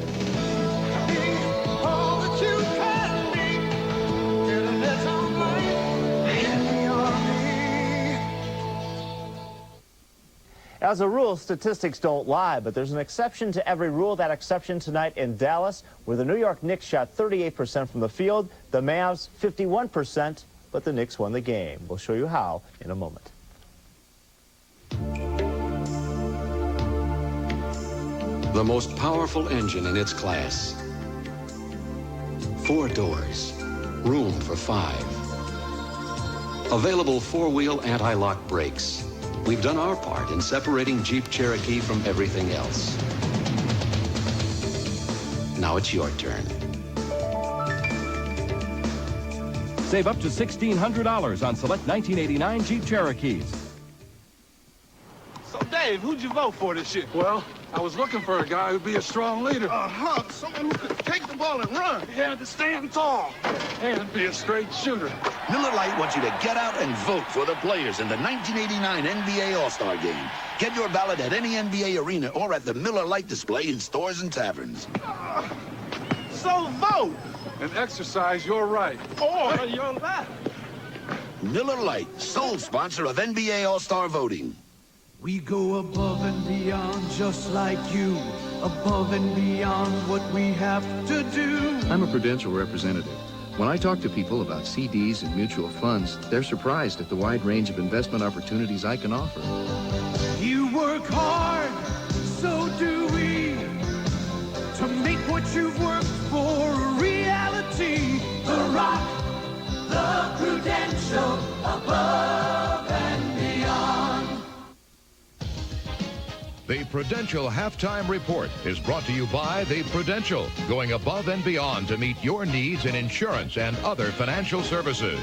[SPEAKER 3] As a rule, statistics don't lie, but there's an exception to every rule. That exception tonight in Dallas, where the New York Knicks shot 38% from the field, the Mavs 51%, but the Knicks won the game. We'll show you how in a moment.
[SPEAKER 11] The most powerful engine in its class. 4 doors, room for 5. Available 4-wheel anti-lock brakes. We've done our part in separating Jeep Cherokee from everything else. Now it's your turn.
[SPEAKER 20] Save up to $1,600 on select 1989 Jeep Cherokees.
[SPEAKER 7] So, Dave, who'd you vote for this year? Well, I was looking for a guy who'd be a strong leader. Someone who could take the ball and run. He had to stand tall and be a straight shooter.
[SPEAKER 18] Miller Lite wants you to get out and vote for the players in the 1989 NBA All-Star Game. Get your ballot at any NBA arena or at the Miller Lite display in stores and taverns.
[SPEAKER 7] So vote and exercise your right or your left.
[SPEAKER 18] Miller Lite, sole sponsor of NBA All-Star voting.
[SPEAKER 15] We go above and beyond just like you, above and beyond what we have to do.
[SPEAKER 17] I'm a Prudential representative. When I talk to people about CDs and mutual funds, they're surprised at the wide range of investment opportunities I can offer.
[SPEAKER 15] You work hard, so do we, to make what you've worked for a reality. The Rock, the Prudential, above and beyond.
[SPEAKER 19] The Prudential Halftime Report is brought to you by The Prudential, going above and beyond to meet your needs in insurance and other financial services.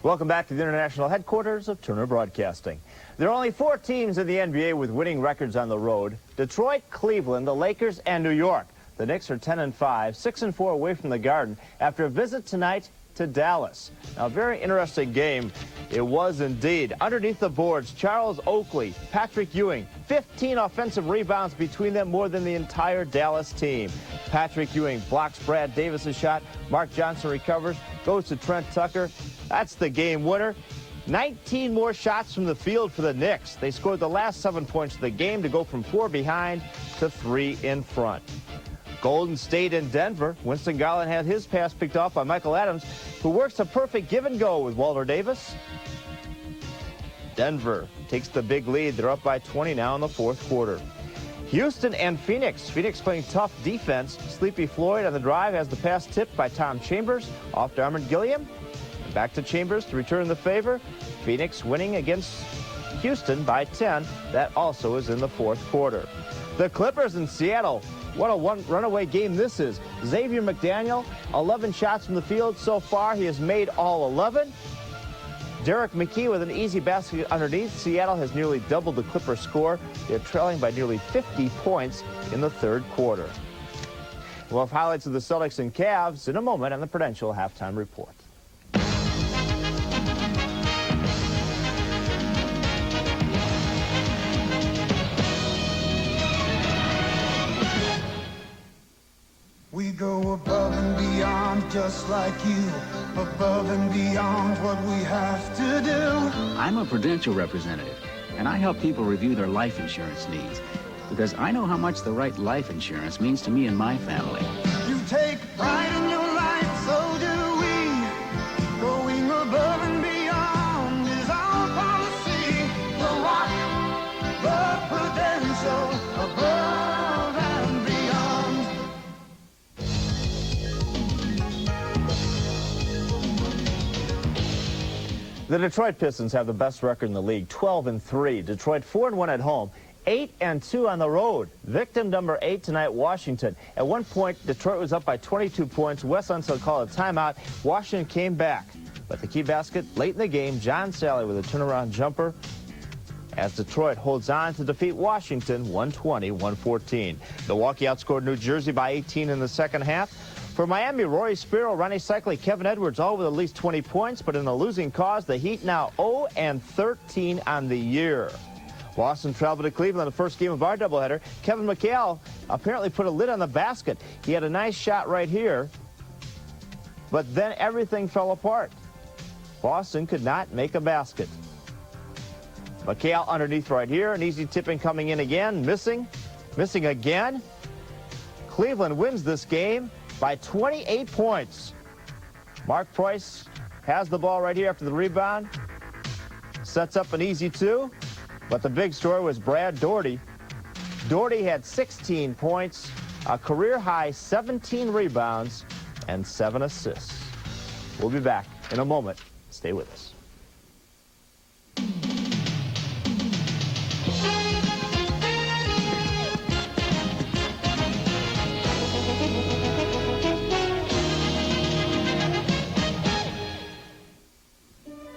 [SPEAKER 3] Welcome back to the international headquarters of Turner Broadcasting. There are only 4 teams in the NBA with winning records on the road: Detroit, Cleveland, the Lakers, and New York. The Knicks are 10-5, 6-4 away from the Garden after a visit tonight to Dallas. Now, a very interesting game it was indeed. Underneath the boards, Charles Oakley, Patrick Ewing, 15 offensive rebounds between them, more than the entire Dallas team. Patrick Ewing blocks Brad Davis's shot. Mark Johnson recovers, goes to Trent Tucker. That's the game winner. 19 more shots from the field for the Knicks. They scored the last 7 points of the game to go from 4 behind to 3 in front. Golden State and Denver. Winston Garland had his pass picked off by Michael Adams, who works a perfect give and go with Walter Davis. Denver takes the big lead. They're up by 20 now in the 4th quarter. Houston and Phoenix. Phoenix playing tough defense. Sleepy Floyd on the drive has the pass tipped by Tom Chambers off to Armand Gilliam. And back to Chambers to return the favor. Phoenix winning against Houston by 10. That also is in the 4th quarter. The Clippers in Seattle. What a runaway game this is. Xavier McDaniel, 11 shots from the field so far. He has made all 11. Derek McKee with an easy basket underneath. Seattle has nearly doubled the Clippers score. They're trailing by nearly 50 points in the 3rd quarter. We'll have highlights of the Celtics and Cavs in a moment on the Prudential Halftime Report.
[SPEAKER 15] We go above and beyond just like you, above and beyond what we have to do.
[SPEAKER 26] I'm a Prudential representative, and I help people review their life insurance needs, because I know how much the right life insurance means to me and my family.
[SPEAKER 15] You take pride in your life, so do we. Going above and beyond is our policy. The Rock, the Prudential, above and beyond.
[SPEAKER 3] The Detroit Pistons have the best record in the league, 12-3. Detroit 4-1 at home, 8-2 on the road. Victim number 8 tonight, Washington. At one point, Detroit was up by 22 points. Wes Unseld called a timeout. Washington came back. But the key basket late in the game, John Sally with a turnaround jumper, as Detroit holds on to defeat Washington 120-114. Milwaukee outscored New Jersey by 18 in the second half. For Miami, Rory Spiro, Ronnie Cycli, Kevin Edwards, all with at least 20 points, but in a losing cause, the Heat now 0-13 on the year. Boston traveled to Cleveland, the first game of our doubleheader. Kevin McHale apparently put a lid on the basket. He had a nice shot right here, but then everything fell apart. Boston could not make a basket. McHale underneath right here, an easy tipping coming in again, missing again. Cleveland wins this game by 28 points. Mark Price has the ball right here after the rebound, sets up an easy two, but the big story was Brad Daugherty. Daugherty had 16 points, a career-high 17 rebounds, and 7 assists. We'll be back in a moment. Stay with us.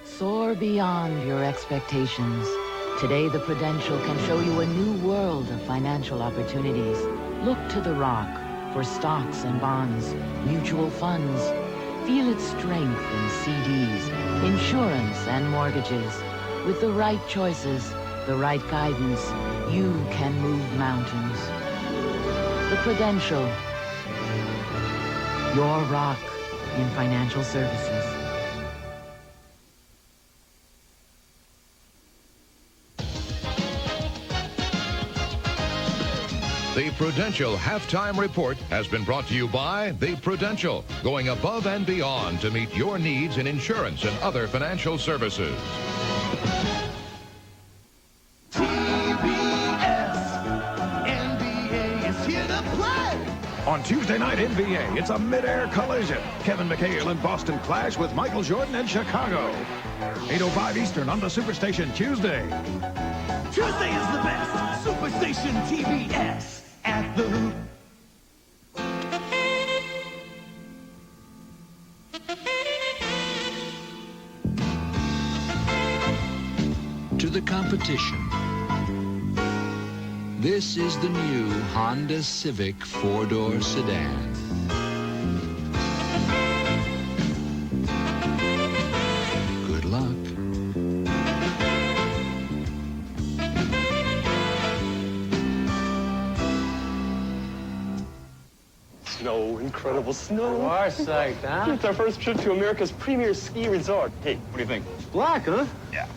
[SPEAKER 4] Soar beyond your expectations. Today, the Prudential can show you a new world of financial opportunities. Look to the Rock for stocks and bonds, mutual funds. Feel its strength in CDs, insurance, and mortgages. With the right choices, the right guidance, you can move mountains. The Prudential, your rock in financial services.
[SPEAKER 19] The Prudential Halftime Report has been brought to you by The Prudential, going above and beyond to meet your needs in insurance and other financial services.
[SPEAKER 6] NBA is here to play. On Tuesday night NBA, it's a mid-air collision. Kevin McHale and Boston clash with Michael Jordan and Chicago. 8:05 Eastern on the Superstation Tuesday. Tuesday is the best. Superstation TBS at the Hoop.
[SPEAKER 11] To the competition. This is the new Honda Civic four-door sedan. Good luck.
[SPEAKER 14] Snow, incredible snow.
[SPEAKER 10] You are psyched, huh?
[SPEAKER 14] It's our first trip to America's premier ski resort. Hey, what do you think?
[SPEAKER 10] Black, huh?
[SPEAKER 14] Yeah.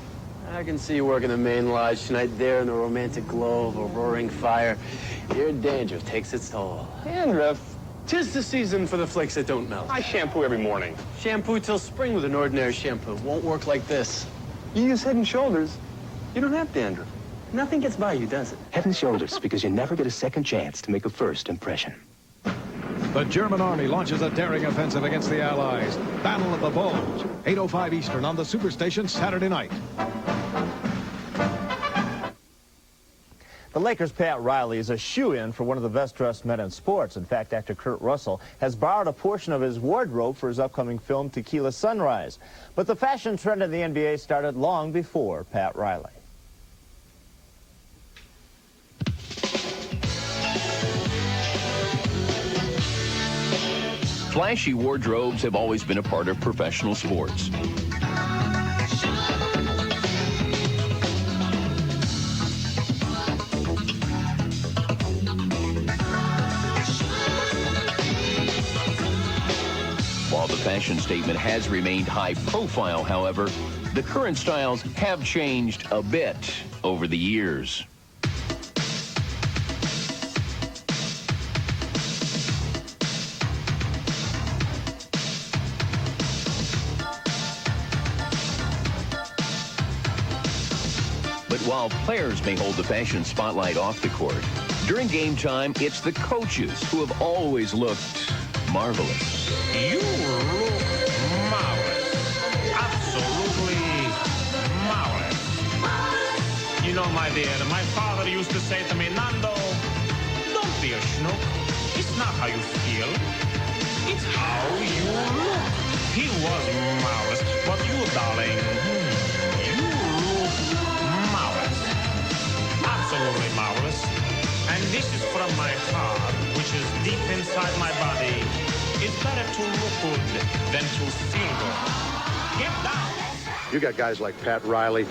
[SPEAKER 10] I can see you working the main lodge tonight there in the romantic glow of a roaring fire. Your dandruff takes its toll.
[SPEAKER 14] Dandruff? 'Tis the season for the flakes that don't melt. I shampoo every morning.
[SPEAKER 10] Shampoo till spring with an ordinary shampoo. Won't work like this.
[SPEAKER 14] You use Head & Shoulders. You don't have dandruff. Nothing gets by you, does it?
[SPEAKER 16] Head & Shoulders, because you never get a second chance to make a first impression.
[SPEAKER 6] The German army launches a daring offensive against the Allies. Battle of the Bulge. 8:05 Eastern on the Superstation Saturday night.
[SPEAKER 3] The Lakers' Pat Riley is a shoo-in for one of the best-dressed men in sports. In fact, actor Kurt Russell has borrowed a portion of his wardrobe for his upcoming film, Tequila Sunrise. But the fashion trend in the NBA started long before Pat Riley.
[SPEAKER 23] Flashy wardrobes have always been a part of professional sports. While the fashion statement has remained high profile, however, the current styles have changed a bit over the years. But while players may hold the fashion spotlight off the court, during game time, it's the coaches who have always looked marvelous.
[SPEAKER 24] You look marvelous. Absolutely marvelous. You know, my dear, my father used to say to me, Nando, don't be a schnook. It's not how you feel. It's how you look. He was marvelous. But you, darling, you look marvelous. Absolutely marvelous. And this is from my heart, which is deep inside my body. It's better to look good than to feel good. Get down.
[SPEAKER 27] You got guys like Pat Riley,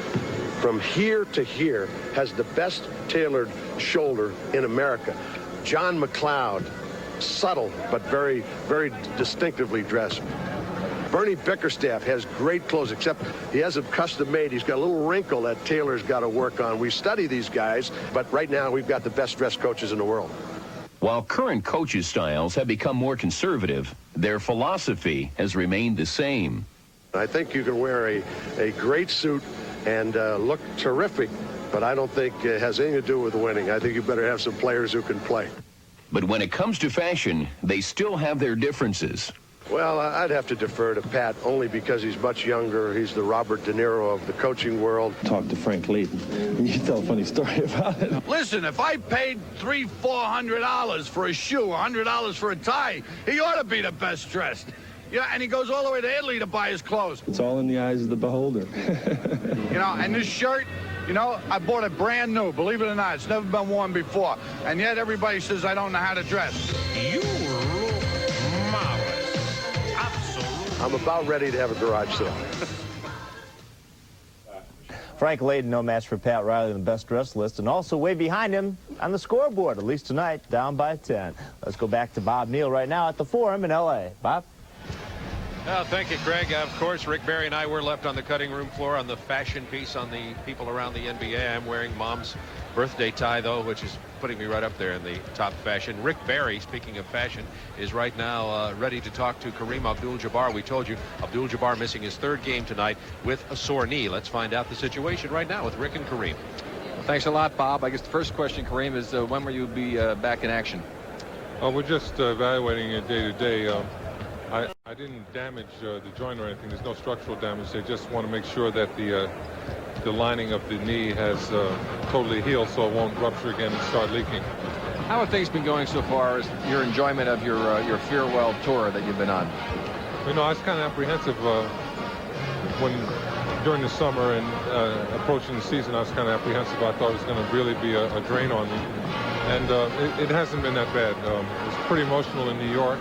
[SPEAKER 2] from here to here, has the best tailored shoulder in America. John McLeod, subtle but very, very distinctively dressed. Bernie Bickerstaff has great clothes, except he has them custom made. He's got a little wrinkle that Taylor's got to work on. We study these guys, but right now we've got the best dressed coaches in the world.
[SPEAKER 23] While current coaches' styles have become more conservative, their philosophy has remained the same.
[SPEAKER 2] I think you can wear a great suit and look terrific, but I don't think it has anything to do with winning. I think you better have some players who can play.
[SPEAKER 23] But when it comes to fashion, they still have their differences.
[SPEAKER 2] Well, I'd have to defer to Pat only because he's much younger. He's the Robert De Niro of the coaching world.
[SPEAKER 14] Talk to Frank Layden, and you tell a funny story about it.
[SPEAKER 7] Listen, if I paid $300-400 for a shoe, $100 for a tie, he ought to be the best dressed. Yeah, and he goes all the way to Italy to buy his clothes.
[SPEAKER 14] It's all in the eyes of the beholder.
[SPEAKER 7] You know, and this shirt, you know, I bought it brand new. Believe it or not, it's never been worn before. And yet everybody says I don't know how to dress. You look marvelous. Absolutely.
[SPEAKER 2] I'm about ready to have a garage sale.
[SPEAKER 3] Frank Layden, no match for Pat Riley on the best dressed list, and also way behind him on the scoreboard, at least tonight, down by 10. Let's go back to Bob Neal right now at the Forum in L.A. Bob?
[SPEAKER 5] Well, thank you, Craig. Of course, Rick Barry and I were left on the cutting room floor on the fashion piece on the people around the NBA. I'm wearing Mom's birthday tie, though, which is putting me right up there in the top fashion. Rick Barry, speaking of fashion, is right now ready to talk to Kareem Abdul-Jabbar. We told you Abdul-Jabbar missing his third game tonight with a sore knee. Let's find out the situation right now with Rick and Kareem.
[SPEAKER 12] Well, thanks a lot, Bob. I guess the first question, Kareem, is when will you be back in action?
[SPEAKER 8] We're just evaluating it day to day. I didn't damage the joint or anything. There's no structural damage. They just want to make sure that the lining of the knee has totally healed so it won't rupture again and start leaking.
[SPEAKER 12] How have things been going so far as your enjoyment of your farewell tour that you've been on?
[SPEAKER 8] You know, I was kind of apprehensive during the summer and approaching the season. I was kind of apprehensive. I thought it was going to really be a drain on me. And it hasn't been that bad. It was pretty emotional in New York.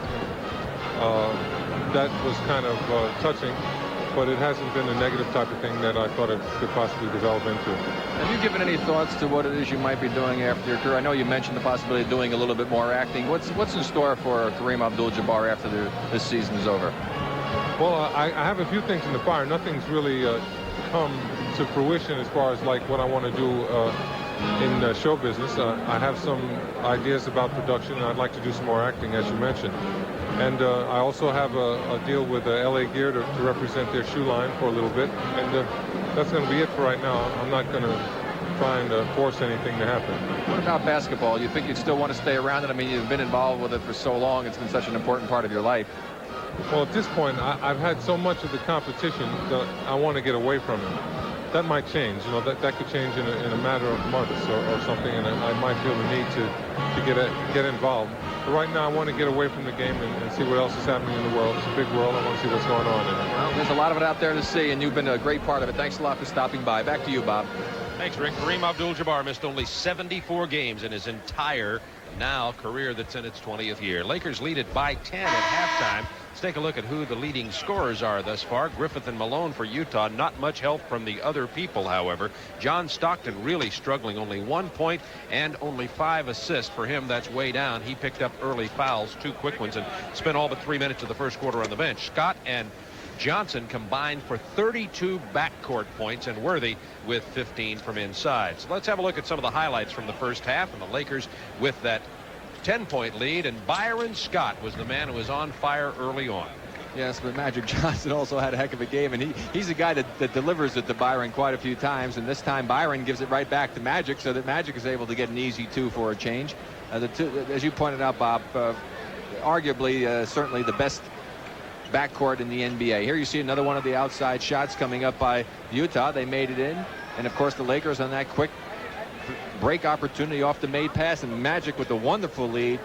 [SPEAKER 8] That was kind of touching, but it hasn't been a negative type of thing that I thought it could possibly develop into.
[SPEAKER 12] Have you given any thoughts to what it is you might be doing after your career? I know you mentioned the possibility of doing a little bit more acting. What's in store for Kareem Abdul-Jabbar after this season is over?
[SPEAKER 8] Well, I have a few things in the fire. Nothing's really come to fruition as far as like what I want to do in show business. I have some ideas about production, and I'd like to do some more acting, as you mentioned. And I also have a deal with LA Gear to represent their shoe line for a little bit. And that's going to be it for right now. I'm not going to try and force anything to happen.
[SPEAKER 12] What about basketball? You think you'd still want to stay around it? I mean, you've been involved with it for so long. It's been such an important part of your life.
[SPEAKER 8] Well, at this point, I've had so much of the competition that I want to get away from it. That might change. You know, that could change in a matter of months or something, and I might feel the need to get involved. But right now, I want to get away from the game and see what else is happening in the world. It's a big world. I want to see what's going on in it.
[SPEAKER 12] Well, there's a lot of it out there to see, and you've been a great part of it. Thanks a lot for stopping by. Back to you, Bob.
[SPEAKER 5] Thanks, Rick. Kareem Abdul-Jabbar missed only 74 games in his entire career that's in its 20th year. Lakers lead it by 10 at halftime. Let's take a look at who the leading scorers are thus far. Griffith and Malone for Utah. Not much help from the other people, however. John Stockton really struggling. Only 1 point and only 5 assists for him. That's way down. He picked up early fouls, 2 quick ones, and spent all but 3 minutes of the first quarter on the bench. Scott and Johnson combined for 32 backcourt points, and Worthy with 15 from inside. So let's have a look at some of the highlights from the first half, and the Lakers with that 10-point lead, and Byron Scott was the man who was on fire early on.
[SPEAKER 12] Yes, but Magic Johnson also had a heck of a game, and he's a guy that delivers it to Byron quite a few times, and this time Byron gives it right back to Magic, so that Magic is able to get an easy 2 for a change. As you pointed out, Bob, arguably certainly the best backcourt in the NBA. Here you see another one of the outside shots coming up by Utah. They made it in, and of course the Lakers on that quick break opportunity off the made pass, and Magic with a wonderful lead.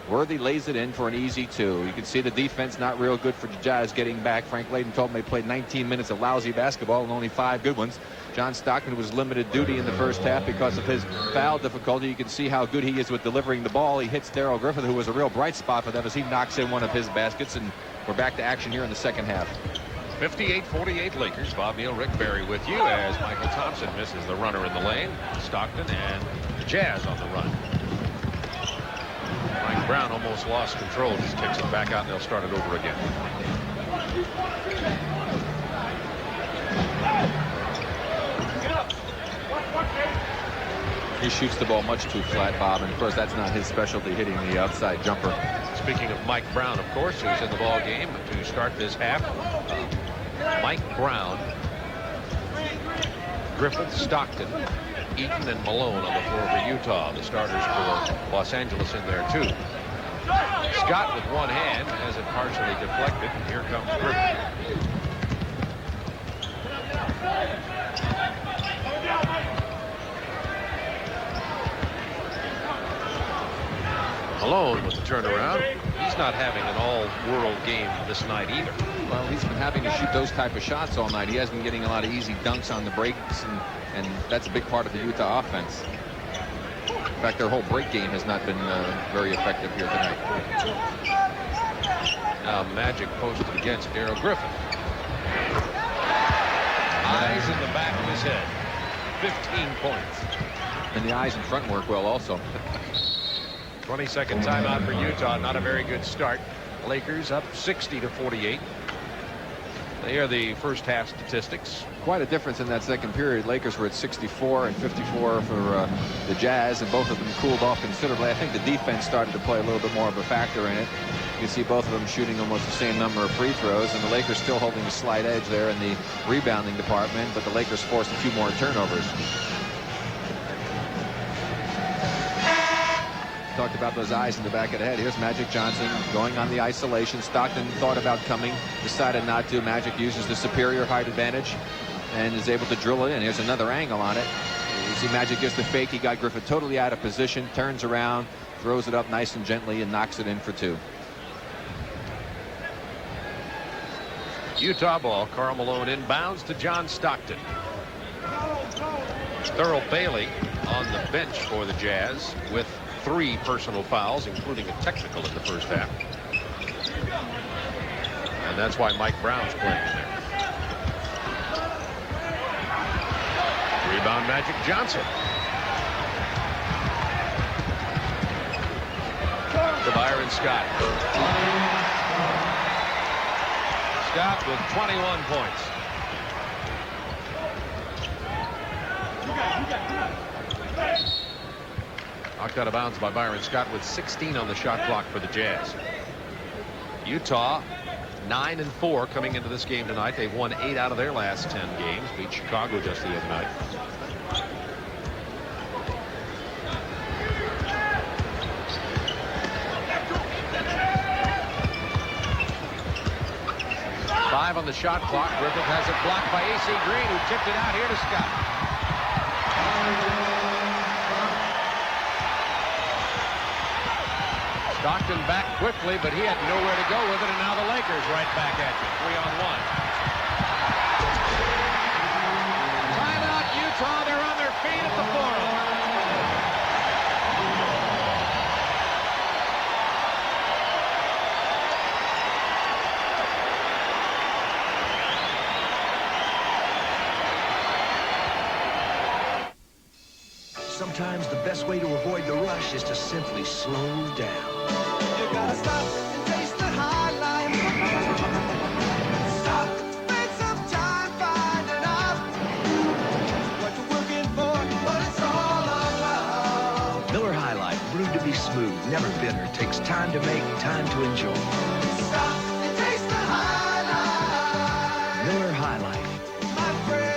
[SPEAKER 12] Worthy lays it in for an easy 2. You can see the defense not real good for the Jazz getting back. Frank Layden told them they played 19 minutes of lousy basketball and only 5 good ones. John Stockton was limited duty in the first half because of his foul difficulty. You can see how good he is with delivering the ball. He hits Darrell Griffith, who was a real bright spot for them, as he knocks in one of his baskets, and we're back to action here in the second half.
[SPEAKER 5] 58-48 Lakers. Bob Neal, Rick Barry with you as Michael Thompson misses the runner in the lane. Stockton and the Jazz on the run. Mike Brown almost lost control. Just kicks it back out and they'll start it over again.
[SPEAKER 12] He shoots the ball much too flat, Bob, and of course that's not his specialty, hitting the outside jumper.
[SPEAKER 5] Speaking of Mike Brown, of course, who's in the ball game to start this half. Mike Brown, Griffith, Stockton, Eaton, and Malone on the floor for Utah. The starters for Los Angeles in there too. Scott with one hand has it partially deflected. Here comes Griffith. Malone with the turnaround. He's not having an all-world game this night either.
[SPEAKER 12] Well, he's been having to shoot those type of shots all night. He has been getting a lot of easy dunks on the breaks, and that's a big part of the Utah offense. In fact, their whole break game has not been very effective here tonight.
[SPEAKER 5] Now Magic posted against Darrell Griffin. Eyes in the back of his head. 15 points.
[SPEAKER 12] And the eyes in front work well also.
[SPEAKER 5] 20-second timeout for Utah. Not a very good start. Lakers up 60-48. They are the first half statistics.
[SPEAKER 12] Quite a difference in that second period. Lakers were at 64 and 54 for the Jazz, and both of them cooled off considerably. I think the defense started to play a little bit more of a factor in it. You can see both of them shooting almost the same number of free throws, and the Lakers still holding a slight edge there in the rebounding department, but the Lakers forced a few more turnovers. Talked about those eyes in the back of the head. Here's Magic Johnson going on the isolation. Stockton thought about coming, decided not to. Magic uses the superior height advantage and is able to drill it in. Here's another angle on it. You see Magic gets the fake. He got Griffith totally out of position, turns around, throws it up nice and gently, and knocks it in for two.
[SPEAKER 5] Utah ball. Karl Malone inbounds to John Stockton. Thurl Bailey on the bench for the Jazz with 3 personal fouls, including a technical in the first half. And that's why Mike Brown's playing in there. Rebound Magic Johnson. To Byron Scott. Scott with 21 points. Knocked out of bounds by Byron Scott with 16 on the shot clock for the Jazz. Utah 9-4 coming into this game tonight. They've won 8 out of their last 10 games. Beat Chicago just the other night. Five on the shot clock. Griffith has it blocked by A.C. Green, who tipped it out here to Scott. Stockton back quickly, but he had nowhere to go with it, and now the Lakers right back at you. 3-on-1. Timeout, Utah. They're on their feet at the Forum.
[SPEAKER 1] Sometimes the best way to avoid the rush is to simply slow down. You gotta stop and taste the high life. Stop, make some time, find enough. What you're working for, what it's all about. Miller High Life, brewed to be smooth, never bitter, takes time to make, time to enjoy. Stop and taste the high life. Miller High Life. My friend.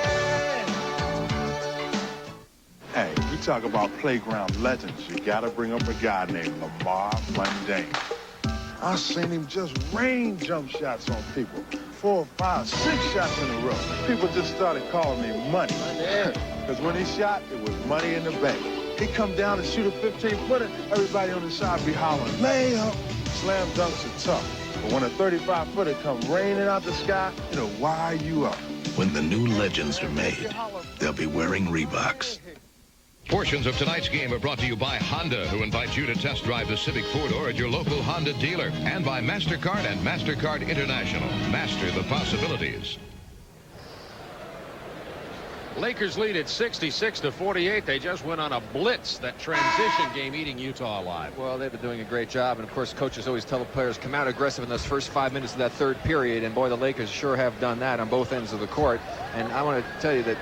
[SPEAKER 9] Hey, we talk about playground legends. You gotta bring up a guy named Lamar Mundane. I seen him just rain jump shots on people. 4, 5, 6 shots in a row. People just started calling me Money. Because when he shot, it was money in the bank. He come down and shoot a 15-footer, everybody on the side be hollering, layup. Slam dunks are tough. But when a 35-footer come raining out the sky, it'll wire you up.
[SPEAKER 1] When the new legends are made, they'll be wearing Reeboks.
[SPEAKER 19] Portions of tonight's game are brought to you by Honda, who invites you to test drive the Civic 4-door at your local Honda dealer, and by MasterCard and MasterCard International. Master the possibilities.
[SPEAKER 5] Lakers lead at 66-48. They just went on a blitz, that transition game, eating Utah alive.
[SPEAKER 12] Well, they've been doing a great job, and of course coaches always tell the players come out aggressive in those first 5 minutes of that third period, and boy, the Lakers sure have done that on both ends of the court. And I want to tell you that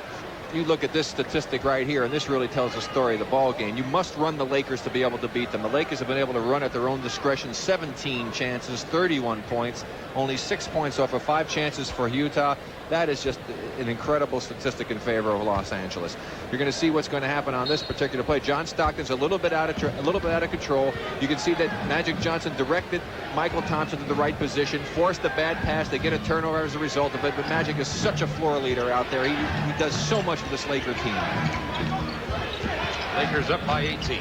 [SPEAKER 12] you look at this statistic right here, and this really tells the story of the ball game. You must run the Lakers to be able to beat them. The Lakers have been able to run at their own discretion. 17 chances, 31 points, only 6 points off of 5 chances for Utah. That is just an incredible statistic in favor of Los Angeles. You're going to see what's going to happen on this particular play. John Stockton's a little bit out of control. You can see that Magic Johnson directed Michael Thompson to the right position, forced a bad pass. They get a turnover as a result of it. But Magic is such a floor leader out there. He does so much for this Laker team.
[SPEAKER 5] Lakers up by 18.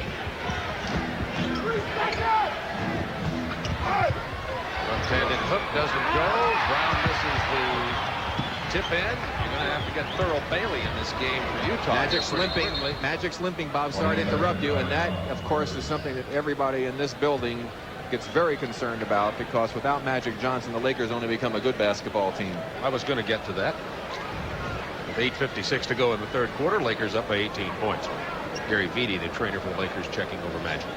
[SPEAKER 5] Left-handed hook doesn't go. Brown misses the tip in. You're going to have to get Thurl Bailey in this game for Utah.
[SPEAKER 12] Magic's limping, Bob. Sorry to interrupt you. And that, of course, is something that everybody in this building gets very concerned about, because without Magic Johnson, the Lakers only become a good basketball team.
[SPEAKER 5] I was going to get to that. With 8:56 to go in the third quarter, Lakers up by 18 points. Gary Vitti, the trainer for the Lakers, checking over Magic.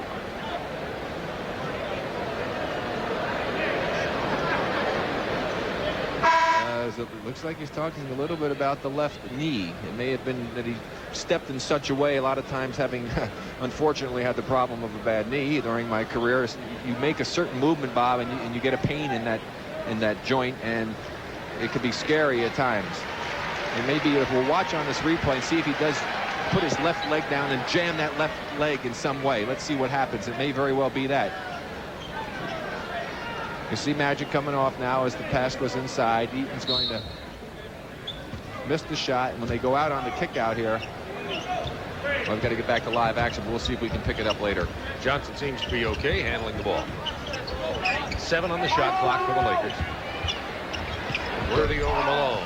[SPEAKER 12] It looks like he's talking a little bit about the left knee. It may have been that he stepped in such a way, a lot of times having unfortunately had the problem of a bad knee during my career. You make a certain movement, Bob, and you get a pain in that joint, and it could be scary at times. And maybe if we'll watch on this replay and see if he does put his left leg down and jam that left leg in some way. Let's see what happens. It may very well be that. You see Magic coming off now as the pass goes inside. Eaton's going to miss the shot. And when they go out on the kick out here, well, we've got to get back to live action, but we'll see if we can pick it up later.
[SPEAKER 5] Johnson seems to be okay handling the ball. 7 on the shot clock for the Lakers. Worthy over Malone.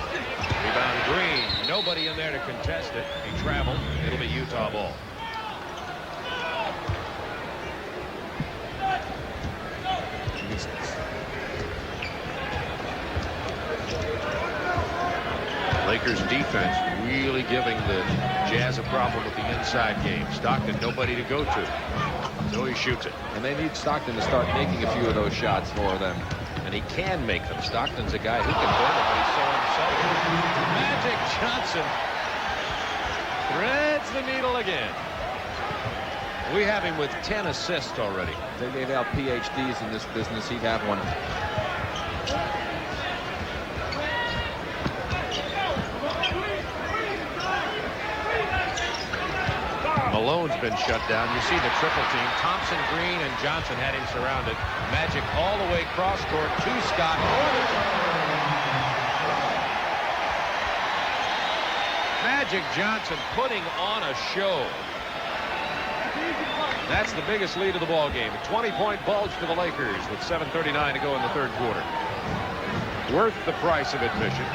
[SPEAKER 5] Rebound Green. Nobody in there to contest it. He traveled. It'll be Utah ball. Lakers defense really giving the Jazz a problem with the inside game. Stockton, nobody to go to. So he shoots it.
[SPEAKER 12] And they need Stockton to start making a few of those shots for them.
[SPEAKER 5] And he can make them. Stockton's a guy who can burn it when he's so unselfish. Magic Johnson threads the needle again. We have him with 10 assists already.
[SPEAKER 12] If they gave out PhDs in this business, he'd have one.
[SPEAKER 5] Malone's been shut down. You see the triple team. Thompson, Green, and Johnson had him surrounded. Magic all the way cross court to Scott. Magic Johnson putting on a show. That's the biggest lead of the ball game. A 20-point bulge for the Lakers with 7:39 to go in the third quarter. Worth the price of admission.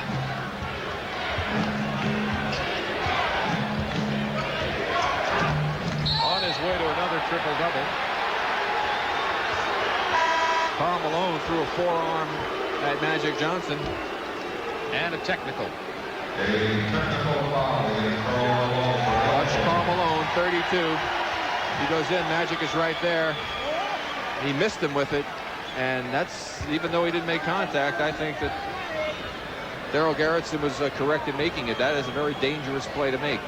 [SPEAKER 5] On his way to another triple-double.
[SPEAKER 12] Karl Malone threw a forearm at Magic Johnson.
[SPEAKER 5] And a technical.
[SPEAKER 12] Watch Karl Malone, 32. He goes in, Magic is right there. He missed him with it, and that's, even though he didn't make contact, I think that Daryl Garrettson was correct in making it. That is a very dangerous play to make.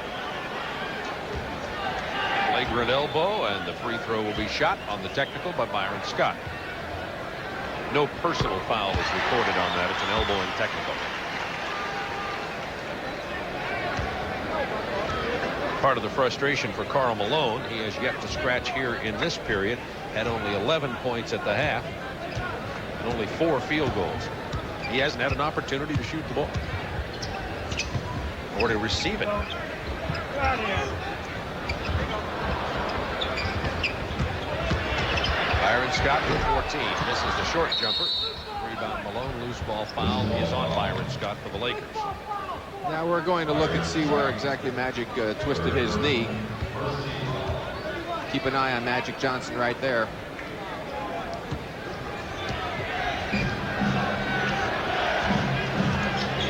[SPEAKER 5] Flagrant elbow, and the free throw will be shot on the technical by Byron Scott. No personal foul is recorded on that. It's an elbow and technical. Part of the frustration for Karl Malone, he has yet to scratch here in this period. Had only 11 points at the half and only 4 field goals. He hasn't had an opportunity to shoot the ball or to receive it. Byron Scott with 14 misses the short jumper. Rebound Malone, loose ball foul is on Byron Scott for the Lakers.
[SPEAKER 12] Now we're going to look and see where exactly Magic twisted his knee. Keep an eye on Magic Johnson right there.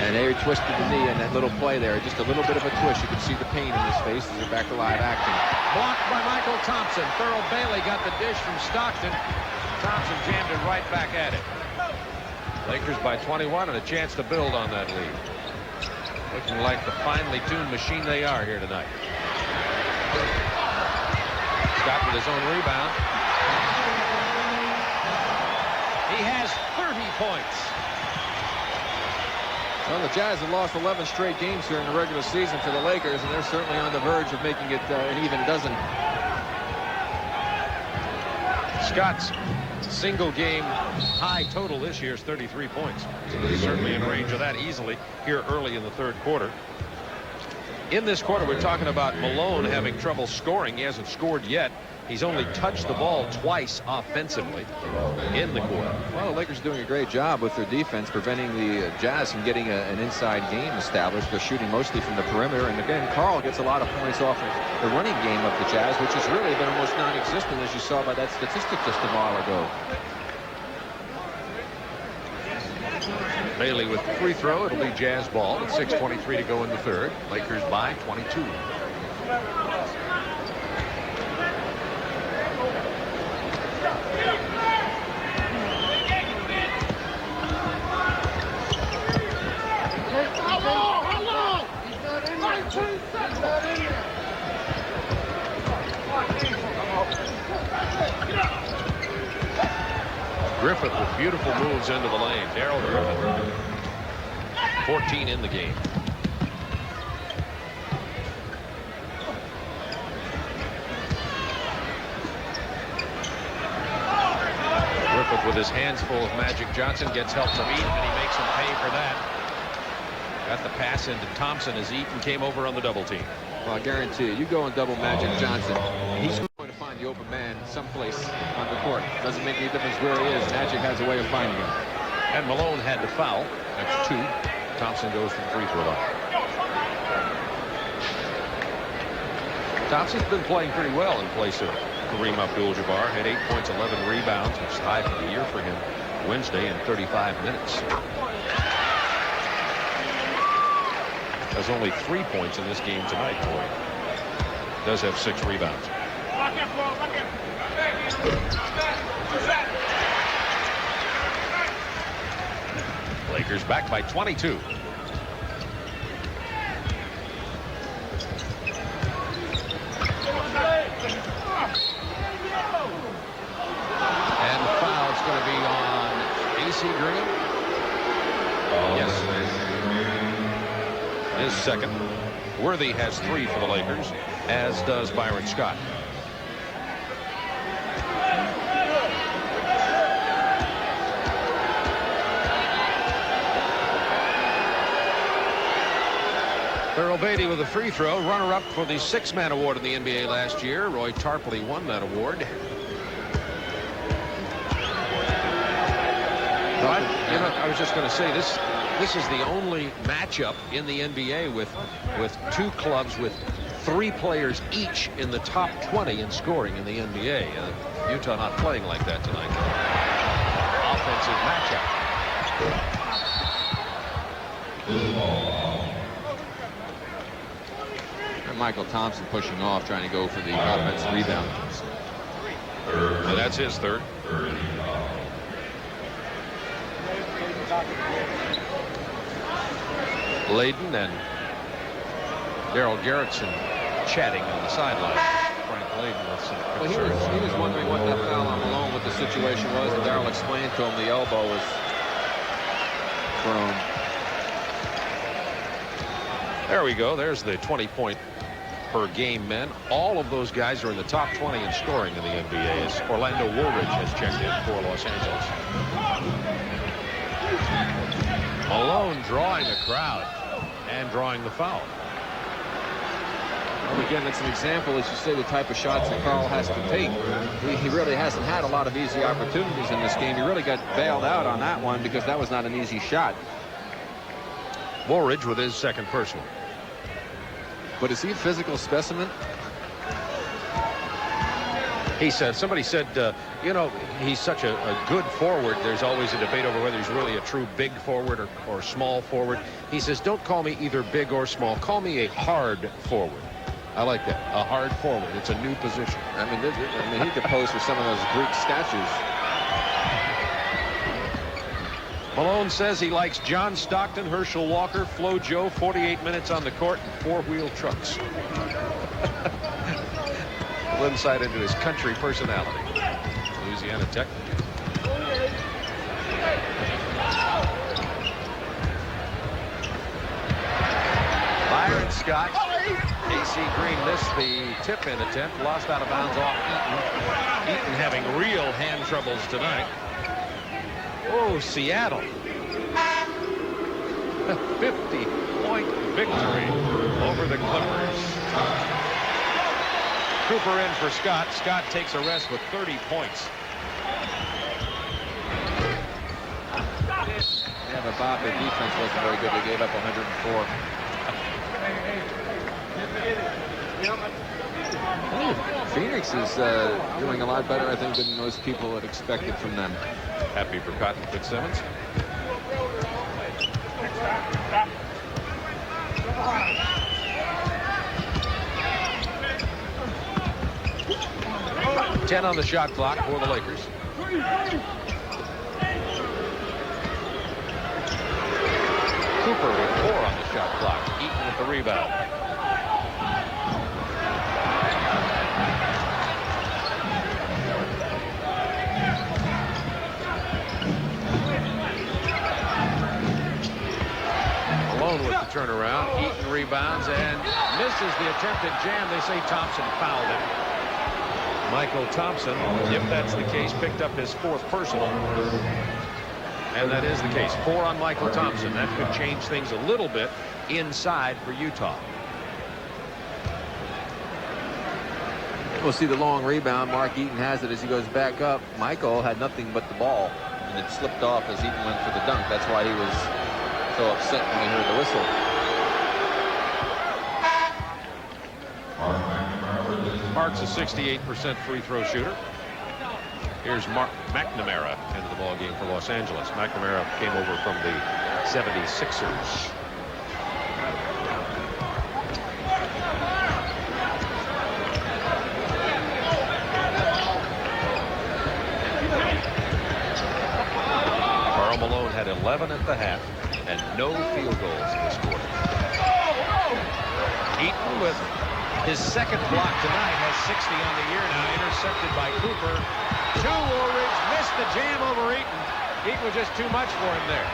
[SPEAKER 12] And there he twisted the knee in that little play there. Just a little bit of a twist. You can see the pain in his face as they're back to live action.
[SPEAKER 5] Blocked by Michael Thompson. Thurl Bailey got the dish from Stockton. Thompson jammed it right back at it. Lakers by 21 and a chance to build on that lead. Looking like the finely tuned machine they are here tonight. Scott with his own rebound. He has 30 points.
[SPEAKER 12] Well, the Jazz have lost 11 straight games here in the regular season to the Lakers, and they're certainly on the verge of making it an even dozen.
[SPEAKER 5] Scott's single game high total this year is 33 points. So he's certainly in range of that easily here early in the third quarter. In this quarter, we're talking about Malone having trouble scoring. He hasn't scored yet. He's only touched the ball twice offensively in the quarter.
[SPEAKER 12] Well, the Lakers are doing a great job with their defense, preventing the Jazz from getting an inside game established. They're shooting mostly from the perimeter. And again, Karl gets a lot of points off of the running game of the Jazz, which has really been almost non-existent, as you saw by that statistic just a while ago.
[SPEAKER 5] Bailey with the free throw. It'll be Jazz ball with 6:23 to go in the third. Lakers by 22. Griffith with beautiful moves into the lane. Darrell Griffith. 14 in the game. Griffith with his hands full of Magic Johnson gets help from Eaton, and he makes him pay for that. Got the pass into Thompson as Eaton came over on the double team.
[SPEAKER 12] Well, I guarantee you go and double Magic Johnson, he's going to find the open man someplace on the court. Doesn't make any difference where he is. Magic has a way of finding him.
[SPEAKER 5] And Malone had to foul. That's 2. Thompson goes to the free throw line. Thompson's been playing pretty well in place of Kareem Abdul-Jabbar. Had 8 points, 11 rebounds, which is high for the year for him Wednesday in 35 minutes. Has only 3 points in this game tonight, Corey. Does have 6 rebounds. Lakers back by 22. And the foul is going to be on AC Green. Yes. His second. Worthy has 3 for the Lakers, as does Byron Scott. Thurl Bailey with a free throw, runner-up for the 6-man award in the NBA last year. Roy Tarpley won that award. But, you know, I was just going to say this is the only matchup in the NBA with 2 clubs with 3 players each in the top 20 in scoring in the NBA. Utah not playing like that tonight. Offensive matchup.
[SPEAKER 12] And Michael Thompson pushing off, trying to go for the offensive rebound.
[SPEAKER 5] So that's his third. Layden and Darrell Gerritsen chatting on the sideline. Frank Layden with some concerns.
[SPEAKER 12] He was wondering what that foul on Malone, what the situation was, and Darrell explained to him the elbow was thrown.
[SPEAKER 5] There we go. There's the 20-point per game men. All of those guys are in the top 20 in scoring in the NBA. As Orlando Woolridge has checked in for Los Angeles. Malone drawing a crowd and drawing the foul.
[SPEAKER 12] Well, again, it's an example, as you say, the type of shots that Karl has to take. He really hasn't had a lot of easy opportunities in this game. He really got bailed out on that one because that was not an easy shot.
[SPEAKER 5] Woolridge with his second personal.
[SPEAKER 12] But is he a physical specimen?
[SPEAKER 5] He said, somebody said, you know, he's such a good forward. There's always a debate over whether he's really a true big forward or small forward. He says, don't call me either big or small. Call me a hard forward. I like that. A hard forward. It's a new position.
[SPEAKER 12] I mean, he could pose for some of those Greek statues.
[SPEAKER 5] Malone says he likes John Stockton, Herschel Walker, Flo Joe, 48 minutes on the court, and four-wheel trucks. A little insight into his country personality. Louisiana Tech. Byron Scott. AC Green missed the tip-in attempt, lost out of bounds off Eaton. Eaton having real hand troubles tonight. Oh, Seattle. 50-point victory over the Clippers. Cooper in for Scott. Scott takes a rest with 30 points.
[SPEAKER 12] Yeah, but Bob, the defense wasn't very good. They gave up 104. Phoenix is doing a lot better, I think, than most people had expected from them.
[SPEAKER 5] Happy for Cotton Fitzsimmons. Ten on the shot clock for the Lakers. Cooper with 4 on the shot clock. Eaton with the rebound. Malone with the turnaround. Eaton rebounds and misses the attempted jam. They say Thompson fouled him. Michael Thompson, if that's the case, picked up his 4th personal. And that is the case. 4 on Michael Thompson. That could change things a little bit inside for Utah.
[SPEAKER 12] We'll see the long rebound. Mark Eaton has it as he goes back up. Michael had nothing but the ball, and it slipped off as Eaton went for the dunk. That's why he was so upset when he heard the whistle.
[SPEAKER 5] Mark's a 68% free throw shooter. Here's Mark McNamara into the ball game for Los Angeles. McNamara came over from the 76ers. Karl Malone had 11 at the half and no field goals in this quarter. Eaton with his 2nd block tonight, has 60 on the year now, intercepted by Cooper. To Woolridge, missed the jam over Eaton. Eaton was just too much for him there.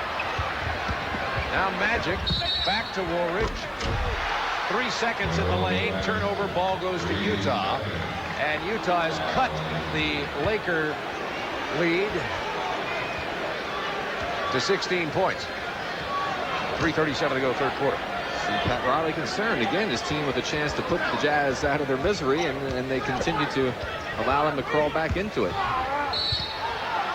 [SPEAKER 5] Now Magic, back to Woolridge. 3 seconds in the lane, turnover, ball goes to Utah. And Utah has cut the Laker lead to 16 points. 3:37 to go, 3rd quarter.
[SPEAKER 12] Pat Riley concerned again, his team with a chance to put the Jazz out of their misery, and they continue to allow them to crawl back into it.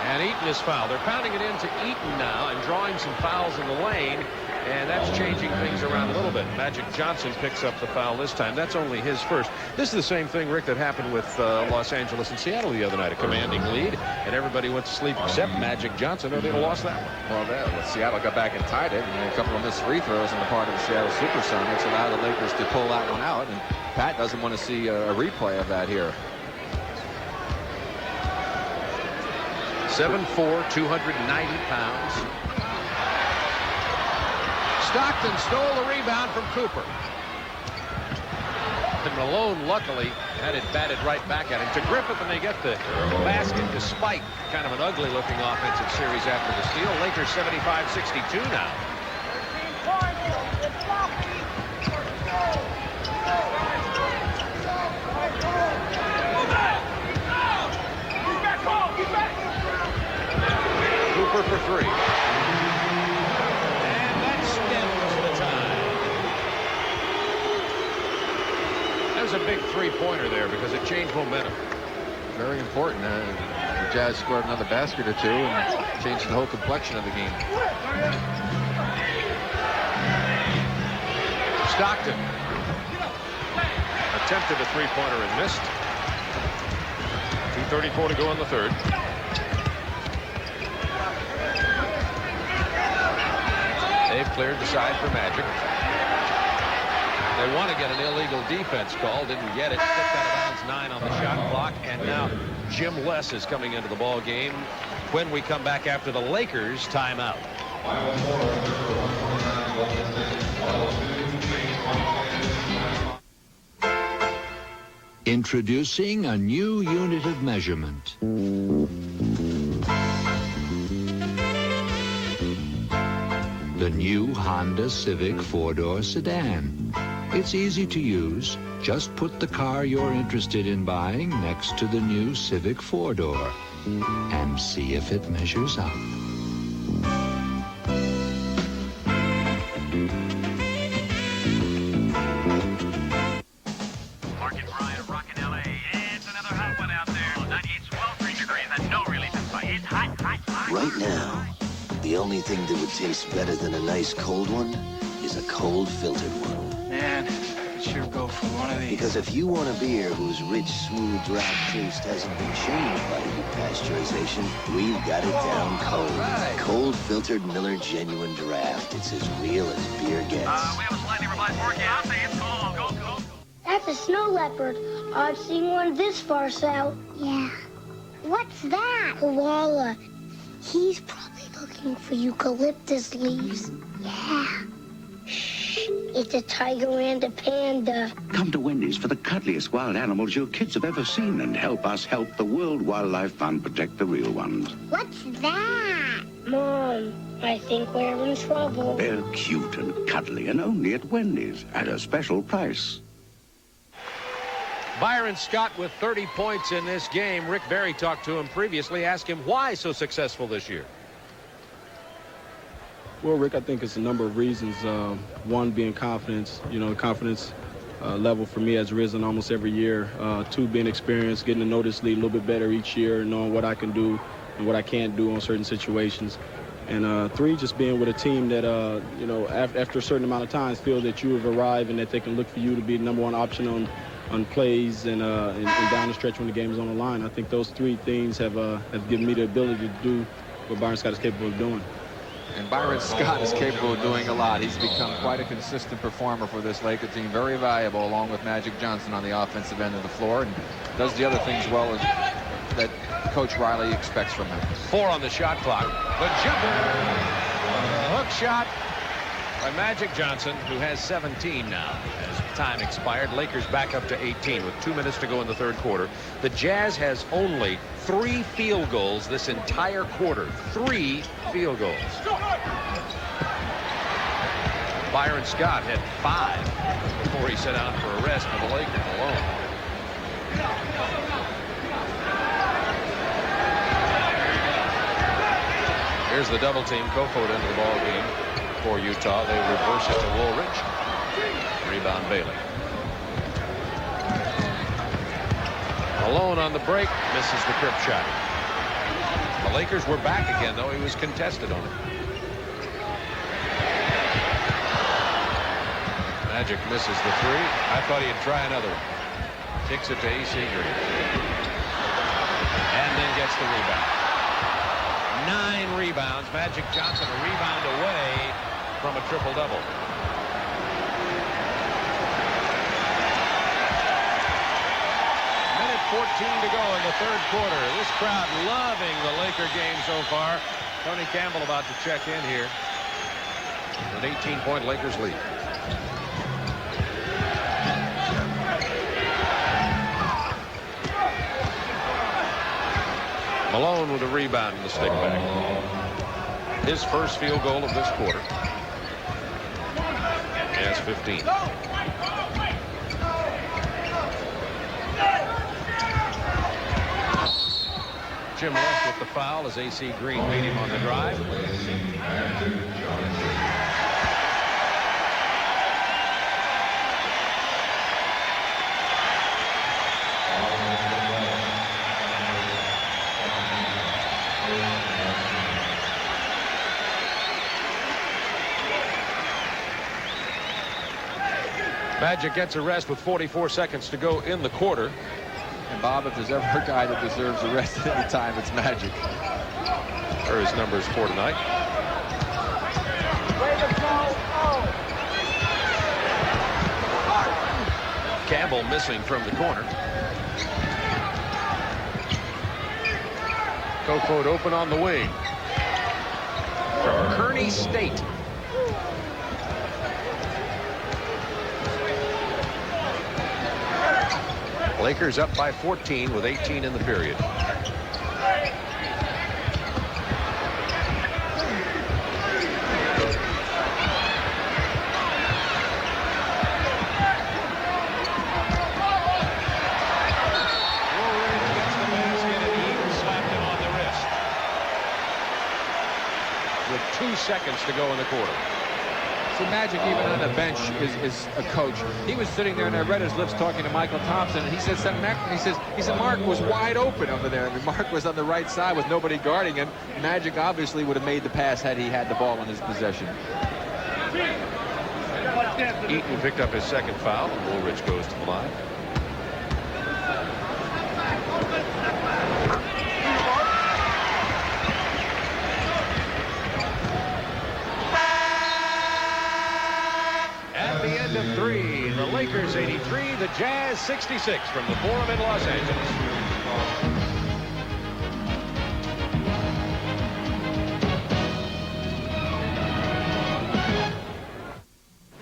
[SPEAKER 5] And Eaton is fouled. They're pounding it into Eaton now and drawing some fouls in the lane, and that's changing things around a little bit. Magic Johnson picks up the foul this time. That's only his 1st. This is the same thing, Rick, that happened with Los Angeles and Seattle the other night. A commanding lead, and everybody went to sleep except Magic Johnson, or they'd have lost that one.
[SPEAKER 12] Well, Seattle got back and tied it, and a couple of missed free throws on the part of the Seattle Supersonics allowed the Lakers to pull that one out, and Pat doesn't want to see a replay of that here.
[SPEAKER 5] 7'4", 290 pounds. Stockton stole the rebound from Cooper. And Malone, luckily, had it batted right back at him. To Griffith, and they get the basket despite kind of an ugly-looking offensive series after the steal. Lakers 75-62 now. Cooper for 3. And that stems the time. That was a big 3-pointer there because it changed momentum.
[SPEAKER 12] Very important. The Jazz scored another basket or 2 and changed the whole complexion of the game.
[SPEAKER 5] Stockton attempted a 3-pointer and missed. 2:34 to go in the third. They've cleared the side for Magic. They want to get an illegal defense call. Didn't get it. Kicked out of bounds. 9 on the shot clock. And now Jim Les is coming into the ball game when we come back after the Lakers timeout.
[SPEAKER 13] Introducing a new unit of measurement. The new Honda Civic 4-door sedan. It's easy to use. Just put the car you're interested in buying next to the new Civic 4-door and see if it measures up.
[SPEAKER 18] Right now, the only thing that would taste better than a nice cold one is a cold filtered one.
[SPEAKER 20] Man, I'd sure go for one of these.
[SPEAKER 18] Because if you want a beer whose rich, smooth draft taste hasn't been changed by pasteurization, we've got it down cold. Right. Cold filtered Miller Genuine Draft. It's as real as beer gets.
[SPEAKER 21] We have a slightly revised forecast. It's cold. Go.
[SPEAKER 22] That's a snow leopard. I've seen one this far south. Yeah. What's that? Koala. He's probably looking for eucalyptus leaves. Yeah. Shh. It's a tiger and a panda.
[SPEAKER 25] Come to Wendy's for the cuddliest wild animals your kids have ever seen and help us help the World Wildlife Fund protect the real ones.
[SPEAKER 22] What's that? Mom, I think we're in trouble.
[SPEAKER 25] They're cute and cuddly and only at Wendy's at a special price.
[SPEAKER 5] Byron Scott with 30 points in this game. Rick Barry talked to him previously, asked him why so successful this year.
[SPEAKER 27] Well, Rick, I think it's a number of reasons. One being confidence. You know, the confidence level for me has risen almost every year. 2 being experience, getting to know this league a little bit better each year, knowing what I can do and what I can't do on certain situations. And 3, just being with a team that, you know, after a certain amount of times feel that you have arrived and that they can look for you to be the number 1 option on plays and down the stretch when the game is on the line. I think those 3 things have given me the ability to do what Byron Scott is capable of doing.
[SPEAKER 12] And Byron Scott is capable of doing a lot. He's become quite a consistent performer for this Laker team. Very valuable, along with Magic Johnson on the offensive end of the floor, and does the other things well as that Coach Riley expects from him.
[SPEAKER 5] 4 on the shot clock. The jumper. Hook shot by Magic Johnson, who has 17 now. As time expired, Lakers back up to 18 with 2 minutes to go in the third quarter. The Jazz has only 3 field goals this entire quarter. 3 field goals. Byron Scott had 5 before he sat out for a rest for the Lakers alone. Here's the double team. Kofod into the ball game for Utah. They reverse it to Woolridge. Rebound Bailey. Malone on the break, misses the trip shot. The Lakers were back again, though. He was contested on it. Magic misses the 3. I thought he'd try another one. Kicks it to A.C. Green. And then gets the rebound. 9 rebounds. Magic Johnson a rebound away from a triple-double. Minute 14 to go in the third quarter. This crowd loving the Laker game so far. Tony Campbell about to check in here. An 18-point Lakers lead. Malone with a rebound in the stick back. His first field goal of this quarter. He has 15. Jim left with the foul as A.C. Green made him on the drive. Magic gets a rest with 44 seconds to go in the quarter.
[SPEAKER 12] And Bob, if there's ever a guy that deserves a rest at any time, it's Magic.
[SPEAKER 5] There are his numbers for tonight. Campbell missing from the corner. Kofod open on the wing. From Kearney State. Lakers up by 14 with 18 in the period. With 2 seconds to go in the quarter.
[SPEAKER 12] So Magic, even on the bench, is a coach. He was sitting there, and I read his lips talking to Michael Thompson, and he said something. He said Mark was wide open over there. I mean, Mark was on the right side with nobody guarding him. Magic obviously would have made the pass had he had the ball in his possession.
[SPEAKER 5] Eaton picked up his second foul, and Woolridge goes to the line. At the end of 3, the Lakers 83, the Jazz 66 from the Forum in Los Angeles.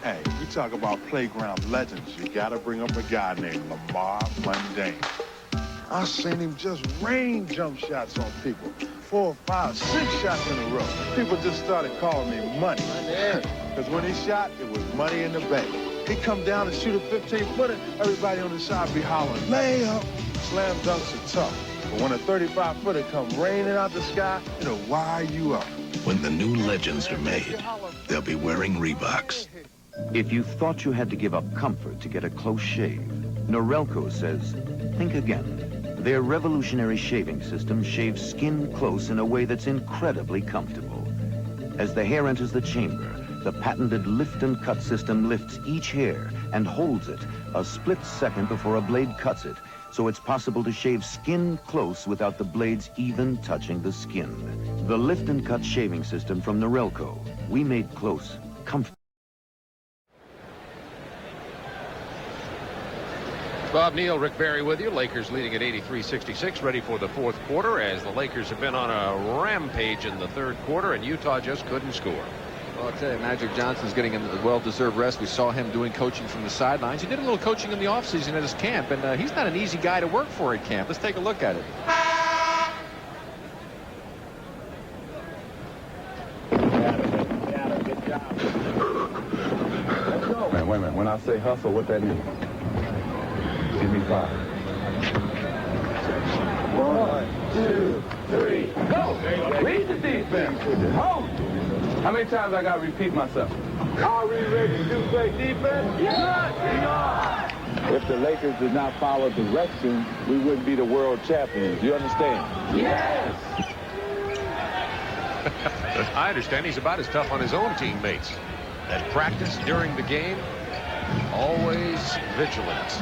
[SPEAKER 9] Hey, we talk about playground legends. You gotta bring up a guy named Lamar Mundane. I seen him just rain jump shots on people. 4, 5, 6 shots in a row. People just started calling me Money. Because when he shot, it was money in the bank. He'd come down and shoot a 15-footer. Everybody on the side be hollering, layup. Slam dunks are tough. But when a 35-footer come raining out the sky, it'll wire you up.
[SPEAKER 4] When the new legends are made, they'll be wearing Reeboks.
[SPEAKER 10] If you thought you had to give up comfort to get a close shave, Norelco says, think again. Their revolutionary shaving system shaves skin close in a way that's incredibly comfortable. As the hair enters the chamber, the patented lift and cut system lifts each hair and holds it a split second before a blade cuts it, so it's possible to shave skin close without the blades even touching the skin. The lift and cut shaving system from Norelco. We made close comfortable.
[SPEAKER 5] Bob Neal, Rick Barry with you. Lakers leading at 83-66, ready for the fourth quarter, as the Lakers have been on a rampage in the third quarter, and Utah just couldn't score.
[SPEAKER 12] Well, I'll tell you, Magic Johnson's getting a well-deserved rest. We saw him doing coaching from the sidelines. He did a little coaching in the offseason at his camp, and he's not an easy guy to work for at camp. Let's take a look at it.
[SPEAKER 11] Man, wait a minute. When I say hustle, what that means? Give me 5. 1, 2, 3, go! Read the defense. Hold. How many times I gotta repeat myself? Are we ready to play defense? Yes, we are! If the Lakers did not follow directions, we wouldn't be the world champions. You understand? Yes!
[SPEAKER 5] I understand he's about as tough on his own teammates. At practice, during the game, always vigilant.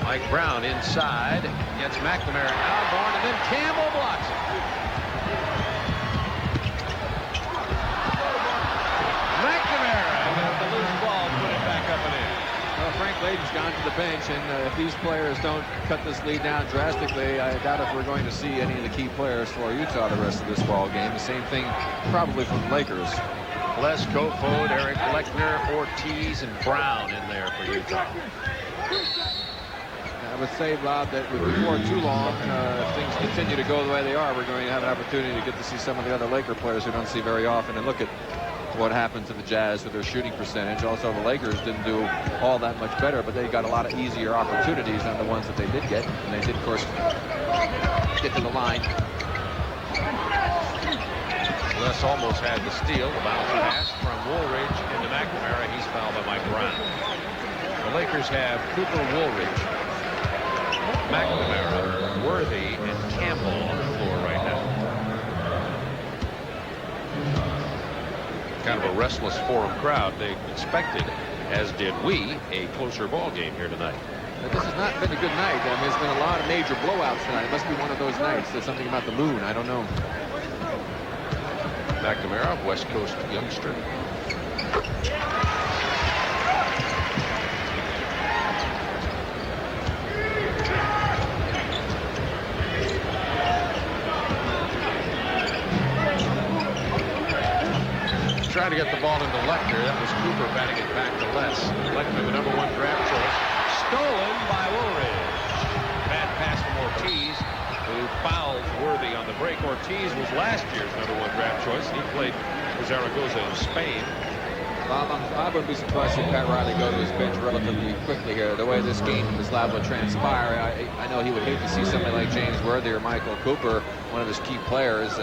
[SPEAKER 5] Mike Brown inside, gets McNamara outboard, and then Campbell blocks it. McNamara got the loose ball, put it back up and in.
[SPEAKER 12] Well, Frank Layden's gone to the bench, and if these players don't cut this lead down drastically, I doubt if we're going to see any of the key players for Utah the rest of this ball game. The same thing probably from the Lakers.
[SPEAKER 5] Les Kofod, Eric Lechner, Ortiz, and Brown in there for Utah.
[SPEAKER 12] I would say, Bob, that before too long, if things continue to go the way they are, we're going to have an opportunity to get to see some of the other Laker players we don't see very often, and look at what happened to the Jazz with their shooting percentage. Also, the Lakers didn't do all that much better, but they got a lot of easier opportunities than the ones that they did get, and they did, of course, get to the line.
[SPEAKER 5] Les almost had the steal. The bounce pass from Woolridge into McNamara. He's fouled by Mike Brown. The Lakers have Cooper, Woolridge, McNamara, Worthy, and Campbell on the floor right now. Kind of a restless Forum crowd. They expected, as did we, a closer ball game here tonight.
[SPEAKER 12] But this has not been a good night. I mean, there's been a lot of major blowouts tonight. It must be one of those nights. There's something about the moon. I don't know.
[SPEAKER 5] McNamara, West Coast youngster. Trying to get the ball into Lechner. That was Cooper batting it back to Les. Lechner, the #1 draft choice. Stolen by Woolridge. Bad pass from Ortiz, who fouled Worthy on the break. Ortiz was last year's #1 draft choice. He played for Zaragoza in Spain.
[SPEAKER 12] I wouldn't be surprised if Pat Riley go to his bench relatively quickly here. The way this game is liable to transpire, I know he would hate to see somebody like James Worthy or Michael Cooper, one of his key players,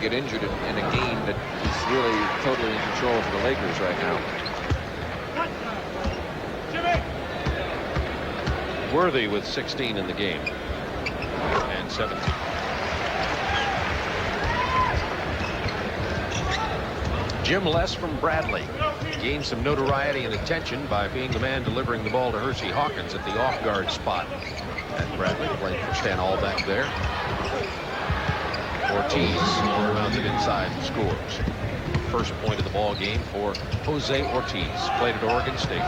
[SPEAKER 12] get injured in a game that is really totally in control for the Lakers right now.
[SPEAKER 5] Worthy with 16 in the game and 17. Jim Les from Bradley gained some notoriety and attention by being the man delivering the ball to Hersey Hawkins at the off-guard spot. And Bradley played for Stan Albeck there. Ortiz rounds it inside and scores. First point of the ball game for Jose Ortiz. Played at Oregon State.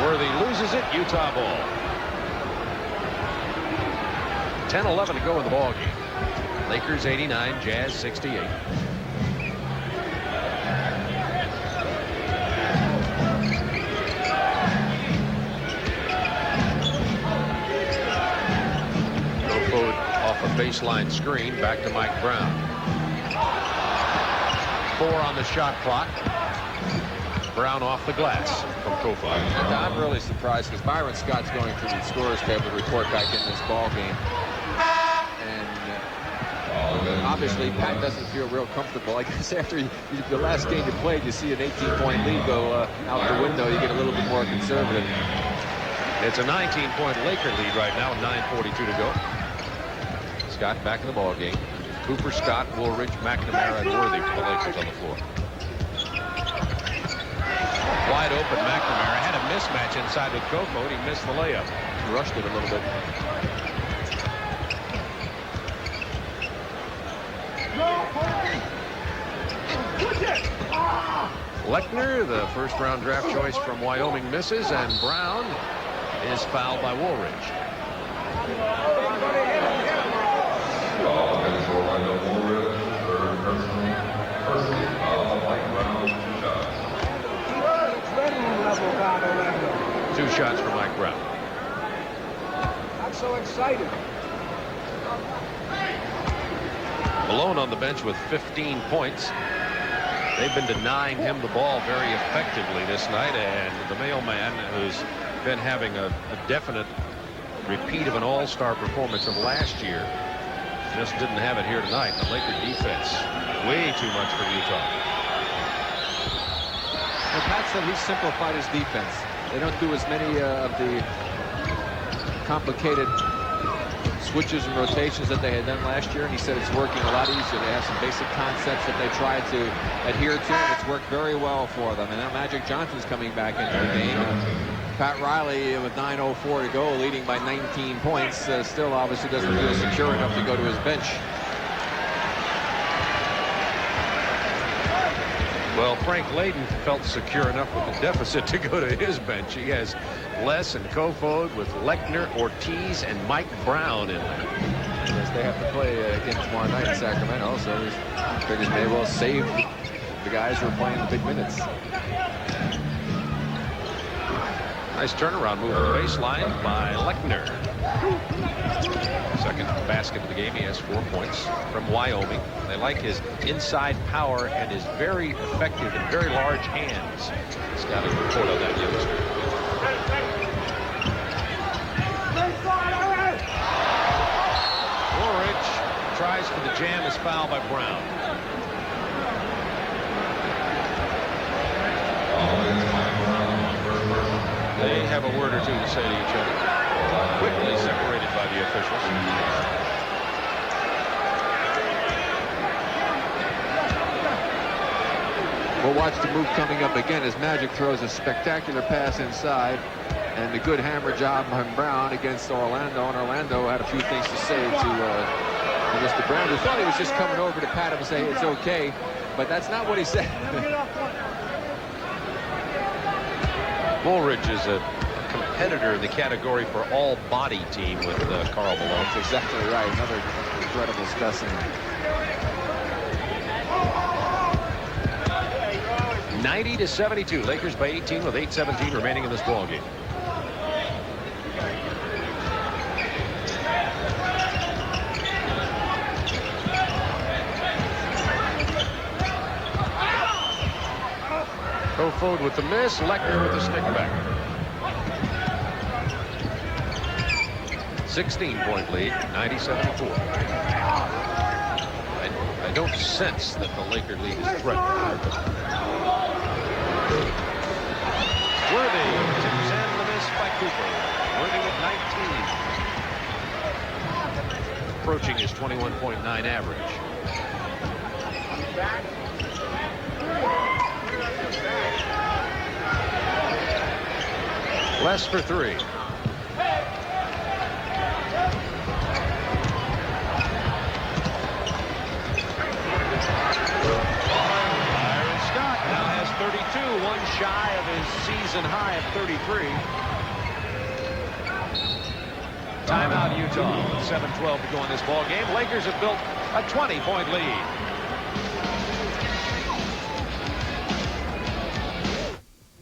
[SPEAKER 5] Worthy loses it. Utah ball. 10-11 to go in the ball game. Lakers 89, Jazz 68. Off a baseline screen, back to Mike Brown. 4 on the shot clock. Brown off the glass from Kofar.
[SPEAKER 12] I'm really surprised because Byron Scott's going through the scorer's table to report back in this ball game. And obviously Pat doesn't feel real comfortable. I guess after the last game you played, you see an 18-point lead go out the window, you get a little bit more conservative.
[SPEAKER 5] It's a 19-point Laker lead right now, 9:42 to go. Scott back in the ball game. Cooper, Scott, Woolridge, McNamara, and Worthy for the Lakers on the floor. Wide open McNamara had a mismatch inside with Kofod. He missed the layup.
[SPEAKER 12] He rushed it a little bit.
[SPEAKER 5] Lechner, the first-round draft choice from Wyoming, misses, and Brown is fouled by Woolridge. Two shots for Mike Brown.
[SPEAKER 7] I'm so excited.
[SPEAKER 5] Malone on the bench with 15 points. They've been denying him the ball very effectively this night, and the mailman, who's been having a definite repeat of an all-star performance from last year, just didn't have it here tonight. The Laker defense, way too much for Utah.
[SPEAKER 12] Well, Pat said he's simplified his defense. They don't do as many of the complicated switches and rotations that they had done last year, and he said it's working a lot easier. They have some basic concepts that they try to adhere to, and it's worked very well for them. And now Magic Johnson's coming back into the game. Pat Riley, with 9:04 to go, leading by 19 points, still obviously doesn't feel secure enough to go to his bench.
[SPEAKER 5] Well, Frank Layden felt secure enough with the deficit to go to his bench. He has Les and Kofod with Lechner, Ortiz, and Mike Brown in there.
[SPEAKER 12] Yes, they have to play again tomorrow night in Sacramento, so he figures may well save the guys who are playing the big minutes.
[SPEAKER 5] Nice turnaround move on the baseline by Lechner. Second basket of the game. He has 4 points from Wyoming. They like his inside power and his very effective and very large hands. Scott has report on that youngster. Woolridge tries for the jam, is fouled by Brown. They have a word or two to say to each other. Quickly separated by the officials.
[SPEAKER 12] We'll watch the move coming up again as Magic throws a spectacular pass inside. And a good hammer job by Brown against Orlando. And Orlando had a few things to say to Mr. Brown, who thought he was just coming over to pat him and say, it's okay. But that's not what he said.
[SPEAKER 5] Woolridge is a competitor in the category for all-body team with Karl Malone.
[SPEAKER 12] That's exactly right. Another incredible specimen.
[SPEAKER 5] 90-72. Lakers by 18 with 8:17 remaining in this ballgame. Kofod with the miss. Lechner with the stick back. 16-point lead, 90-74. I don't sense that the Laker lead is threatened. Worthy tips in the miss by Cooper. Worthy with 19. Approaching his 21.9 average. Less for three. Byron Scott now has 32, one shy of his season high of 33. Timeout Utah with 7:12 to go in this ball game. Lakers have built a 20-point lead.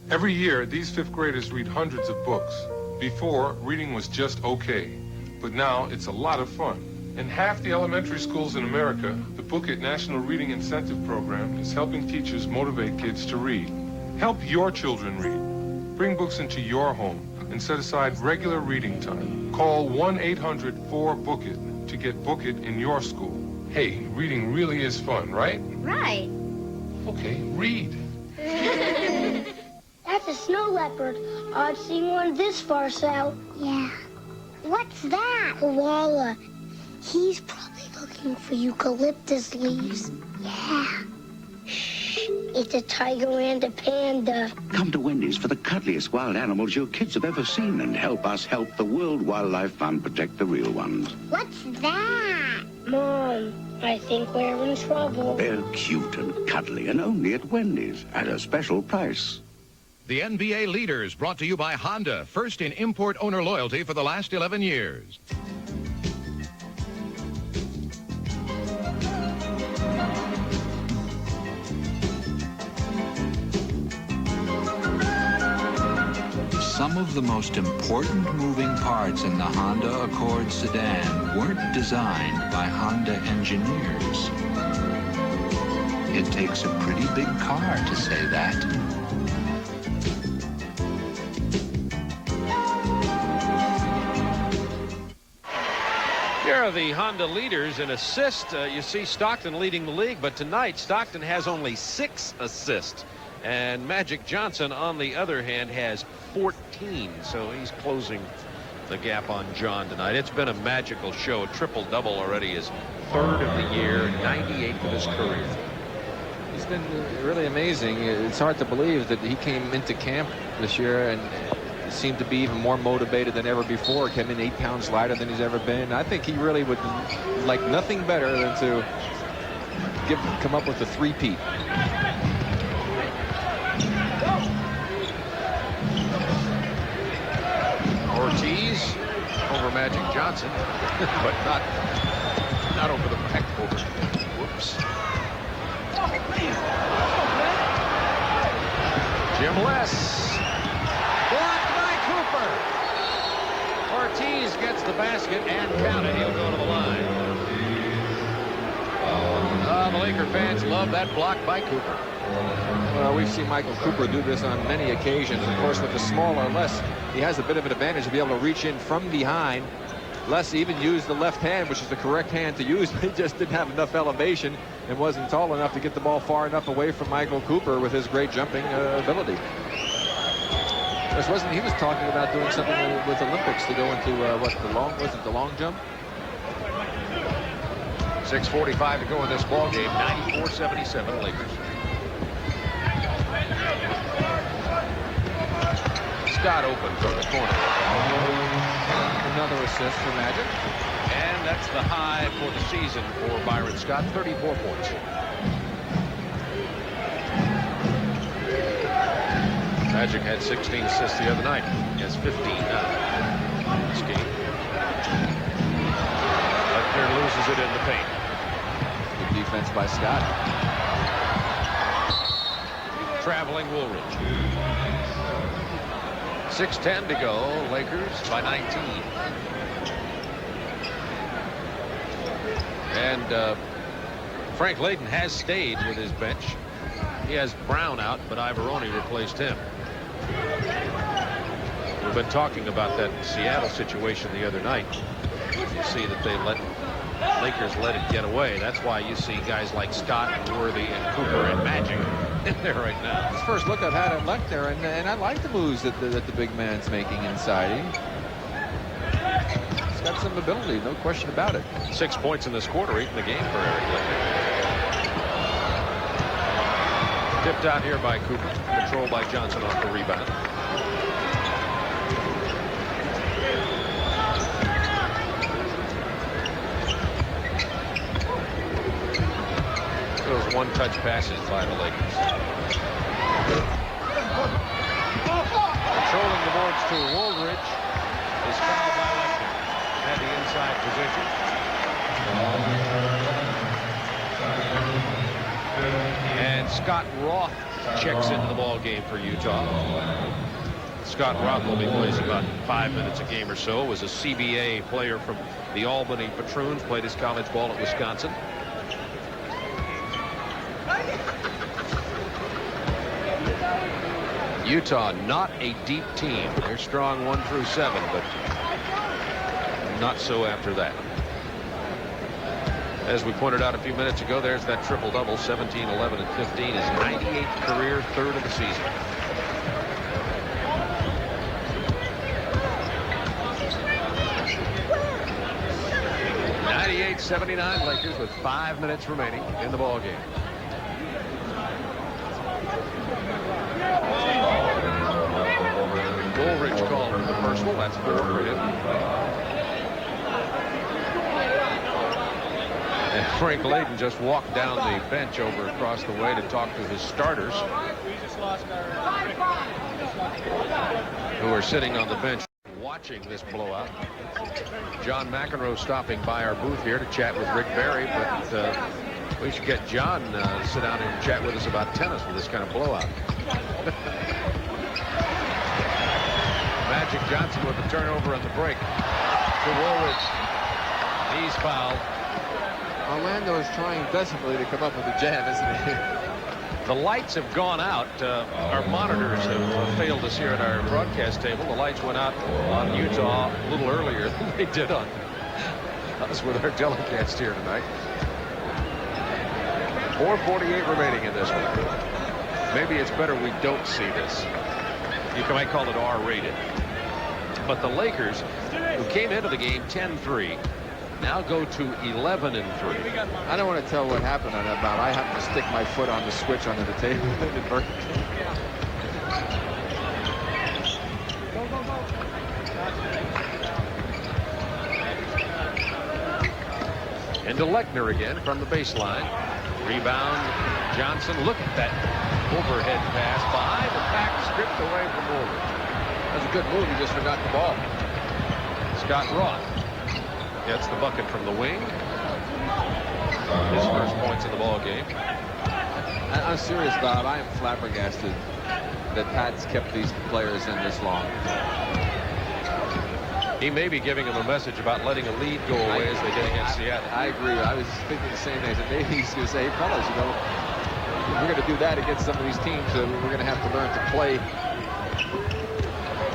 [SPEAKER 8] Every year, these fifth graders read hundreds of books. Before, reading was just okay, but now it's a lot of fun. In half the elementary schools in America, the Book It National Reading Incentive Program is helping teachers motivate kids to read. Help your children read. Bring books into your home and set aside regular reading time. Call 1-800-4-BOOK-IT to get Book It in your school. Hey, reading really is fun, right?
[SPEAKER 22] Right.
[SPEAKER 8] Okay, read.
[SPEAKER 22] That's a snow leopard. I've seen one this far south. Yeah. What's that? Koala. He's probably looking for eucalyptus leaves. Yeah. Shh. It's a tiger and a panda.
[SPEAKER 25] Come to Wendy's for the cuddliest wild animals your kids have ever seen and help us help the World Wildlife Fund protect the real ones.
[SPEAKER 22] What's that? Mom, I think we're in trouble.
[SPEAKER 25] They're cute and cuddly and only at Wendy's at a special price.
[SPEAKER 19] The NBA Leaders, brought to you by Honda, first in import owner loyalty for the last 11 years.
[SPEAKER 13] Some of the most important moving parts in the Honda Accord sedan weren't designed by Honda engineers. It takes a pretty big car to say that.
[SPEAKER 5] Here are the Honda leaders in assists. You see Stockton leading the league, but tonight Stockton has only 6 assists. And Magic Johnson, on the other hand, has 14. So he's closing the gap on John tonight. It's been a magical show. A triple-double already, his 3rd of the year, 98th of his career.
[SPEAKER 12] He's been really amazing. It's hard to believe that he came into camp this year and seemed to be even more motivated than ever before. Came in 8 pounds lighter than he's ever been. I think he really would like nothing better than to come up with a three-peat.
[SPEAKER 5] Ortiz over Magic Johnson, but not over the backboard. Whoops. Jim Less. Blocked by Cooper. Ortiz gets the basket and counted. He'll go to the line. The Laker fans love that block by Cooper.
[SPEAKER 12] Well, we've seen Michael Cooper do this on many occasions. Of course, with the smaller Les, he has a bit of an advantage to be able to reach in from behind. Les even used the left hand, which is the correct hand to use, but he just didn't have enough elevation and wasn't tall enough to get the ball far enough away from Michael Cooper with his great jumping ability. He was talking about doing something with Olympics to go into the long jump?
[SPEAKER 5] 6:45 to go in this ball game. 94-77 Lakers. Scott open from the corner.
[SPEAKER 12] Another assist for Magic.
[SPEAKER 5] And that's the high for the season for Byron Scott, 34 points. Magic had 16 assists the other night. He has 15 now in this game. Lechner loses it in the paint.
[SPEAKER 12] Good defense by Scott.
[SPEAKER 5] Traveling Woolridge. 6:10 to go. Lakers by 19. And Frank Layden has stayed with his bench. He has Brown out, but Ivoroni replaced him. We've been talking about that Seattle situation the other night. You see that Lakers let it get away. That's why you see guys like Scott and Worthy and Cooper and Magic in there right now.
[SPEAKER 12] His first look I've had at Lechner, and I like the moves that the big man's making inside. He's got some ability, no question about it.
[SPEAKER 5] 6 points in this quarter, 8 in the game for Eric Lechner. Tipped out here by Cooper. Controlled by Johnson off the rebound. Those one-touch passes by the Lakers. Controlling the boards to Woolridge is fouled by Lechner. Had the inside position. And Scott Roth checks into the ball game for Utah. Scott Roth only plays about 5 minutes a game or so. Was a CBA player from the Albany Patroons. Played his college ball at Wisconsin. Utah not a deep team. They're strong 1 through 7, but not so after that. As we pointed out a few minutes ago, there's that triple-double. 17, 11, and 15. His 98th career, 3rd of the season. '78-79 Lakers with 5 minutes remaining in the ball game. Woolridge called for the personal. That's 4 for him. And Frank Layden just walked down the bench over across the way to talk to his starters, who are sitting on the bench watching this blowout. John McEnroe stopping by our booth here to chat with Rick Barry, but we should get John to sit down and chat with us about tennis with this kind of blowout. Magic Johnson with the turnover on the break to Woolridge. He's fouled.
[SPEAKER 12] Orlando is trying desperately to come up with a jab, isn't he?
[SPEAKER 5] The lights have gone out. Our monitors have failed us here at our broadcast table. The lights went out on Utah a little earlier than they did on us with our telecast here tonight. 4:48 remaining in this one. Maybe it's better we don't see this. You might call it R-rated. But the Lakers, who came into the game 10-3, now go to 11-3.
[SPEAKER 12] I don't want to tell what happened on that bout. I happened to stick my foot on the switch under the table.
[SPEAKER 5] Into Lechner again from the baseline. Rebound, Johnson. Look at that overhead pass behind the back, stripped away from Woolridge.
[SPEAKER 12] That was a good move. He just forgot the ball.
[SPEAKER 5] Scott Roth gets the bucket from the wing. His first points in the ball game.
[SPEAKER 12] I'm serious, Bob. I am flabbergasted that Pat's kept these players in this long.
[SPEAKER 5] He may be giving them a message about letting a lead go away as they did against Seattle.
[SPEAKER 12] I agree. I was thinking the same thing. That maybe he's going to say, hey, fellas, you know, if we're going to do that against some of these teams, we're going to have to learn to play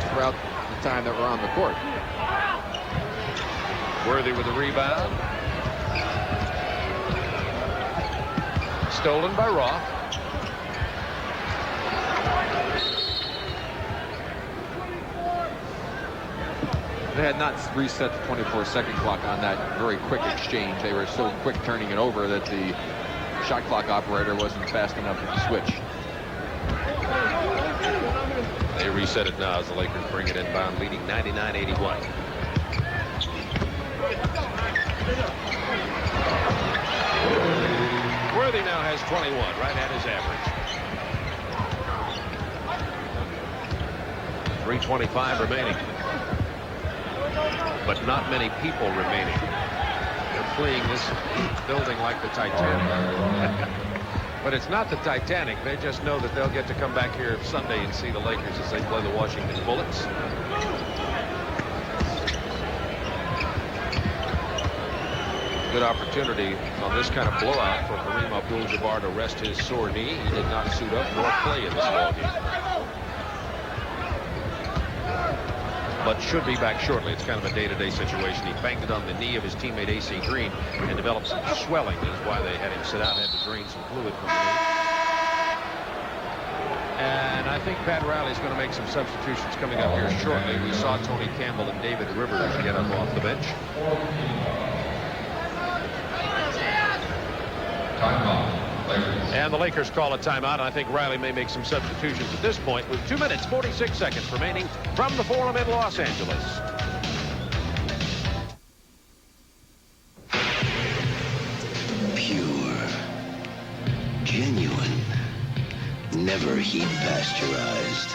[SPEAKER 12] throughout the time that we're on the court.
[SPEAKER 5] Worthy with the rebound. Stolen by Roth.
[SPEAKER 12] They had not reset the 24-second clock on that very quick exchange. They were so quick turning it over that the shot clock operator wasn't fast enough to switch.
[SPEAKER 5] They reset it now as the Lakers bring it inbound, leading 99-81. Worthy now has 21, right at his average. 3:25 remaining. But not many people remaining. They're fleeing this building like the Titanic. But it's not the Titanic. They just know that they'll get to come back here Sunday and see the Lakers as they play the Washington Bullets. Good opportunity on this kind of blowout for Kareem Abdul-Jabbar to rest his sore knee. He did not suit up nor play in this ballgame, but should be back shortly. It's kind of a day-to-day situation. He banged it on the knee of his teammate A.C. Green and developed some swelling. That's why they had him sit out, had to drain some fluid from the knee. And I think Pat Riley's going to make some substitutions coming up here shortly. We saw Tony Campbell and David Rivers get up off the bench. And the Lakers call a timeout. I think Riley may make some substitutions at this point with 2 minutes, 46 seconds remaining from the Forum in Los Angeles.
[SPEAKER 18] Pure, genuine, never heat pasteurized.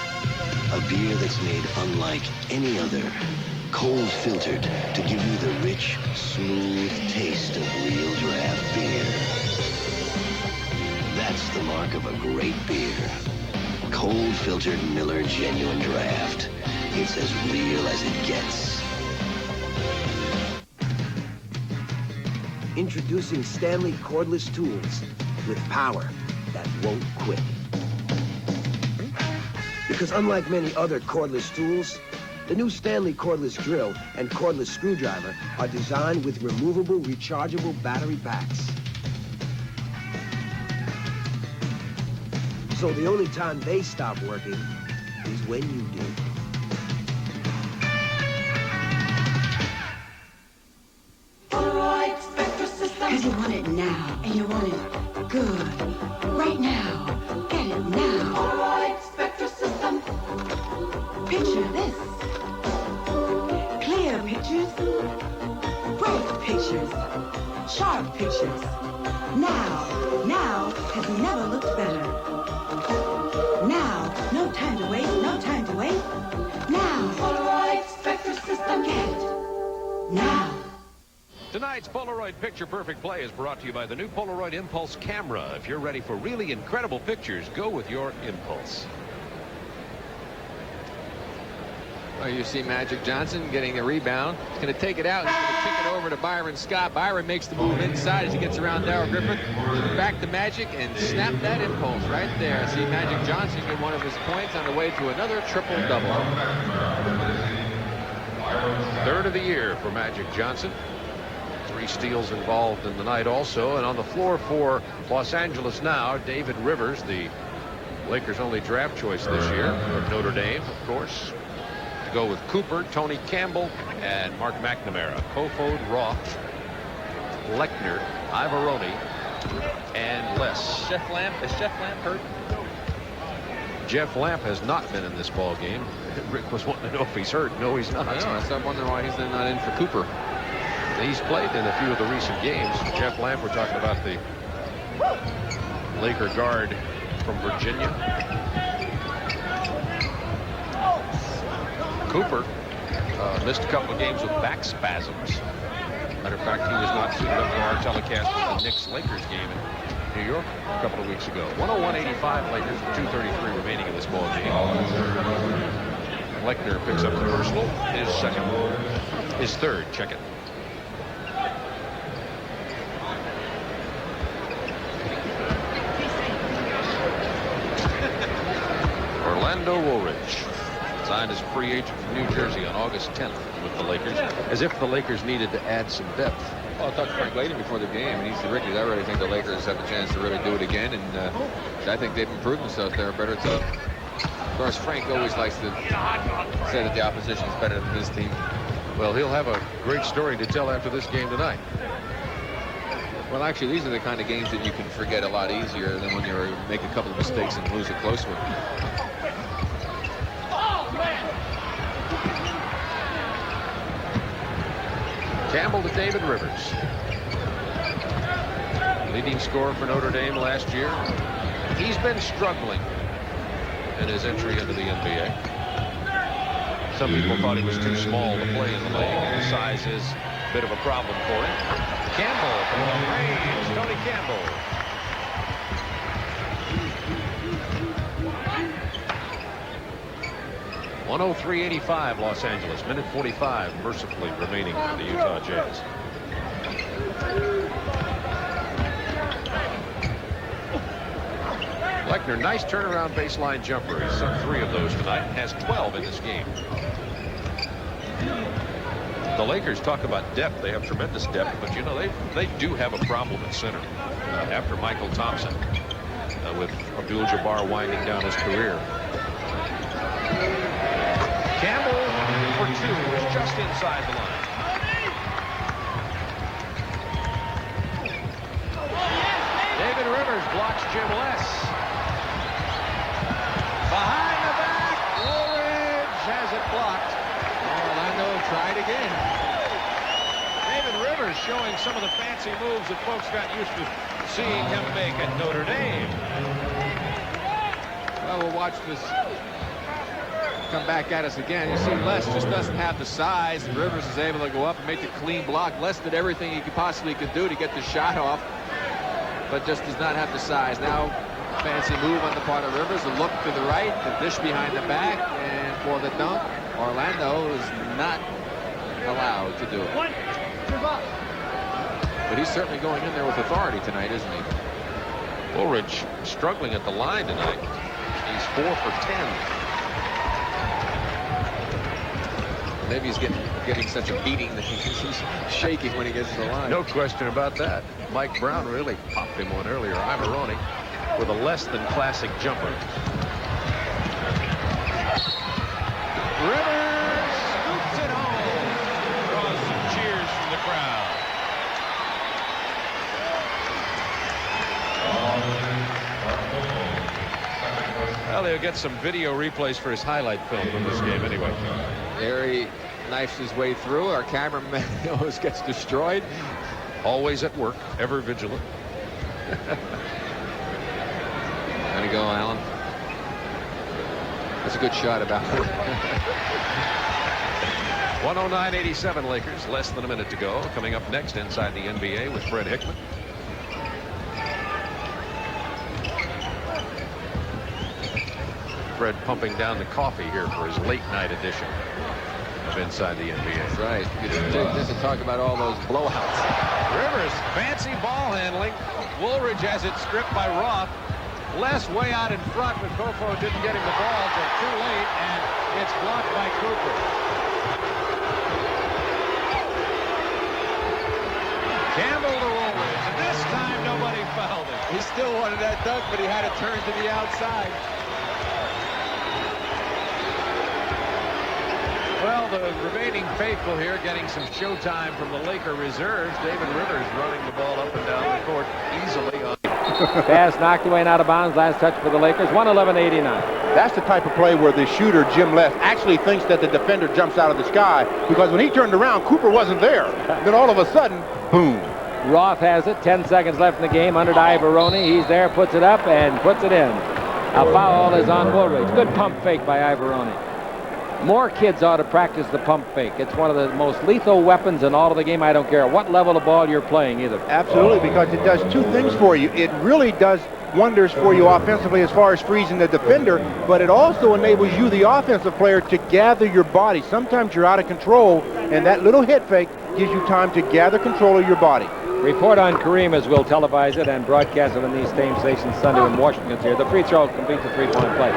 [SPEAKER 18] A beer that's made unlike any other. Cold filtered to give you the rich, smooth taste of real draft beer. That's the mark of a great beer. Cold filtered Miller Genuine Draft. It's as real as it gets.
[SPEAKER 6] Introducing Stanley cordless tools with power that won't quit. Because unlike many other cordless tools, the new Stanley cordless drill and cordless screwdriver are designed with removable, rechargeable battery packs. So the only time they stop working is when you do.
[SPEAKER 15] Polaroid Spectra System. Because you want it now, and you want it good. Right now. Get it now. Polaroid Spectra System. Picture this. Clear pictures. Bright pictures. Sharp pictures. Now has never looked better. Now, no time to wait, no time to wait. Now, Polaroid Spectra System, get it. Now.
[SPEAKER 5] Tonight's Polaroid Picture Perfect Play is brought to you by the new Polaroid Impulse camera. If you're ready for really incredible pictures, go with your Impulse.
[SPEAKER 12] Well, you see Magic Johnson getting the rebound. He's going to take it out. He's going to kick it over to Byron Scott. Byron makes the move inside as he gets around Darrell Griffin. Back to Magic and snap that impulse right there. See Magic Johnson get one of his points on the way to another triple-double.
[SPEAKER 5] Third of the year for Magic Johnson. 3 steals involved in the night also. And on the floor for Los Angeles now, David Rivers, the Lakers' only draft choice this year of Notre Dame, of course. To go with Cooper, Tony Campbell, and Mark McNamara. Kofod, Roth, Lechner, Ivaroni, and Les.
[SPEAKER 12] Jeff Lamp, is Jeff Lamp hurt?
[SPEAKER 5] Jeff Lamp has not been in this ball game. Rick was wanting to know if he's hurt. No, he's not.
[SPEAKER 12] I'm wondering why he's not in for Cooper.
[SPEAKER 5] He's played in a few of the recent games. Jeff Lamp, we're talking about the Laker guard from Virginia. Cooper missed a couple of games with back spasms. Matter of fact, he was not suited up for our telecast of the Knicks-Lakers game in New York a couple of weeks ago. 101-85 Lakers with 2:33 remaining in this ball game. Lechner picks up the personal. His third. Check it. Orlando Woolridge signed as a free agent from New Jersey on August 10th with the Lakers, as if the Lakers needed to add some depth.
[SPEAKER 12] Well, I talked to Frank Layden before the game, and he said, Ricky, I really think the Lakers have a chance to really do it again, and I think they've improved themselves. They're a better team. Of course, Frank always likes to say that the opposition is better than his team.
[SPEAKER 5] Well, he'll have a great story to tell after this game tonight.
[SPEAKER 12] Well, actually, these are the kind of games that you can forget a lot easier than when you make a couple of mistakes and lose a close one.
[SPEAKER 5] Campbell to David Rivers. Leading scorer for Notre Dame last year. He's been struggling in his entry into the NBA. Some people thought he was too small to play in the league, and his size is a bit of a problem for him. Campbell from the range. Tony Campbell. .103.85 Los Angeles. Minute 45 mercifully remaining for the Utah Jazz. Lechner, nice turnaround baseline jumper. He's sunk 3 of those tonight and has 12 in this game. The Lakers talk about depth. They have tremendous depth, but you know they do have a problem at center. After Michael Thompson, with Abdul-Jabbar winding down his career. Campbell for 2 is just inside the line. David Rivers blocks Jim Less. Behind the back, Woolridge has it blocked. Orlando tried again. David Rivers showing some of the fancy moves that folks got used to seeing him make at Notre Dame.
[SPEAKER 12] Well, we'll watch this come back at us again. You see, Les just doesn't have the size. Rivers is able to go up and make a clean block. Les did everything he possibly could do to get the shot off, but just does not have the size. Now, fancy move on the part of Rivers. A look to the right, the dish behind the back, and for the dunk, Orlando is not allowed to do it. But he's certainly going in there with authority tonight, isn't he?
[SPEAKER 5] Woolridge struggling at the line tonight. He's 4 for 10.
[SPEAKER 12] Maybe he's getting such a beating that he's shaking when he gets to the line.
[SPEAKER 5] No question about that. Mike Brown really popped him one earlier. Ivoroni with a less than classic jumper. Rivers scoops it home. Draws some cheers from the crowd. Well, they'll get some video replays for his highlight film from this game anyway.
[SPEAKER 12] There he knifes his way through. Our cameraman always gets destroyed.
[SPEAKER 5] Always at work, ever vigilant.
[SPEAKER 12] There you go, Allen. That's a good shot about it.
[SPEAKER 5] 109-87 Lakers, less than a minute to go. Coming up next inside the NBA with Fred Hickman. Fred pumping down the coffee here for his late night edition of Inside the NBA.
[SPEAKER 12] That's right. You just to talk about all those blowouts.
[SPEAKER 5] Rivers, fancy ball handling. Woolridge has it stripped by Roth. Les way out in front, but Kofo didn't get him the ball until too late, and it's blocked by Cooper. Campbell to Woolridge, and this time nobody fouled him.
[SPEAKER 12] He still wanted that dunk, but he had to turn to the outside.
[SPEAKER 5] Well, the remaining faithful here getting some showtime from the Laker reserves. David Rivers running the ball up and down the court easily.
[SPEAKER 2] Pass knocked away and out of bounds. Last touch for the Lakers. 111-89.
[SPEAKER 14] That's the type of play where the shooter, Jim Les, actually thinks that the defender jumps out of the sky, because when he turned around, Cooper wasn't there. Then all of a sudden, boom.
[SPEAKER 2] Roth has it. 10 seconds left in the game. Under to Ivoroni. He's there, puts it up, and puts it in. A foul is on Woolridge. Good pump fake by Ivoroni. More kids ought to practice the pump fake. It's one of the most lethal weapons in all of the game. I don't care at what level of ball you're playing either.
[SPEAKER 14] Absolutely, because it does two things for you. It really does wonders for you offensively as far as freezing the defender, but it also enables you, the offensive player, to gather your body. Sometimes you're out of control, and that little hit fake gives you time to gather control of your body.
[SPEAKER 2] Report on Kareem as we'll televise it and broadcast it on these same stations Sunday when Washington's here. The free throw completes the three-point play.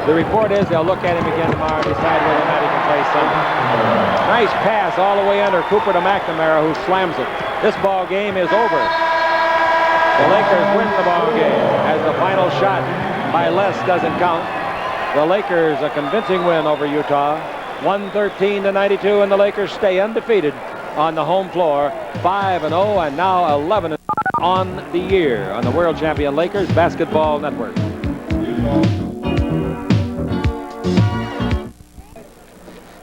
[SPEAKER 2] The report is they'll look at him again tomorrow and decide whether or not he can play Sunday. Nice pass all the way under Cooper to McNamara, who slams it. This ball game is over. The Lakers win the ball game as the final shot by Les doesn't count. The Lakers a convincing win over Utah, 113-92, and the Lakers stay undefeated on the home floor, 5-0, and now 11 on the year on the world champion Lakers Basketball Network.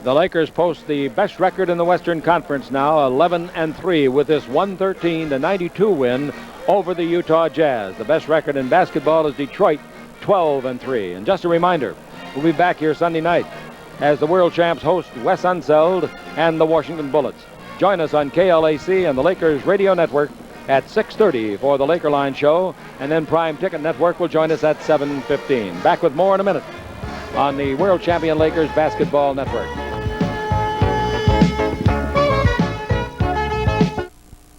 [SPEAKER 2] The Lakers post the best record in the Western Conference now, 11-3, with this 113-92 win over the Utah Jazz. The best record in basketball is Detroit, 12-3. And just a reminder, we'll be back here Sunday night as the world champs host Wes Unseld and the Washington Bullets. Join us on KLAC and the Lakers Radio Network at 6:30 for the Laker Line show, and then Prime Ticket Network will join us at 7:15. Back with more in a minute on the World Champion Lakers Basketball Network.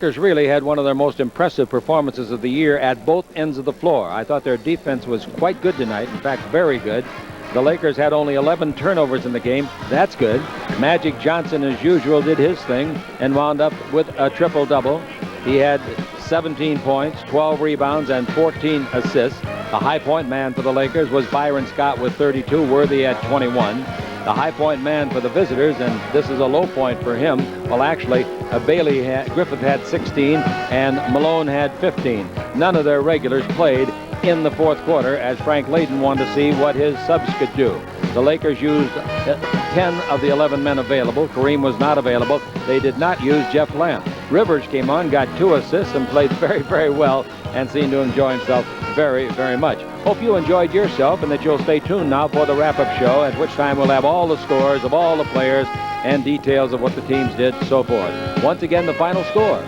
[SPEAKER 2] Lakers really had one of their most impressive performances of the year at both ends of the floor. I thought their defense was quite good tonight, in fact, very good. The Lakers had only 11 turnovers in the game. That's good. Magic Johnson, as usual, did his thing and wound up with a triple-double. He had 17 points, 12 rebounds, and 14 assists. The high point man for the Lakers was Byron Scott with 32. Worthy had 21. The high point man for the visitors, and this is a low point for him, well, actually, Griffith had 16 and Malone had 15. None of their regulars played in the fourth quarter, as Frank Layden wanted to see what his subs could do. The Lakers used 10 of the 11 men available. Kareem was not available. They did not use Jeff Lamb. Rivers came on, got 2 assists, and played very, very well, and seemed to enjoy himself very, very much. Hope you enjoyed yourself and that you'll stay tuned now for the wrap-up show, at which time we'll have all the scores of all the players and details of what the teams did, so forth. Once again, the final score.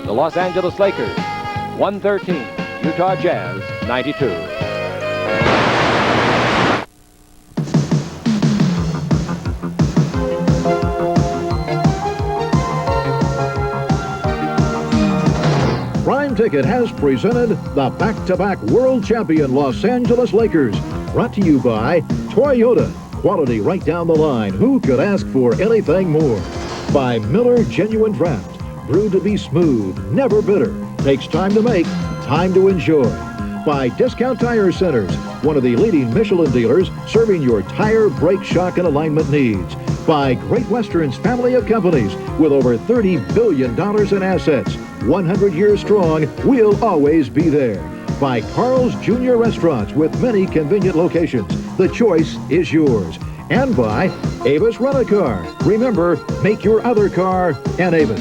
[SPEAKER 2] The Los Angeles Lakers, 113. Utah Jazz, 92.
[SPEAKER 1] Prime Ticket has presented the back-to-back world champion Los Angeles Lakers. Brought to you by Toyota. Quality right down the line. Who could ask for anything more? By Miller Genuine Draft. Brewed to be smooth, never bitter. Takes time to make, time to enjoy. By Discount Tire Centers, one of the leading Michelin dealers serving your tire, brake, shock, and alignment needs. By Great Western's family of companies with over $30 billion in assets. 100 years strong, we'll always be there. By Carl's Jr. Restaurants with many convenient locations. The choice is yours. And by Avis Rent-A-Car. Remember, make your other car an Avis.